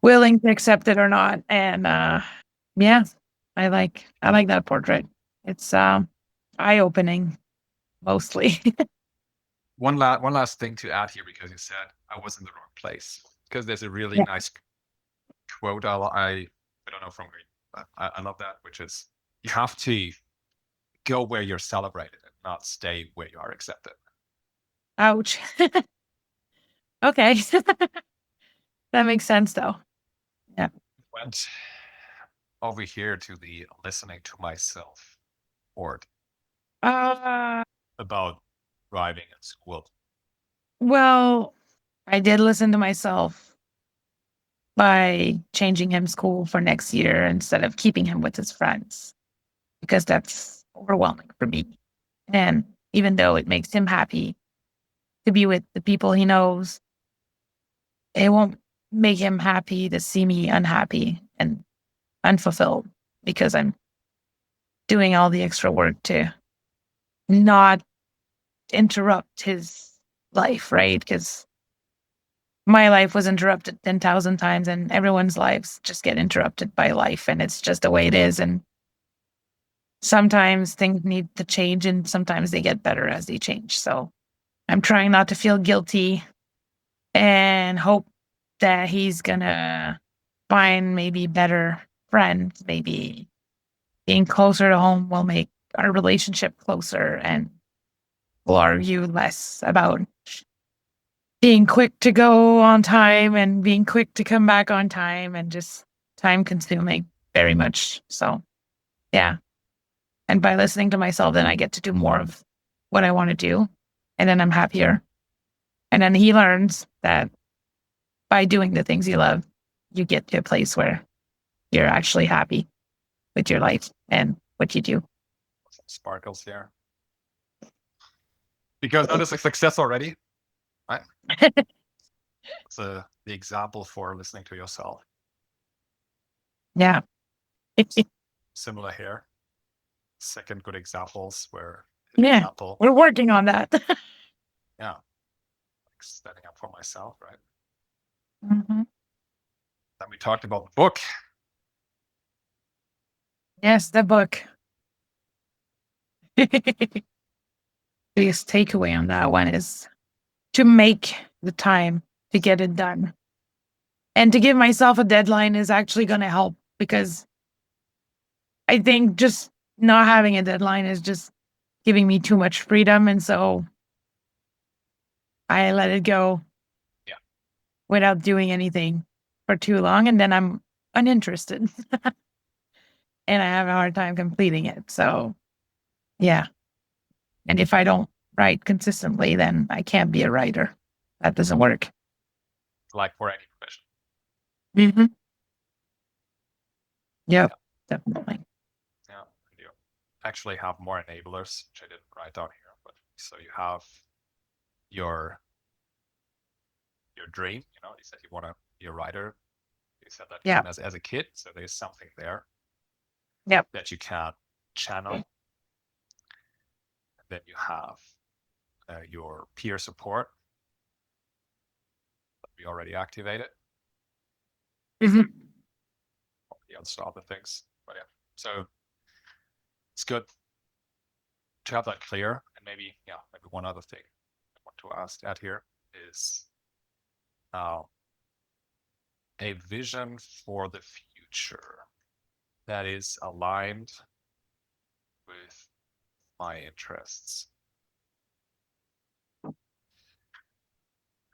willing to accept it or not. And yeah, I like that portrait. It's eye-opening mostly. One last thing to add here, because you said I was in the wrong place. Because there's a really Yeah. nice quote I don't know from where, but I love that, which is, you have to go where you're celebrated and not stay where you are accepted. Ouch. Okay. That makes sense though. Yeah. Went over here to the listening to myself board about driving at school. Well, I did listen to myself by changing him school for next year instead of keeping him with his friends, because that's overwhelming for me. And even though it makes him happy to be with the people he knows, it won't make him happy to see me unhappy and unfulfilled, because I'm doing all the extra work to not interrupt his life, right? Because my life was interrupted 10,000 times, and everyone's lives just get interrupted by life, and it's just the way it is. And sometimes things need to change, and sometimes they get better as they change. So I'm trying not to feel guilty and hope that he's gonna find maybe better friends. Maybe being closer to home will make our relationship closer, and we'll argue less about being quick to go on time and being quick to come back on time, and just time consuming very much. So yeah. And by listening to myself, then I get to do more of what I want to do. And then I'm happier. And then he learns that by doing the things you love, you get to a place where you're actually happy with your life and what you do. Some sparkles here. Because that is a success already. Right? It's the example for listening to yourself. Yeah. Similar here. Second good examples where We're working on that. Yeah. Like standing up for myself, right? Mm-hmm. Then we talked about the book. Yes, the book. Biggest takeaway on that one is to make the time to get it done. And to give myself a deadline is actually going to help, because I think just not having a deadline is just giving me too much freedom. And so I let it go without doing anything for too long. And then I'm uninterested and I have a hard time completing it. So yeah. And if I don't write consistently, then I can't be a writer. That doesn't work. Like for any profession. Mm-hmm. Yep, definitely. Yeah, you actually have more enablers, which I didn't write down here. But so you have your dream. You said you want to be a writer. You said that even as a kid. So there's something there. Yep. That you can channel. And then you have your peer support that we already activated. Mm-hmm. The other things, but yeah. So it's good to have that clear. And maybe one other thing I want to add here is a vision for the future that is aligned with my interests.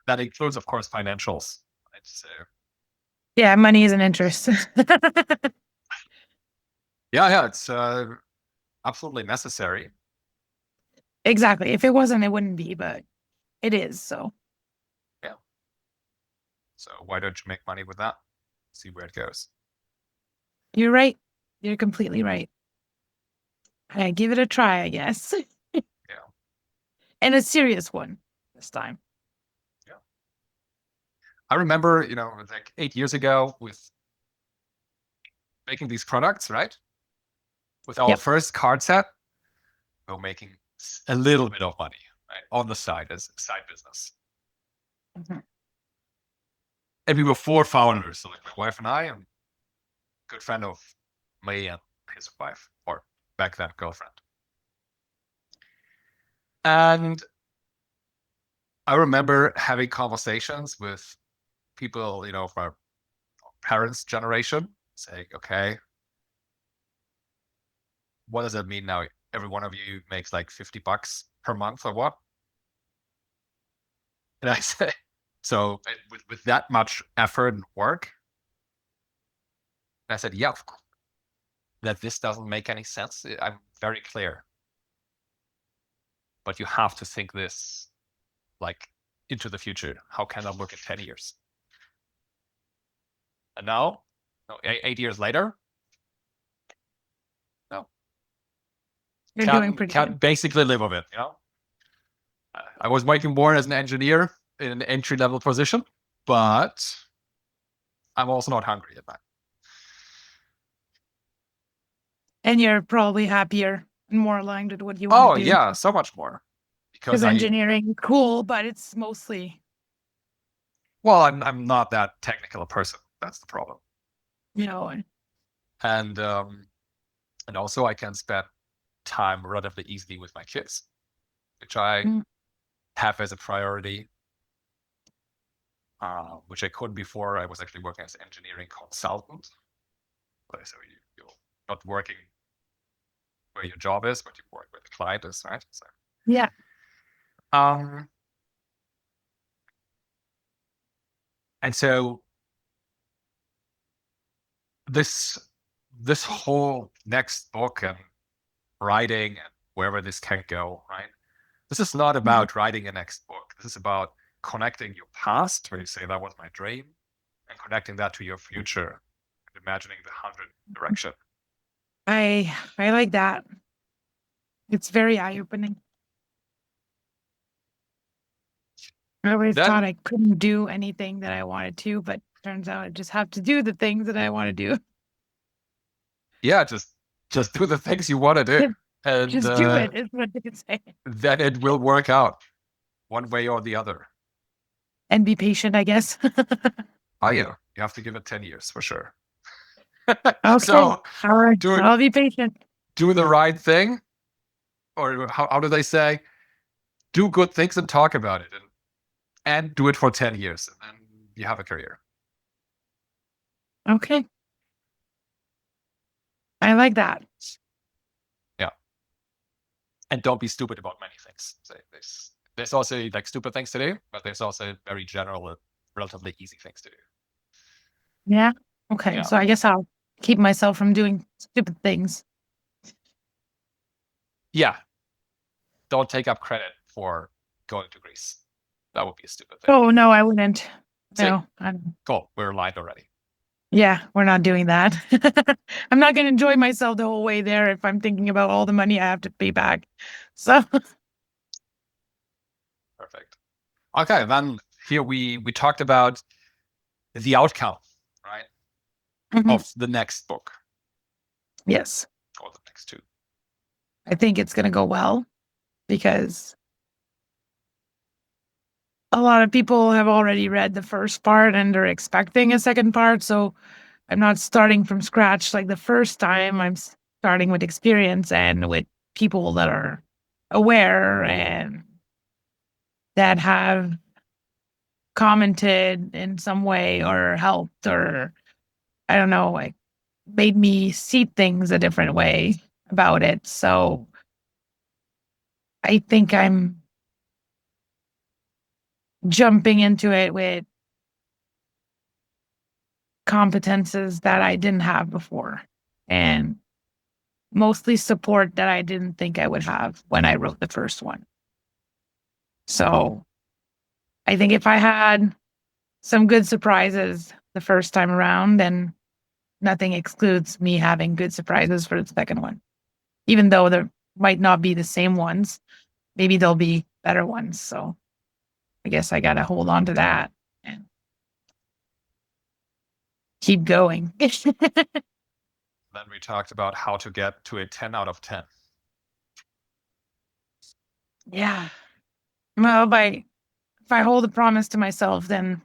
That includes, of course, financials. Right? So yeah, money is an interest. yeah, it's absolutely necessary. Exactly. If it wasn't, it wouldn't be, but it is. So yeah. So why don't you make money with that? See where it goes. You're right. You're completely right. I give it a try, I guess. Yeah. And a serious one this time. Yeah. I remember, like 8 years ago with making these products, right? With our first card set, we were making a little bit of money, right? On the side as a side business. Mm-hmm. And we were 4 founders. So like my wife and I, and a good friend of me and his wife, or back then girlfriend. And I remember having conversations with people, of our parents' generation, saying, okay, what does that mean now? Every one of you makes like $50 per month or what? And I say, so with that much effort and work, and I said, yeah, of course, that this doesn't make any sense. I'm very clear. But you have to think this like into the future. How can I look at 10 years? And now, 8 years later, no. You're doing pretty Can good. basically live with it, I was making more as an engineer in an entry-level position, but I'm also not hungry at that. And you're probably happier and more aligned with what you want to do. Oh yeah, so much more. Because engineering is cool, but it's mostly. Well, I'm not that technical a person. That's the problem. And also I can spend time relatively easily with my kids, which I have as a priority, which I couldn't before. I was actually working as an engineering consultant. So you're not working where your job is, but you work where the client is, right? So yeah. And so this whole next book and writing and wherever this can go, right? This is not about writing a next book. This is about connecting your past, where you say that was my dream, and connecting that to your future and imagining the 100 direction. I like that. It's very eye-opening. I always thought I couldn't do anything that I wanted to, but turns out I just have to do the things that I want to do. Yeah, just do the things you want to do. And just do it, is what they say. Then it will work out one way or the other. And be patient, I guess. Oh yeah, you have to give it 10 years for sure. Okay, so all right, I'll be patient. Do the right thing, or how do they say? Do good things and talk about it, and do it for 10 years, and then you have a career. Okay. I like that. Yeah. And don't be stupid about many things. There's also like stupid things to do, but there's also very general, relatively easy things to do. Yeah. Okay. Yeah. So I guess I'll keep myself from doing stupid things. Yeah. Don't take up credit for going to Greece. That would be a stupid thing. Oh, no, I wouldn't. No. Cool. We're aligned already. Yeah, we're not doing that. I'm not going to enjoy myself the whole way there if I'm thinking about all the money I have to pay back. So. Perfect. Okay, then here we talked about the outcome, right? Of the next book. Yes. Or the next two. I think it's going to go well because a lot of people have already read the first part and they're expecting a second part. So I'm not starting from scratch like the first time. I'm starting with experience and with people that are aware and that have commented in some way or helped or, I don't know, like made me see things a different way about it. So I think I'm jumping into it with competences that I didn't have before and mostly support that I didn't think I would have when I wrote the first one. So I think if I had some good surprises the first time around, then nothing excludes me having good surprises for the second one. Even though there might not be the same ones, maybe there'll be better ones. So I guess I got to hold on to that and keep going. Then we talked about how to get to a 10 out of 10. Yeah. Well, if I hold a promise to myself, then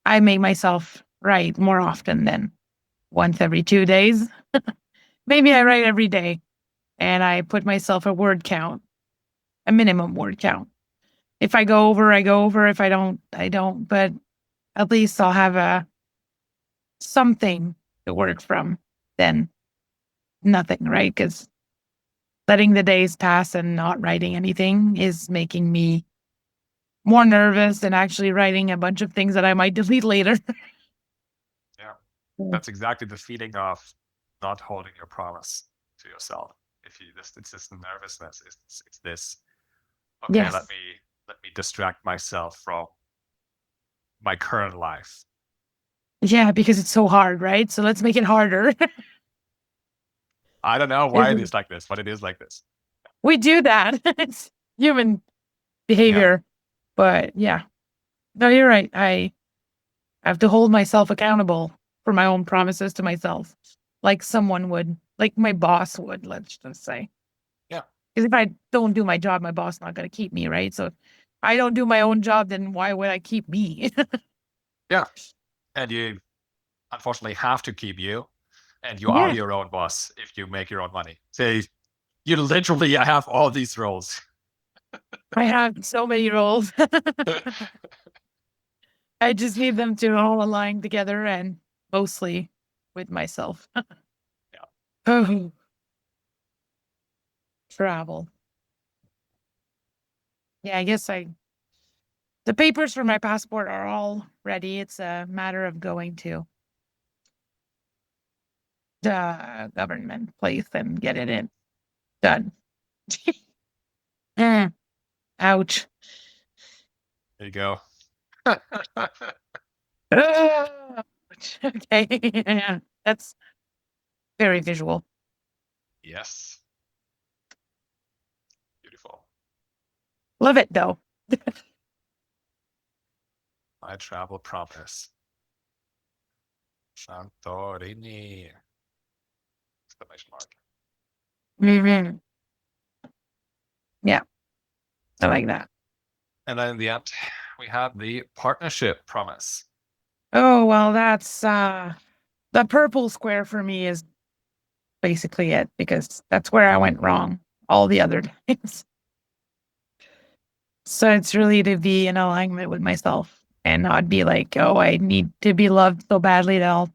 I make myself right more often than once every 2 days. Maybe I write every day, and I put myself a word count, a minimum word count. If I go over, I go over. If I don't, I don't. But at least I'll have something to work from than nothing, right? Because letting the days pass and not writing anything is making me more nervous than actually writing a bunch of things that I might delete later. Yeah. That's exactly the feeling of not holding your promise to yourself. It's just the nervousness. It's this. Okay, Yes. let me distract myself from my current life. Yeah, because it's so hard, right? So let's make it harder. I don't know why it is like this, but it is like this. We do that. It's human behavior. But yeah. No, you're right. I have to hold myself accountable for my own promises to myself, like someone would, like my boss would, let's just say. Yeah. Because if I don't do my job, my boss not going to keep me, right? So if I don't do my own job, then why would I keep me? Yeah. And you unfortunately have to keep you, and you are Yeah. your own boss if you make your own money. Say, you literally have all these roles. I have so many roles. I just need them to all align together and mostly with myself. Yeah. Oh, travel. Yeah, I guess the papers for my passport are all ready. It's a matter of going to the government place and get it in. Done. Ouch. There you go. Okay. Yeah, that's very visual. Yes. Beautiful. Love it though. My travel promise. Santorini. Exclamation mark. Mm-hmm. Yeah, I like that. And then in the end, we have the partnership promise. Oh, well, that's the purple square for me is basically it because that's where I went wrong all the other times. So it's really to be in alignment with myself and not be like, oh, I need to be loved so badly that I'll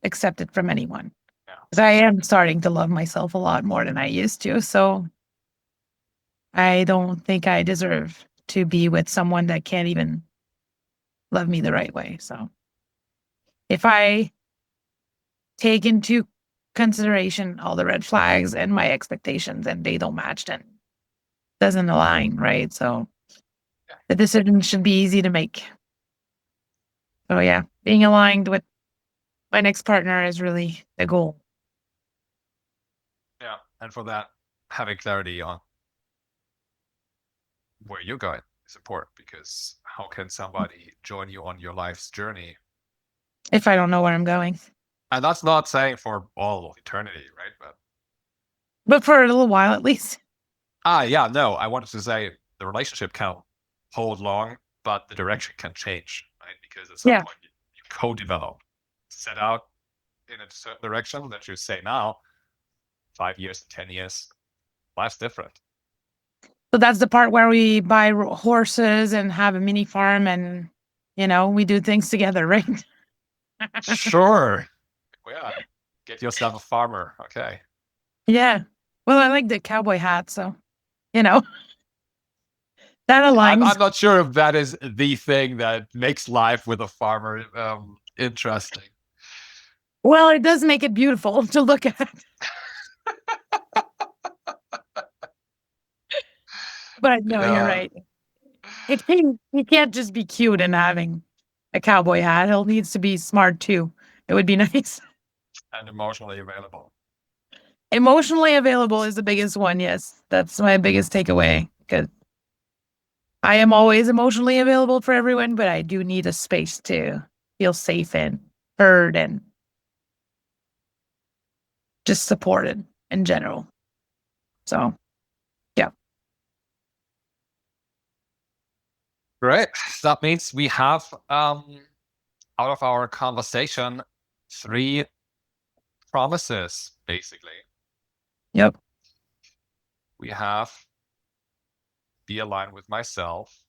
accept it from anyone. Yeah. Because I am starting to love myself a lot more than I used to. So I don't think I deserve to be with someone that can't even love me the right way. So if I take into consideration all the red flags and my expectations and they don't match, then doesn't align, right? So the decision should be easy to make. So yeah, being aligned with my next partner is really the goal. Yeah. And for that, having clarity on where you're going is important, because how can somebody join you on your life's journey? If I don't know where I'm going. And that's not saying for all of eternity, right? But for a little while at least. Yeah, no, I wanted to say the relationship can hold long, but the direction can change, right? Because at some point you co-develop, set out in a certain direction that you say now, 5 years, 10 years, life's different. So that's the part where we buy horses and have a mini farm and, we do things together, right? Sure. Yeah. Get yourself a farmer. Okay. Yeah. Well, I like the cowboy hat, so, that aligns. I'm not sure if that is the thing that makes life with a farmer interesting. Well, it does make it beautiful to look at. But no, you're right. He can't just be cute and having a cowboy hat. He'll needs to be smart too. It would be nice. And emotionally available. Emotionally available is the biggest one. Yes, that's my biggest takeaway because I am always emotionally available for everyone, but I do need a space to feel safe and heard and just supported in general. So, yeah. Great. That means we have, out of our conversation, 3 promises, basically. Yep. We have be aligned with myself.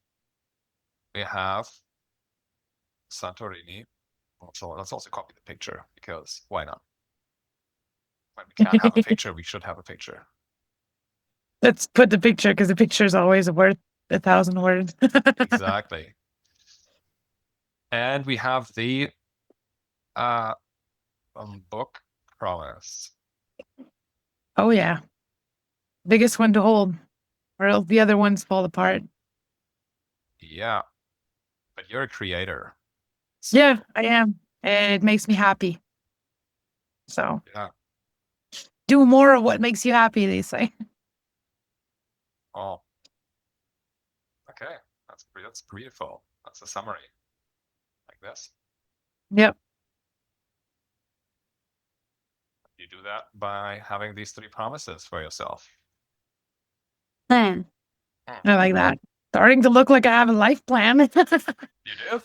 We have Santorini. So let's also copy the picture, because why not? When we can't have a picture, we should have a picture. Let's put the picture, because the picture is always worth 1,000 words. Exactly. And we have the book promise. Oh, yeah. Biggest one to hold, or else the other ones fall apart. Yeah. But you're a creator. Yeah, I am. And it makes me happy. So Yeah. do more of what makes you happy, they say. Oh. Okay. That's beautiful. That's a summary. Like this. Yep. You do that by having these 3 promises for yourself. I like that. Starting to look like I have a life plan. You do?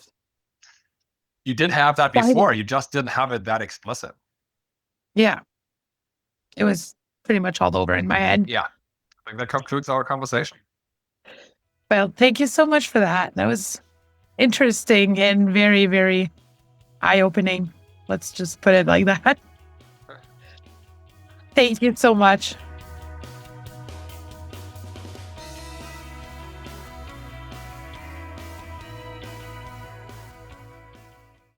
You did have that before. You just didn't have it that explicit. Yeah. It was pretty much all over in my head. Yeah. I think that concludes our conversation. Well, thank you so much for that. That was interesting and very, very eye-opening. Let's just put it like that. Thank you so much.